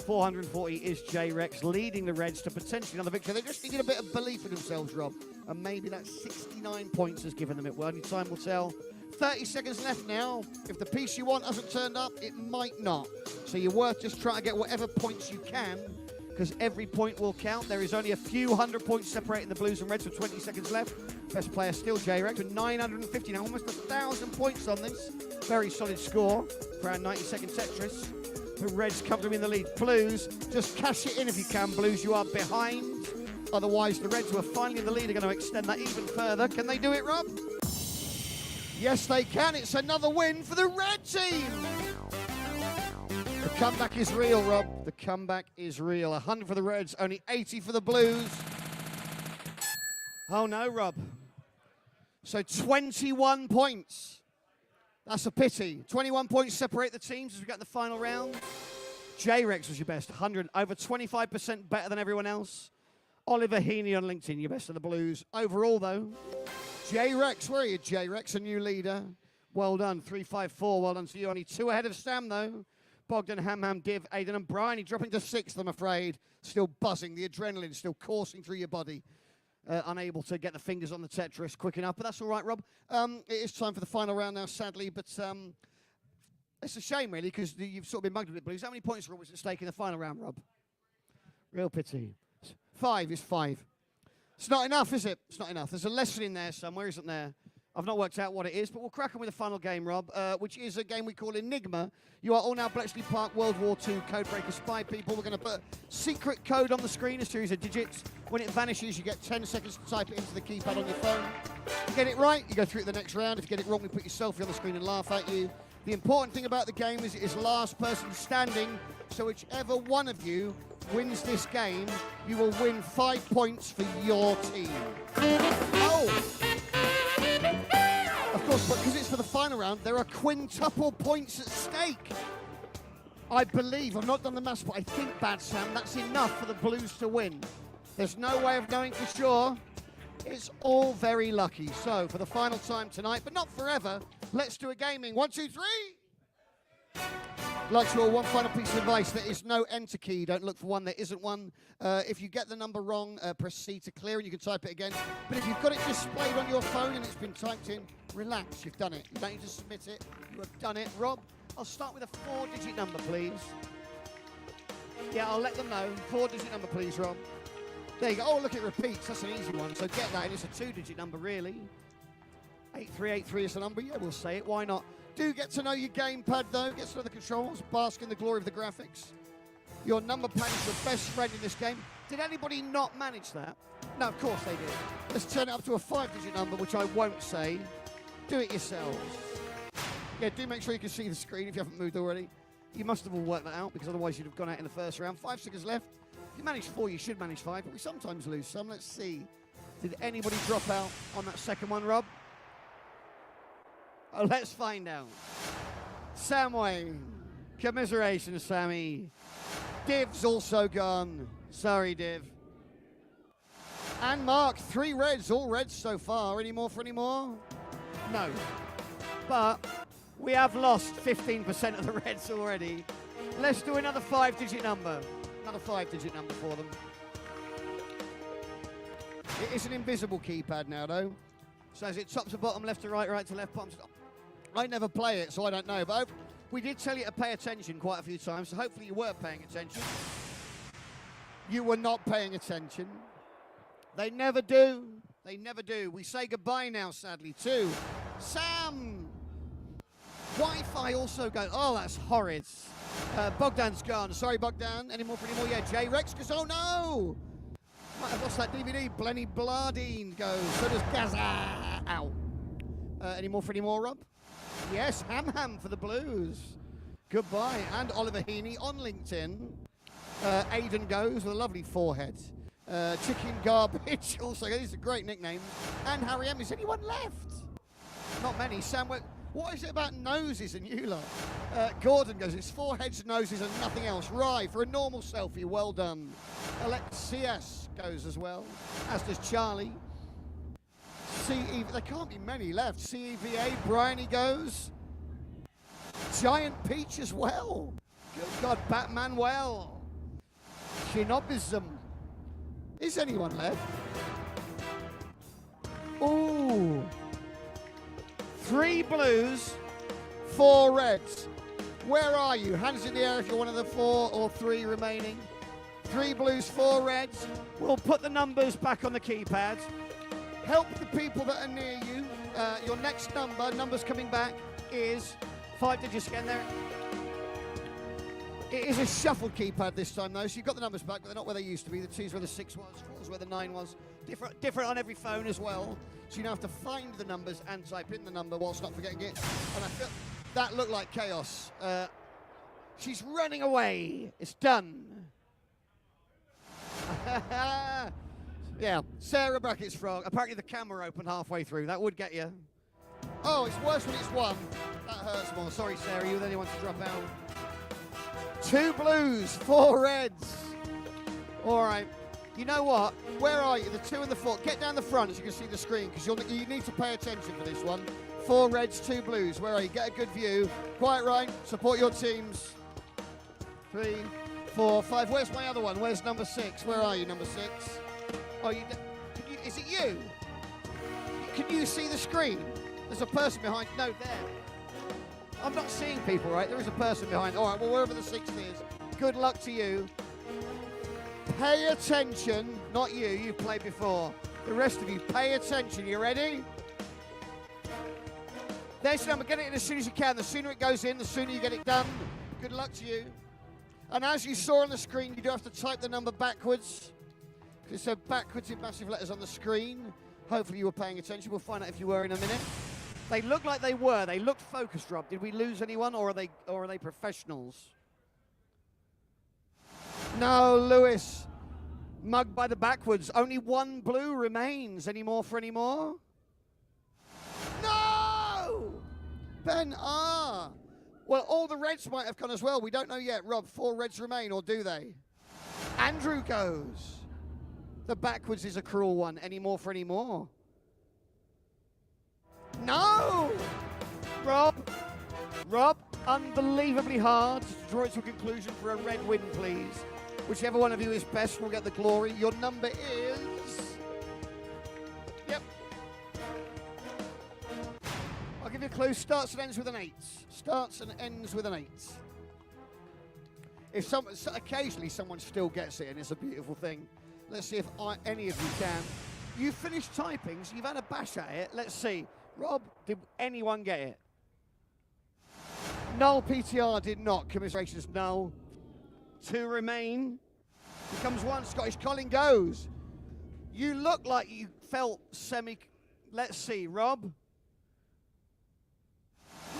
440, is J-Rex, leading the Reds to potentially another victory. They just needed a bit of belief in themselves, Rob. And maybe that 69 points has given them it. Well, only time will tell. 30 seconds left now. If the piece you want hasn't turned up, it might not. So you're worth just trying to get whatever points you can, because every point will count. There is only a few hundred points separating the Blues and Reds with 20 seconds left. Best player still J-Rex with 950 now, almost 1,000 points on this. Very solid score for our 90-second Tetris. The Reds comfortably in the lead. Blues, just cash it in if you can. Blues, you are behind. Otherwise, the Reds, who are finally in the lead, are going to extend that even further. Can they do it, Rob? Yes, they can. It's another win for the Red team. The comeback is real, Rob. The comeback is real. 100 for the Reds, only 80 for the Blues. Oh, no, Rob. So 21 points. That's a pity. 21 points separate the teams as we get in the final round. J-Rex was your best, 100, over 25% better than everyone else. Oliver Heaney on LinkedIn, your best of the Blues. Overall, though, J-Rex, where are you, J-Rex, a new leader? Well done, 354, well done to you. Only 2 ahead of Sam, though. Bogdan, Ham, Div, Aiden, and Bryony dropping to 6th, I'm afraid. Still buzzing, the adrenaline still coursing through your body. unable to get the fingers on the Tetris quick enough, but that's all right, Rob. It is time for the final round now, sadly, but it's a shame, really, because you've sort of been mugged a bit, Blues. How many points was at stake in the final round, Rob? Real pity. 5 is 5. It's not enough, is it? It's not enough. There's a lesson in there somewhere, isn't there? I've not worked out what it is, but we'll crack on with the final game, Rob, which is a game we call Enigma. You are all now Bletchley Park World War II Codebreaker spy people. We're going to put secret code on the screen, a series of digits. When it vanishes, you get 10 seconds to type it into the keypad on your phone. If you get it right, you go through to the next round. If you get it wrong, we put your selfie on the screen and laugh at you. The important thing about the game is it is last person standing, so whichever one of you wins this game, you will win 5 points for your team. Oh! Of course, but because it's for the final round, there are quintuple points at stake. I believe, I've not done the maths, but I think, Bad Sam, that's enough for the Blues to win. There's no way of knowing for sure. It's all very lucky. So, for the final time tonight, but not forever, let's do a gaming. 1, 2, 3. I'd like to all one final piece of advice. There is no enter key. Don't look for one. There isn't one. If you get the number wrong, press C to clear and you can type it again. But if you've got it displayed on your phone and it's been typed in, relax, you've done it. You don't need to submit it. You have done it. Rob, I'll start with a 4-digit number, please. Yeah, I'll let them know. 4-digit number, please, Rob. There you go. Oh, look, it repeats. That's an easy one. So get that. And it's a 2-digit number, really. 8383 is the number. Yeah, we'll say it. Why not? Do get to know your gamepad, though. Get to know the controls. Bask in the glory of the graphics. Your number pad is your best friend in this game. Did anybody not manage that? No, of course they did. Let's turn it up to a 5-digit number, which I won't say. Do it yourselves. Yeah, do make sure you can see the screen if you haven't moved already. You must have all worked that out, because otherwise you'd have gone out in the first round. 5 seconds left. If you manage 4, you should manage 5, but we sometimes lose some. Let's see. Did anybody drop out on that second one, Rob? Oh, let's find out. Samway. Commiserations, Sammy. Div's also gone. Sorry, Div. And Mark, 3 reds. All reds so far. Any more for any more? No. But we have lost 15% of the reds already. Let's do another 5-digit number. Another 5-digit number for them. It is an invisible keypad now, though. So is it top to bottom, left to right, right to left, bottom to top? I never play it, so I don't know. But we did tell you to pay attention quite a few times, so hopefully you were paying attention. You were not paying attention. They never do. They never do. We say goodbye now, sadly, to Sam. Wi-Fi also goes. Oh, that's horrid. Bogdan's gone. Sorry, Bogdan. Any more for any more? Yeah, J-Rex goes, oh no! Might have lost that DVD. Blenny Blardine goes. So does Gaza. Ow. Any more for any more, Rob? Yes, Ham for the Blues. Goodbye. And Oliver Heaney on LinkedIn. Aidan goes with a lovely forehead. Chicken Garbage also. These are great nicknames. And Harry M. Is anyone left? Not many. Sam, what is it about noses and you lot? Gordon goes, it's foreheads, noses, and nothing else. Rye for a normal selfie. Well done. Alexius goes as well, as does Charlie. There can't be many left. CEVA, Bryony goes. Giant Peach as well. Good God, Batman well. Shinobism. Is anyone left? Ooh. 3 blues, 4 reds. Where are you? Hands in the air if you're one of the 4 or 3 remaining. 3 blues, 4 reds. We'll put the numbers back on the keypad. Help the people that are near you. Your next numbers coming back, is 5 digits again there. It is a shuffled keypad this time, though, so you've got the numbers back, but they're not where they used to be. The 2's where the 6 was, 4's where the 9 was. Different on every phone as well. So you now have to find the numbers and type in the number whilst not forgetting it. And I feel that looked like chaos. She's running away. It's done. Yeah, Sarah Brackett's frog. Apparently the camera opened halfway through. That would get you. Oh, it's worse when it's 1. That hurts more. Sorry, Sarah, you were the only one to drop out. 2 blues, 4 reds. All right. You know what? Where are you? The 2 and the 4. Get down the front so you can see the screen, because you need to pay attention for this one. 4 reds, 2 blues. Where are you? Get a good view. Quite right. Support your teams. 3, 4, 5. Where's my other one? Where's number 6? Where are you, number 6? Oh, Is it you? Can you see the screen? There's a person behind. No, there. I'm not seeing people, right? There is a person behind. All right, well, wherever the 6th is, good luck to you. Pay attention. Not you, you've played before. The rest of you, pay attention. You ready? There's your number. Get it in as soon as you can. The sooner it goes in, the sooner you get it done. Good luck to you. And as you saw on the screen, you do have to type the number backwards. It said backwards in massive letters on the screen. Hopefully you were paying attention. We'll find out if you were in a minute. They look like they were. They looked focused, Rob. Did we lose anyone, or are they professionals? No, Lewis. Mugged by the backwards. Only one blue remains. Any more for any more? No! Ben R. Well, all the reds might have gone as well. We don't know yet. Rob, 4 reds remain, or do they? Andrew goes. The backwards is a cruel one. Any more for any more? No! Rob, unbelievably hard to draw it to a conclusion for a red win, please. Whichever one of you is best will get the glory. Your number is... Yep. I'll give you a clue. Starts and ends with an 8. Starts and ends with an 8. If occasionally someone still gets it, and it's a beautiful thing. Let's see if any of you can. You finished typing, so you've had a bash at it. Let's see. Rob, did anyone get it? Null PTR did not. Commiserations, Null. 2 remain. Becomes 1. Scottish Colin goes. You look like you felt Let's see, Rob.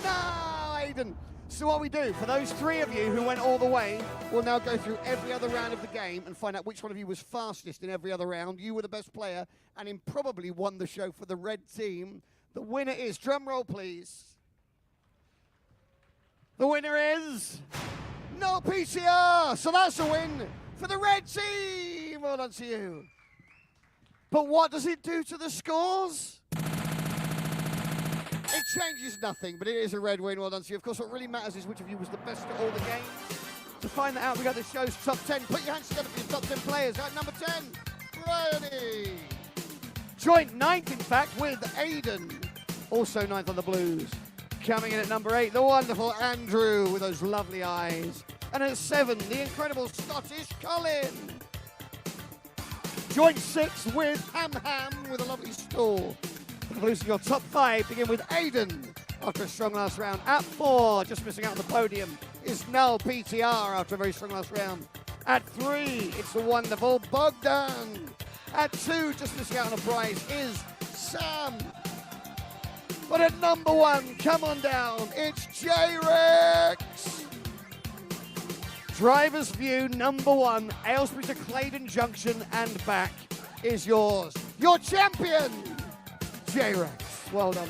No, Aiden. So what we do, for those 3 of you who went all the way, we'll now go through every other round of the game and find out which one of you was fastest in every other round. You were the best player and probably won the show for the red team. The winner is, drum roll please. The winner is no PCR. So that's a win for the red team. Well done to you. But what does it do to the scores? It changes nothing, but it is a red win. Well done to you. Of course, what really matters is which of you was the best at all the games. To find that out, we got the show's top 10. Put your hands together for your top 10 players. At number 10, Bryony. Joint 9th, in fact, with Aiden. Also 9th on the Blues. Coming in at number 8, the wonderful Andrew with those lovely eyes. And at 7, the incredible Scottish Colin. Joint 6th with Ham with a lovely stall. The Blues in your top 5 begin with Aiden after a strong last round. At 4, just missing out on the podium, is Null PTR after a very strong last round. At 3, it's the wonderful Bogdan. At 2, just missing out on a prize, is Sam. But at number 1, come on down, it's J-Rex. Driver's View, number 1, Aylesbury to Claydon Junction and back is yours. Your champion, J-Rex. Well done.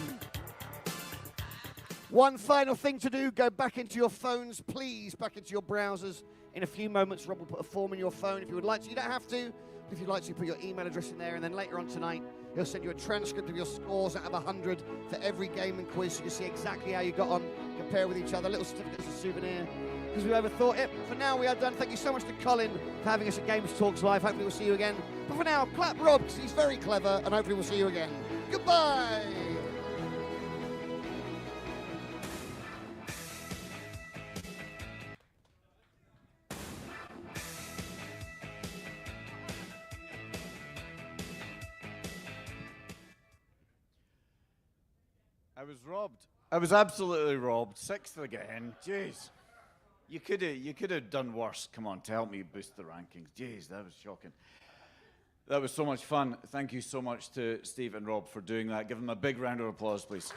One final thing to do, go back into your phones, please, back into your browsers. In a few moments, Rob will put a form in your phone if you would like to. You don't have to. If you'd like to, put your email address in there, and then later on tonight, he'll send you a transcript of your scores out of 100 for every game and quiz, so you can see exactly how you got on, compare with each other. Little certificate as a souvenir, because we overthought it. For now, we are done. Thank you so much to Colin for having us at Games Talks Live. Hopefully we'll see you again. But for now, clap Rob, because he's very clever, and hopefully we'll see you again. Goodbye! I was robbed. I was absolutely robbed. 6th again. Jeez. You could have done worse. Come on, to help me boost the rankings. Jeez, that was shocking. That was so much fun. Thank you so much to Steve and Rob for doing that. Give them a big round of applause, please.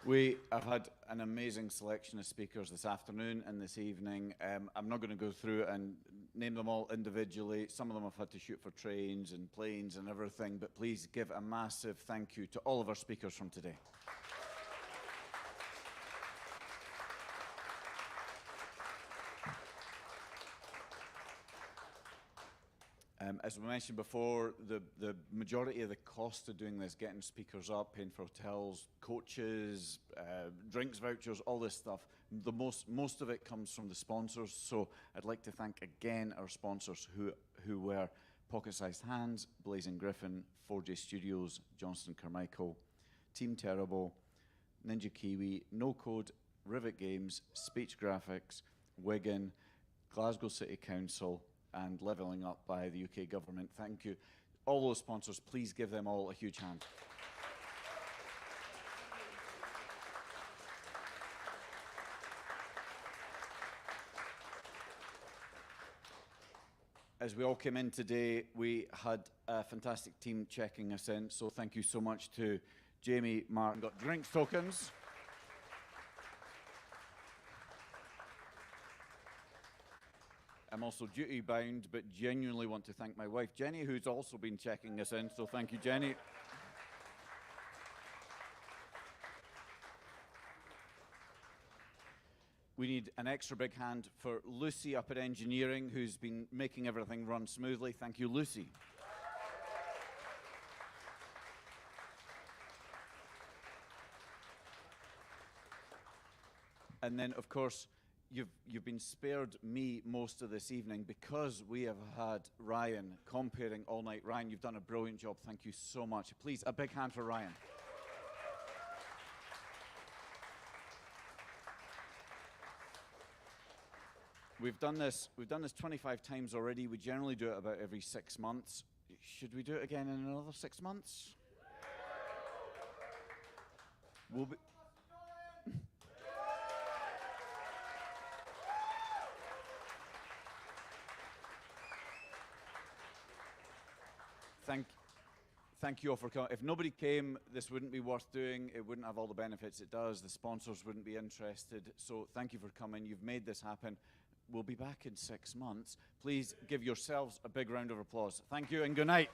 We have had an amazing selection of speakers this afternoon and this evening. I'm not going to go through and name them all individually. Some of them have had to shoot for trains and planes and everything, but please give a massive thank you to all of our speakers from today. As we mentioned before, the majority of the cost of doing this, getting speakers up, paying for hotels, coaches, drinks vouchers, all this stuff, most of it comes from the sponsors. So I'd like to thank again our sponsors who were Pocket Sized Hands, Blazing Griffin, 4J Studios, Johnston Carmichael, Team Terrible, Ninja Kiwi, No Code, Rivet Games, Speech Graphics, Wigan, Glasgow City Council, and Levelling Up by the UK government. Thank you. All those sponsors, please give them all a huge hand. As we all came in today, we had a fantastic team checking us in, so thank you so much to Jamie, Mark. Got drinks tokens. I'm also duty bound, but genuinely want to thank my wife, Jenny, who's also been checking us in, so thank you, Jenny. We need an extra big hand for Lucy up at engineering, who's been making everything run smoothly. Thank you, Lucy. And then, of course, you've been spared me most of this evening because we have had Ryan comparing all night. Ryan, you've done a brilliant job. Thank you so much. Please, a big hand for Ryan. We've done this 25 times already. We generally do it about every 6 months. Should we do it again in another 6 months? We'll be... Thank you all for coming. If nobody came, this wouldn't be worth doing. It wouldn't have all the benefits it does. The sponsors wouldn't be interested. So thank you for coming. You've made this happen. We'll be back in 6 months. Please give yourselves a big round of applause. Thank you and good night.